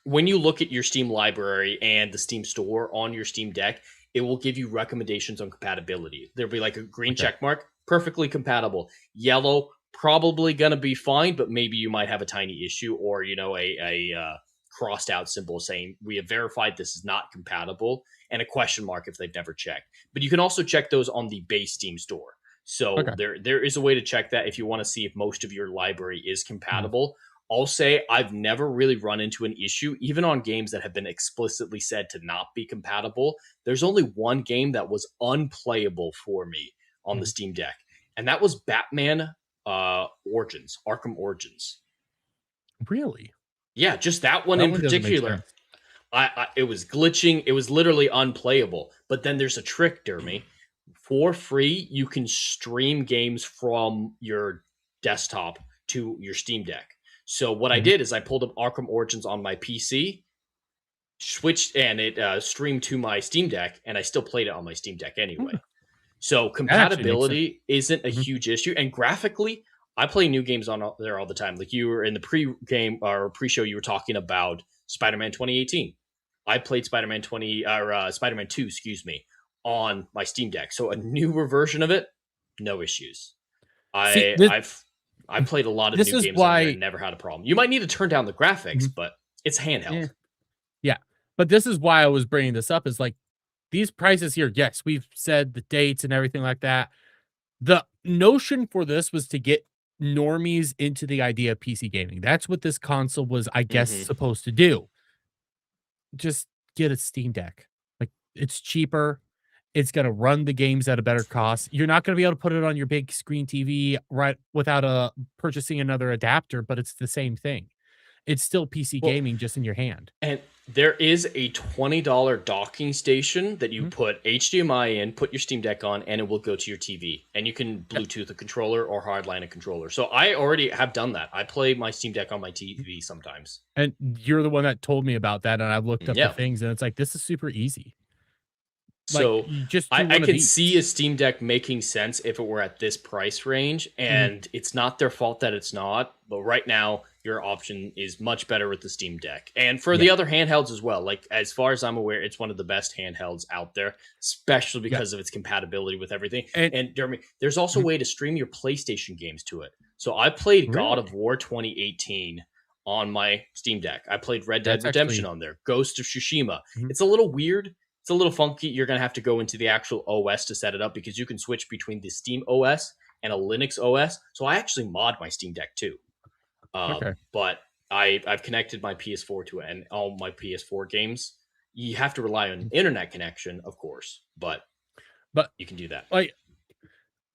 when you look at your Steam library and the Steam store on your Steam Deck, it will give you recommendations on compatibility. There'll be like a green check mark, perfectly compatible. Yellow, probably going to be fine, but maybe you might have a tiny issue, or, a crossed out symbol saying we have verified this is not compatible, and a question mark if they've never checked. But you can also check those on the base Steam store. So there is a way to check that if you want to see if most of your library is compatible. I'll say I've never really run into an issue, even on games that have been explicitly said to not be compatible. There's only one game that was unplayable for me on the Steam Deck, and that was Batman Origins, Arkham Origins. Really? Yeah, just that one in particular. It was glitching. It was literally unplayable. But then there's a trick, Dermy. For free, you can stream games from your desktop to your Steam Deck. So what I did is I pulled up Arkham Origins on my PC, switched, and it streamed to my Steam Deck, and I still played it on my Steam Deck anyway. So compatibility isn't a huge issue. And graphically, I play new games on there all the time. Like you were in the pre-game or pre-show, you were talking about Spider-Man 2018. I played Spider-Man 2, on my Steam Deck. So a newer version of it, no issues. See, I've played a lot of this new is games on there why- and never had a problem. You might need to turn down the graphics, Mhm. but it's handheld. Yeah. But this is why I was bringing this up is like these prices here. Yes, we've said the dates and everything like that. The notion for this was to get normies into the idea of PC gaming. That's what this console was, I guess, Mhm. supposed to do. Just get a Steam Deck. Like it's cheaper. It's going to run the games at a better cost. You're not going to be able to put it on your big screen TV right without purchasing another adapter, but it's the same thing. It's still PC Well, gaming just in your hand. And there is a $20 docking station that you Mhm. put HDMI in, put your Steam Deck on, and it will go to your TV. And you can Bluetooth a controller or hardline a controller. So I already have done that. I play my Steam Deck on my TV sometimes. And you're the one that told me about that, and I've looked up Yeah. the things, and it's like this is super easy. So you just do I one of can these. see a Steam Deck making sense if it were at this price range, and it's not their fault that it's not. But right now, your option is much better with the Steam Deck, and for the other handhelds as well. Like as far as I'm aware, it's one of the best handhelds out there, especially because of its compatibility with everything. And Jeremy, there's also a way to stream your PlayStation games to it. So I played God of War 2018 on my Steam Deck. I played Red Dead Redemption on there, Ghost of Tsushima. It's a little weird. It's a little funky. You're going to have to go into the actual OS to set it up because you can switch between the Steam OS and a Linux OS. So I actually mod my Steam Deck too. But I've connected my PS4 to it, and all my PS4 games, you have to rely on internet connection, of course, but you can do that.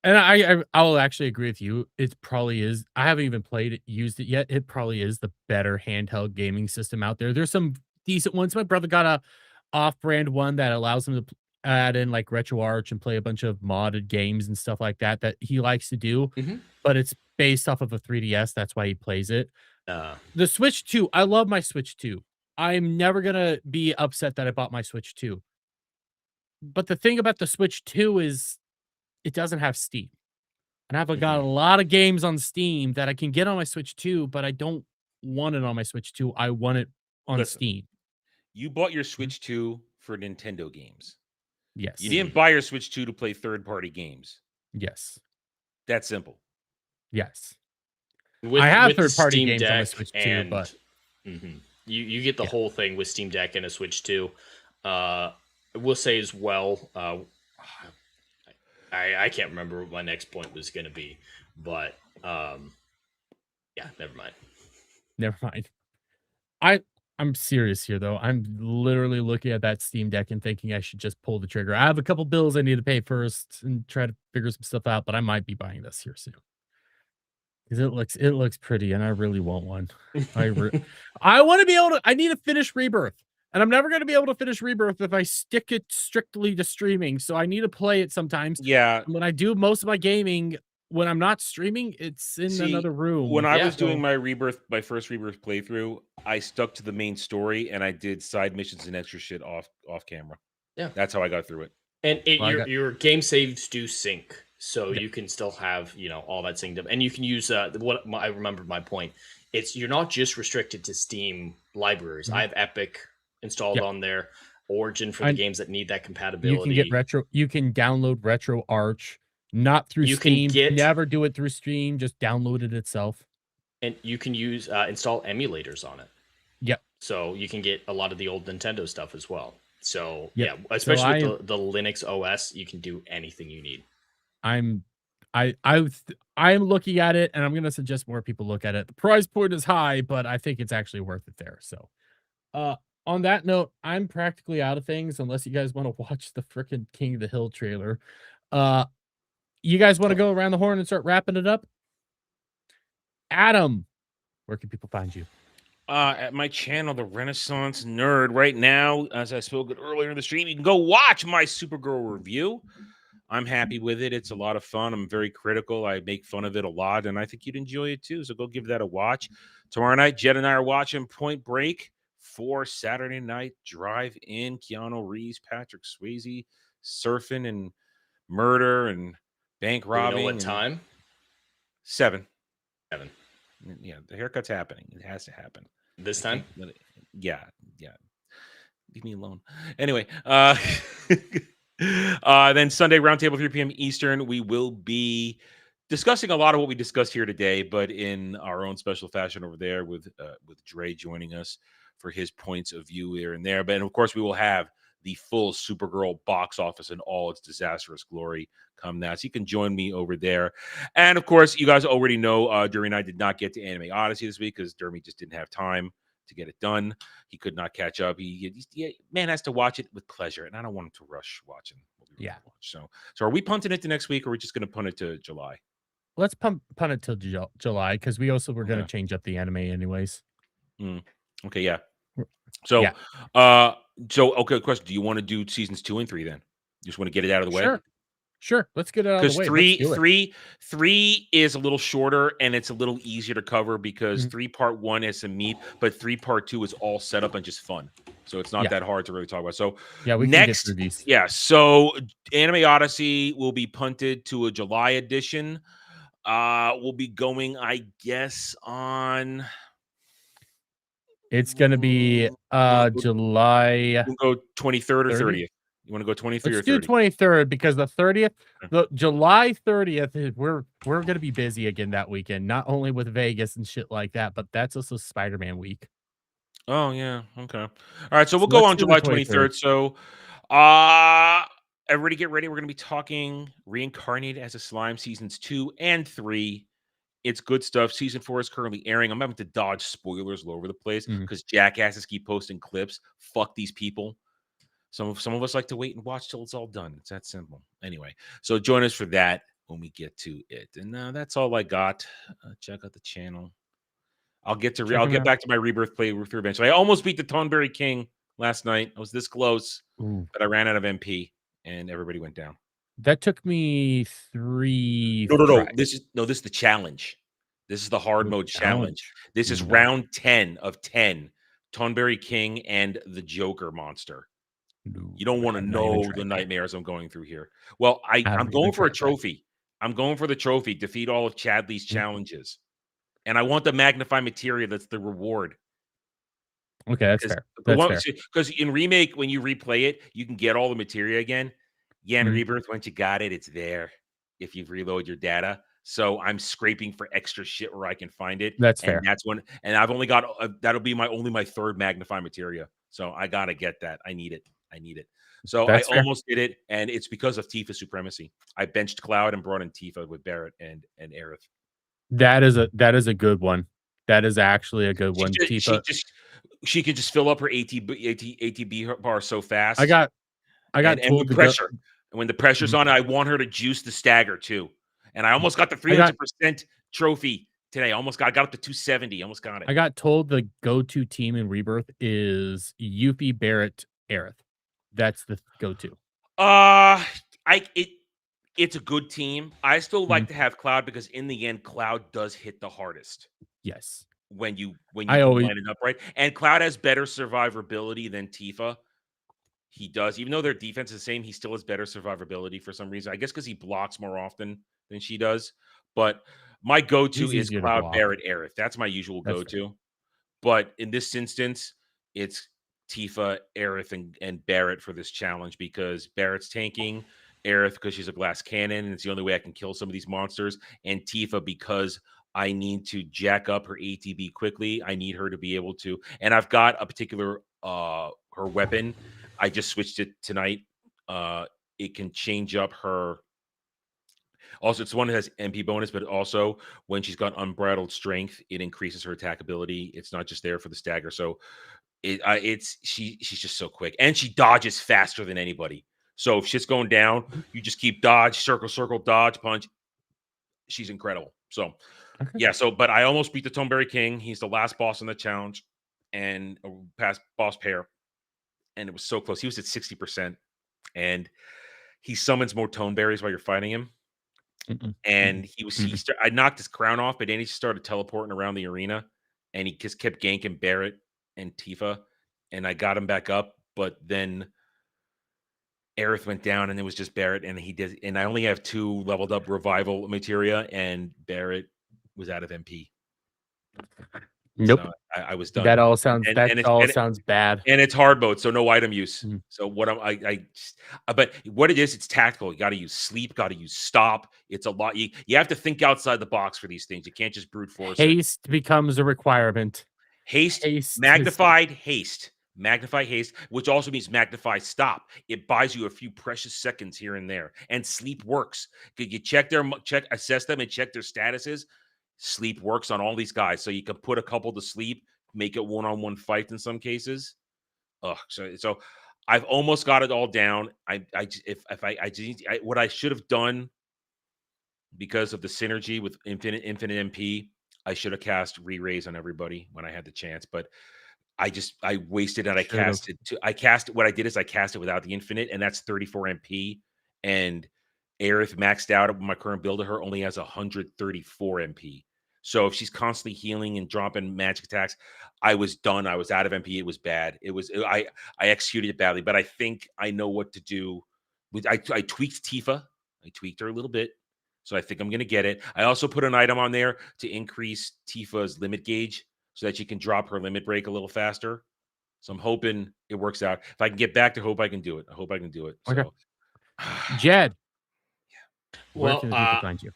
And I'll actually agree with you. It probably is. I haven't even used it yet. It probably is the better handheld gaming system out there. There's some decent ones. My brother got a off-brand one that allows him to add in like RetroArch and play a bunch of modded games and stuff like that he likes to do. But it's based off of a 3DS. That's why he plays it. The Switch 2. I love my Switch 2. I'm never gonna be upset that I bought my Switch 2. But the thing about the Switch 2 is it doesn't have Steam. And I've got a lot of games on Steam that I can get on my Switch 2, but I don't want it on my Switch 2. I want it on Steam. You bought your Switch 2 for Nintendo games. Yes. You didn't buy your Switch 2 to play third-party games. Yes. That's simple. Yes. I have third-party Steam games Deck on my Switch 2, but you get the whole thing with Steam Deck and a Switch 2. I will say as well, I can't remember what my next point was going to be, but yeah, never mind. Never mind. I'm serious here though. I'm literally looking at that Steam Deck and thinking I should just pull the trigger. I have a couple bills I need to pay first and try to figure some stuff out, but I might be buying this here soon. Because it looks pretty and I really want one. I want to be able to, I need to finish Rebirth. And I'm never going to be able to finish Rebirth if I stick it strictly to streaming. So I need to play it sometimes. Yeah. And when I do most of my gaming, when I'm not streaming, it's in another room. When I was doing my first Rebirth playthrough, I stuck to the main story and I did side missions and extra shit off camera. Yeah. That's how I got through it. And your game saves do sync. So you can still have, all that synced up. And you can use I remembered my point. You're not just restricted to Steam libraries. I have Epic installed on there, Origin for the games that need that compatibility. You can download RetroArch, not through Steam. Never do it through Steam, just download it itself. And you can use install emulators on it. Yep. So you can get a lot of the old Nintendo stuff as well. So especially with the Linux OS, you can do anything you need. I'm looking at it, and I'm gonna suggest more people look at it. The price point is high, but I think it's actually worth it there. So, on that note, I'm practically out of things unless you guys want to watch the freaking King of the Hill trailer. You guys want to go around the horn and start wrapping it up? Adam, where can people find you? At my channel, The Renaissance Nerd. Right now, as I spoke earlier in the stream, you can go watch my Supergirl review. I'm happy with it. It's a lot of fun. I'm very critical. I make fun of it a lot, and I think you'd enjoy it too. So go give that a watch. Tomorrow night, Jed and I are watching Point Break for Saturday Night Drive-In. Keanu Reeves, Patrick Swayze, surfing and murder and bank robbing. You know what time? 7. 7. Yeah, the haircut's happening. It has to happen. This time? Yeah. Leave me alone. Anyway, Then Sunday roundtable 3 p.m. Eastern. We will be discussing a lot of what we discussed here today, but in our own special fashion over there with Dre joining us for his points of view here and there. But of course, we will have the full Supergirl box office in all its disastrous glory come that. So you can join me over there. And of course, you guys already know Dermy and I did not get to Anime Odyssey this week because Dermy just didn't have time to get it done. He could not catch up. Man has to watch it with pleasure, and I don't want him to rush watching what we Yeah. watch. So are we punting it to next week, or are we just going to punt it to July? Let's punt it till July because we also were going to Okay. change up the anime anyways. Okay, yeah. So, Yeah. Okay, question: do you want to do seasons 2 and 3 then? You just want to get it out of the way? Sure. Let's get it out of the way. Because three is a little shorter and it's a little easier to cover because 3 part 1 has some meat, but 3 part 2 is all set up and just fun. So it's not that hard to really talk about. So yeah, we can get through these. Yeah. So Anime Odyssey will be punted to a July edition. We'll be going, I guess, on. It's gonna be July. We'll go 23rd or 30th. You want to go 23rd or 30th? Let's do 23rd because the 30th, the July 30th, we're gonna be busy again that weekend. Not only with Vegas and shit like that, but that's also Spider-Man week. Oh yeah. Okay. All right. So we'll go on July 23rd. So, everybody get ready. We're going to be talking Reincarnated as a Slime seasons 2 and 3. It's good stuff. Season 4 is currently airing. I'm having to dodge spoilers all over the place because jackasses keep posting clips. Fuck these people. Some of us like to wait and watch till it's all done. It's that simple. Anyway, so join us for that when we get to it. And that's all I got. Check out the channel. I'll get back to my Rebirth playthrough eventually. I almost beat the Tonberry King last night. I was this close, but I ran out of MP and everybody went down. That took me 3. No. This is the challenge. This is the hard mode challenge. This is round 10 of 10. Tonberry King and the Joker monster. You don't want to know the nightmares I'm going through here. Well, I'm going for a trophy. I'm going for the trophy. Defeat all of Chadley's challenges. And I want the magnify materia. That's the reward. Okay, that's fair. Because in Remake, when you replay it, you can get all the materia again. Yeah, in Rebirth, once you got it, it's there if you reload your data. So I'm scraping for extra shit where I can find it. That's fair. And I've only got that'll be my third magnify materia. So I gotta get that. I need it. So that's I almost did it, and it's because of Tifa supremacy. I benched Cloud and brought in Tifa with Barrett and Aerith. That is a good one. That is actually a good one. She could just fill up her ATB bar so fast. I got told with pressure. And when the pressure's on, I want her to juice the stagger too. And I almost got the 300% trophy today. I got up to 270. Almost got it. I got told the go-to team in Rebirth is Yuffie, Barrett, Aerith. That's the go-to. It's a good team. I still like to have Cloud because in the end, Cloud does hit the hardest. Yes. When you line it up right. And Cloud has better survivability than Tifa. He does. Even though their defense is the same, he still has better survivability for some reason. I guess because he blocks more often than she does. But my go-to is Cloud, Barrett, Aerith. That's my usual go-to. But in this instance, it's Tifa, Aerith, and Barrett for this challenge because Barrett's tanking, Aerith because she's a glass cannon, and it's the only way I can kill some of these monsters, and Tifa because I need to jack up her ATB quickly. I need her to be able to, and I've got a particular her weapon. I just switched it tonight. It can change up her. Also, it's one that has MP bonus, but also when she's got unbridled strength, it increases her attackability. It's not just there for the stagger. So she's just so quick, and she dodges faster than anybody. So if shit's going down, you just keep dodge, circle, dodge, punch. She's incredible. So but I almost beat the Tonberry King. He's the last boss in the challenge, and past boss pair, and it was so close. He was at 60%, and he summons more Tonberries while you're fighting him. And I knocked his crown off, but then he started teleporting around the arena, and he just kept ganking Barrett and Tifa, and I got him back up, but then Aerith went down, and it was just Barrett, and I only have 2 leveled up revival materia, and Barrett was out of MP. Nope. So I was done. That all sounds And sounds bad. and it's hard mode, so no item use. Mhm. So what but what it is, it's tactical. You got to use sleep, got to use stop. It's a lot. You have to think outside the box for these things. You can't just brute force it. Haste becomes a requirement. Haste, Haste is- magnified haste, which also means magnify stop. It buys you a few precious seconds here and there. And sleep works. You assess them and check their statuses. Sleep works on all these guys, so you can put a couple to sleep, make it one-on-one fights in some cases. So I've almost got it all down. What I should have done because of the synergy with infinite MP, I should have cast re-raise on everybody when I had the chance, but I wasted it. What I did is I cast it without the infinite, and that's 34 MP. And Aerith maxed out of my current build of her only has 134 MP. So if she's constantly healing and dropping magic attacks, I was done. I was out of MP. It was bad. I executed it badly, but I think I know what to do. I tweaked Tifa. I tweaked her a little bit. So I think I'm going to get it. I also put an item on there to increase Tifa's limit gauge so that she can drop her limit break a little faster. So I'm hoping it works out. If I can get back to hope I can do it. I hope I can do it. Okay. So Jed. Where Well, can the people find you?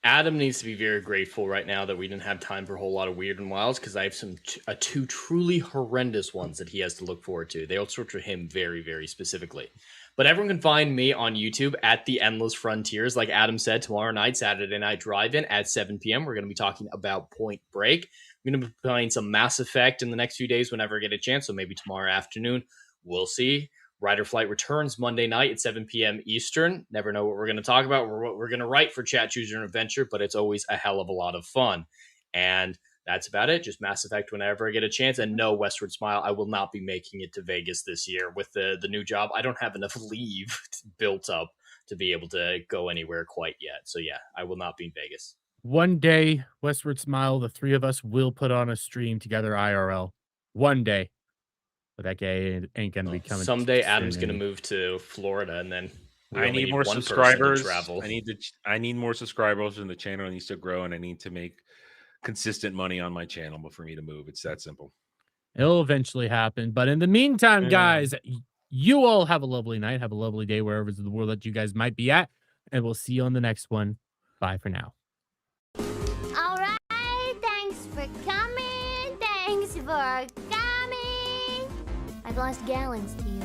Adam needs to be very grateful right now that we didn't have time for a whole lot of weird and wilds because I have two truly horrendous ones that he has to look forward to. They all sort of him very, very specifically. But everyone can find me on YouTube at The Endless Frontiers. Like Adam said, tomorrow night, Saturday Night Drive-In at 7 p.m. We're going to be talking about Point Break. I'm going to be playing some Mass Effect in the next few days whenever I get a chance. So maybe tomorrow afternoon. We'll see. Rider Flight returns Monday night at 7 p.m. Eastern. Never know what we're going to talk about or what we're going to write for Chat Choose Your Adventure, but it's always a hell of a lot of fun. And that's about it. Just Mass Effect whenever I get a chance. And no, Westward Smile, I will not be making it to Vegas this year with the new job. I don't have enough leave built up to be able to go anywhere quite yet. So yeah, I will not be in Vegas. One day, Westward Smile, the three of us will put on a stream together IRL. One day. But that guy ain't going to be coming. Someday Adam's going to move to Florida and then I need more subscribers. I need more subscribers, and the channel needs to grow, and I need to make consistent money on my channel for me to move. It's that simple. It'll eventually happen. But in the meantime, guys, you all have a lovely night. Have a lovely day wherever in the world that you guys might be at. And we'll see you on the next one. Bye for now. All right. Thanks for coming. Thanks for coming. I've lost gallons to you.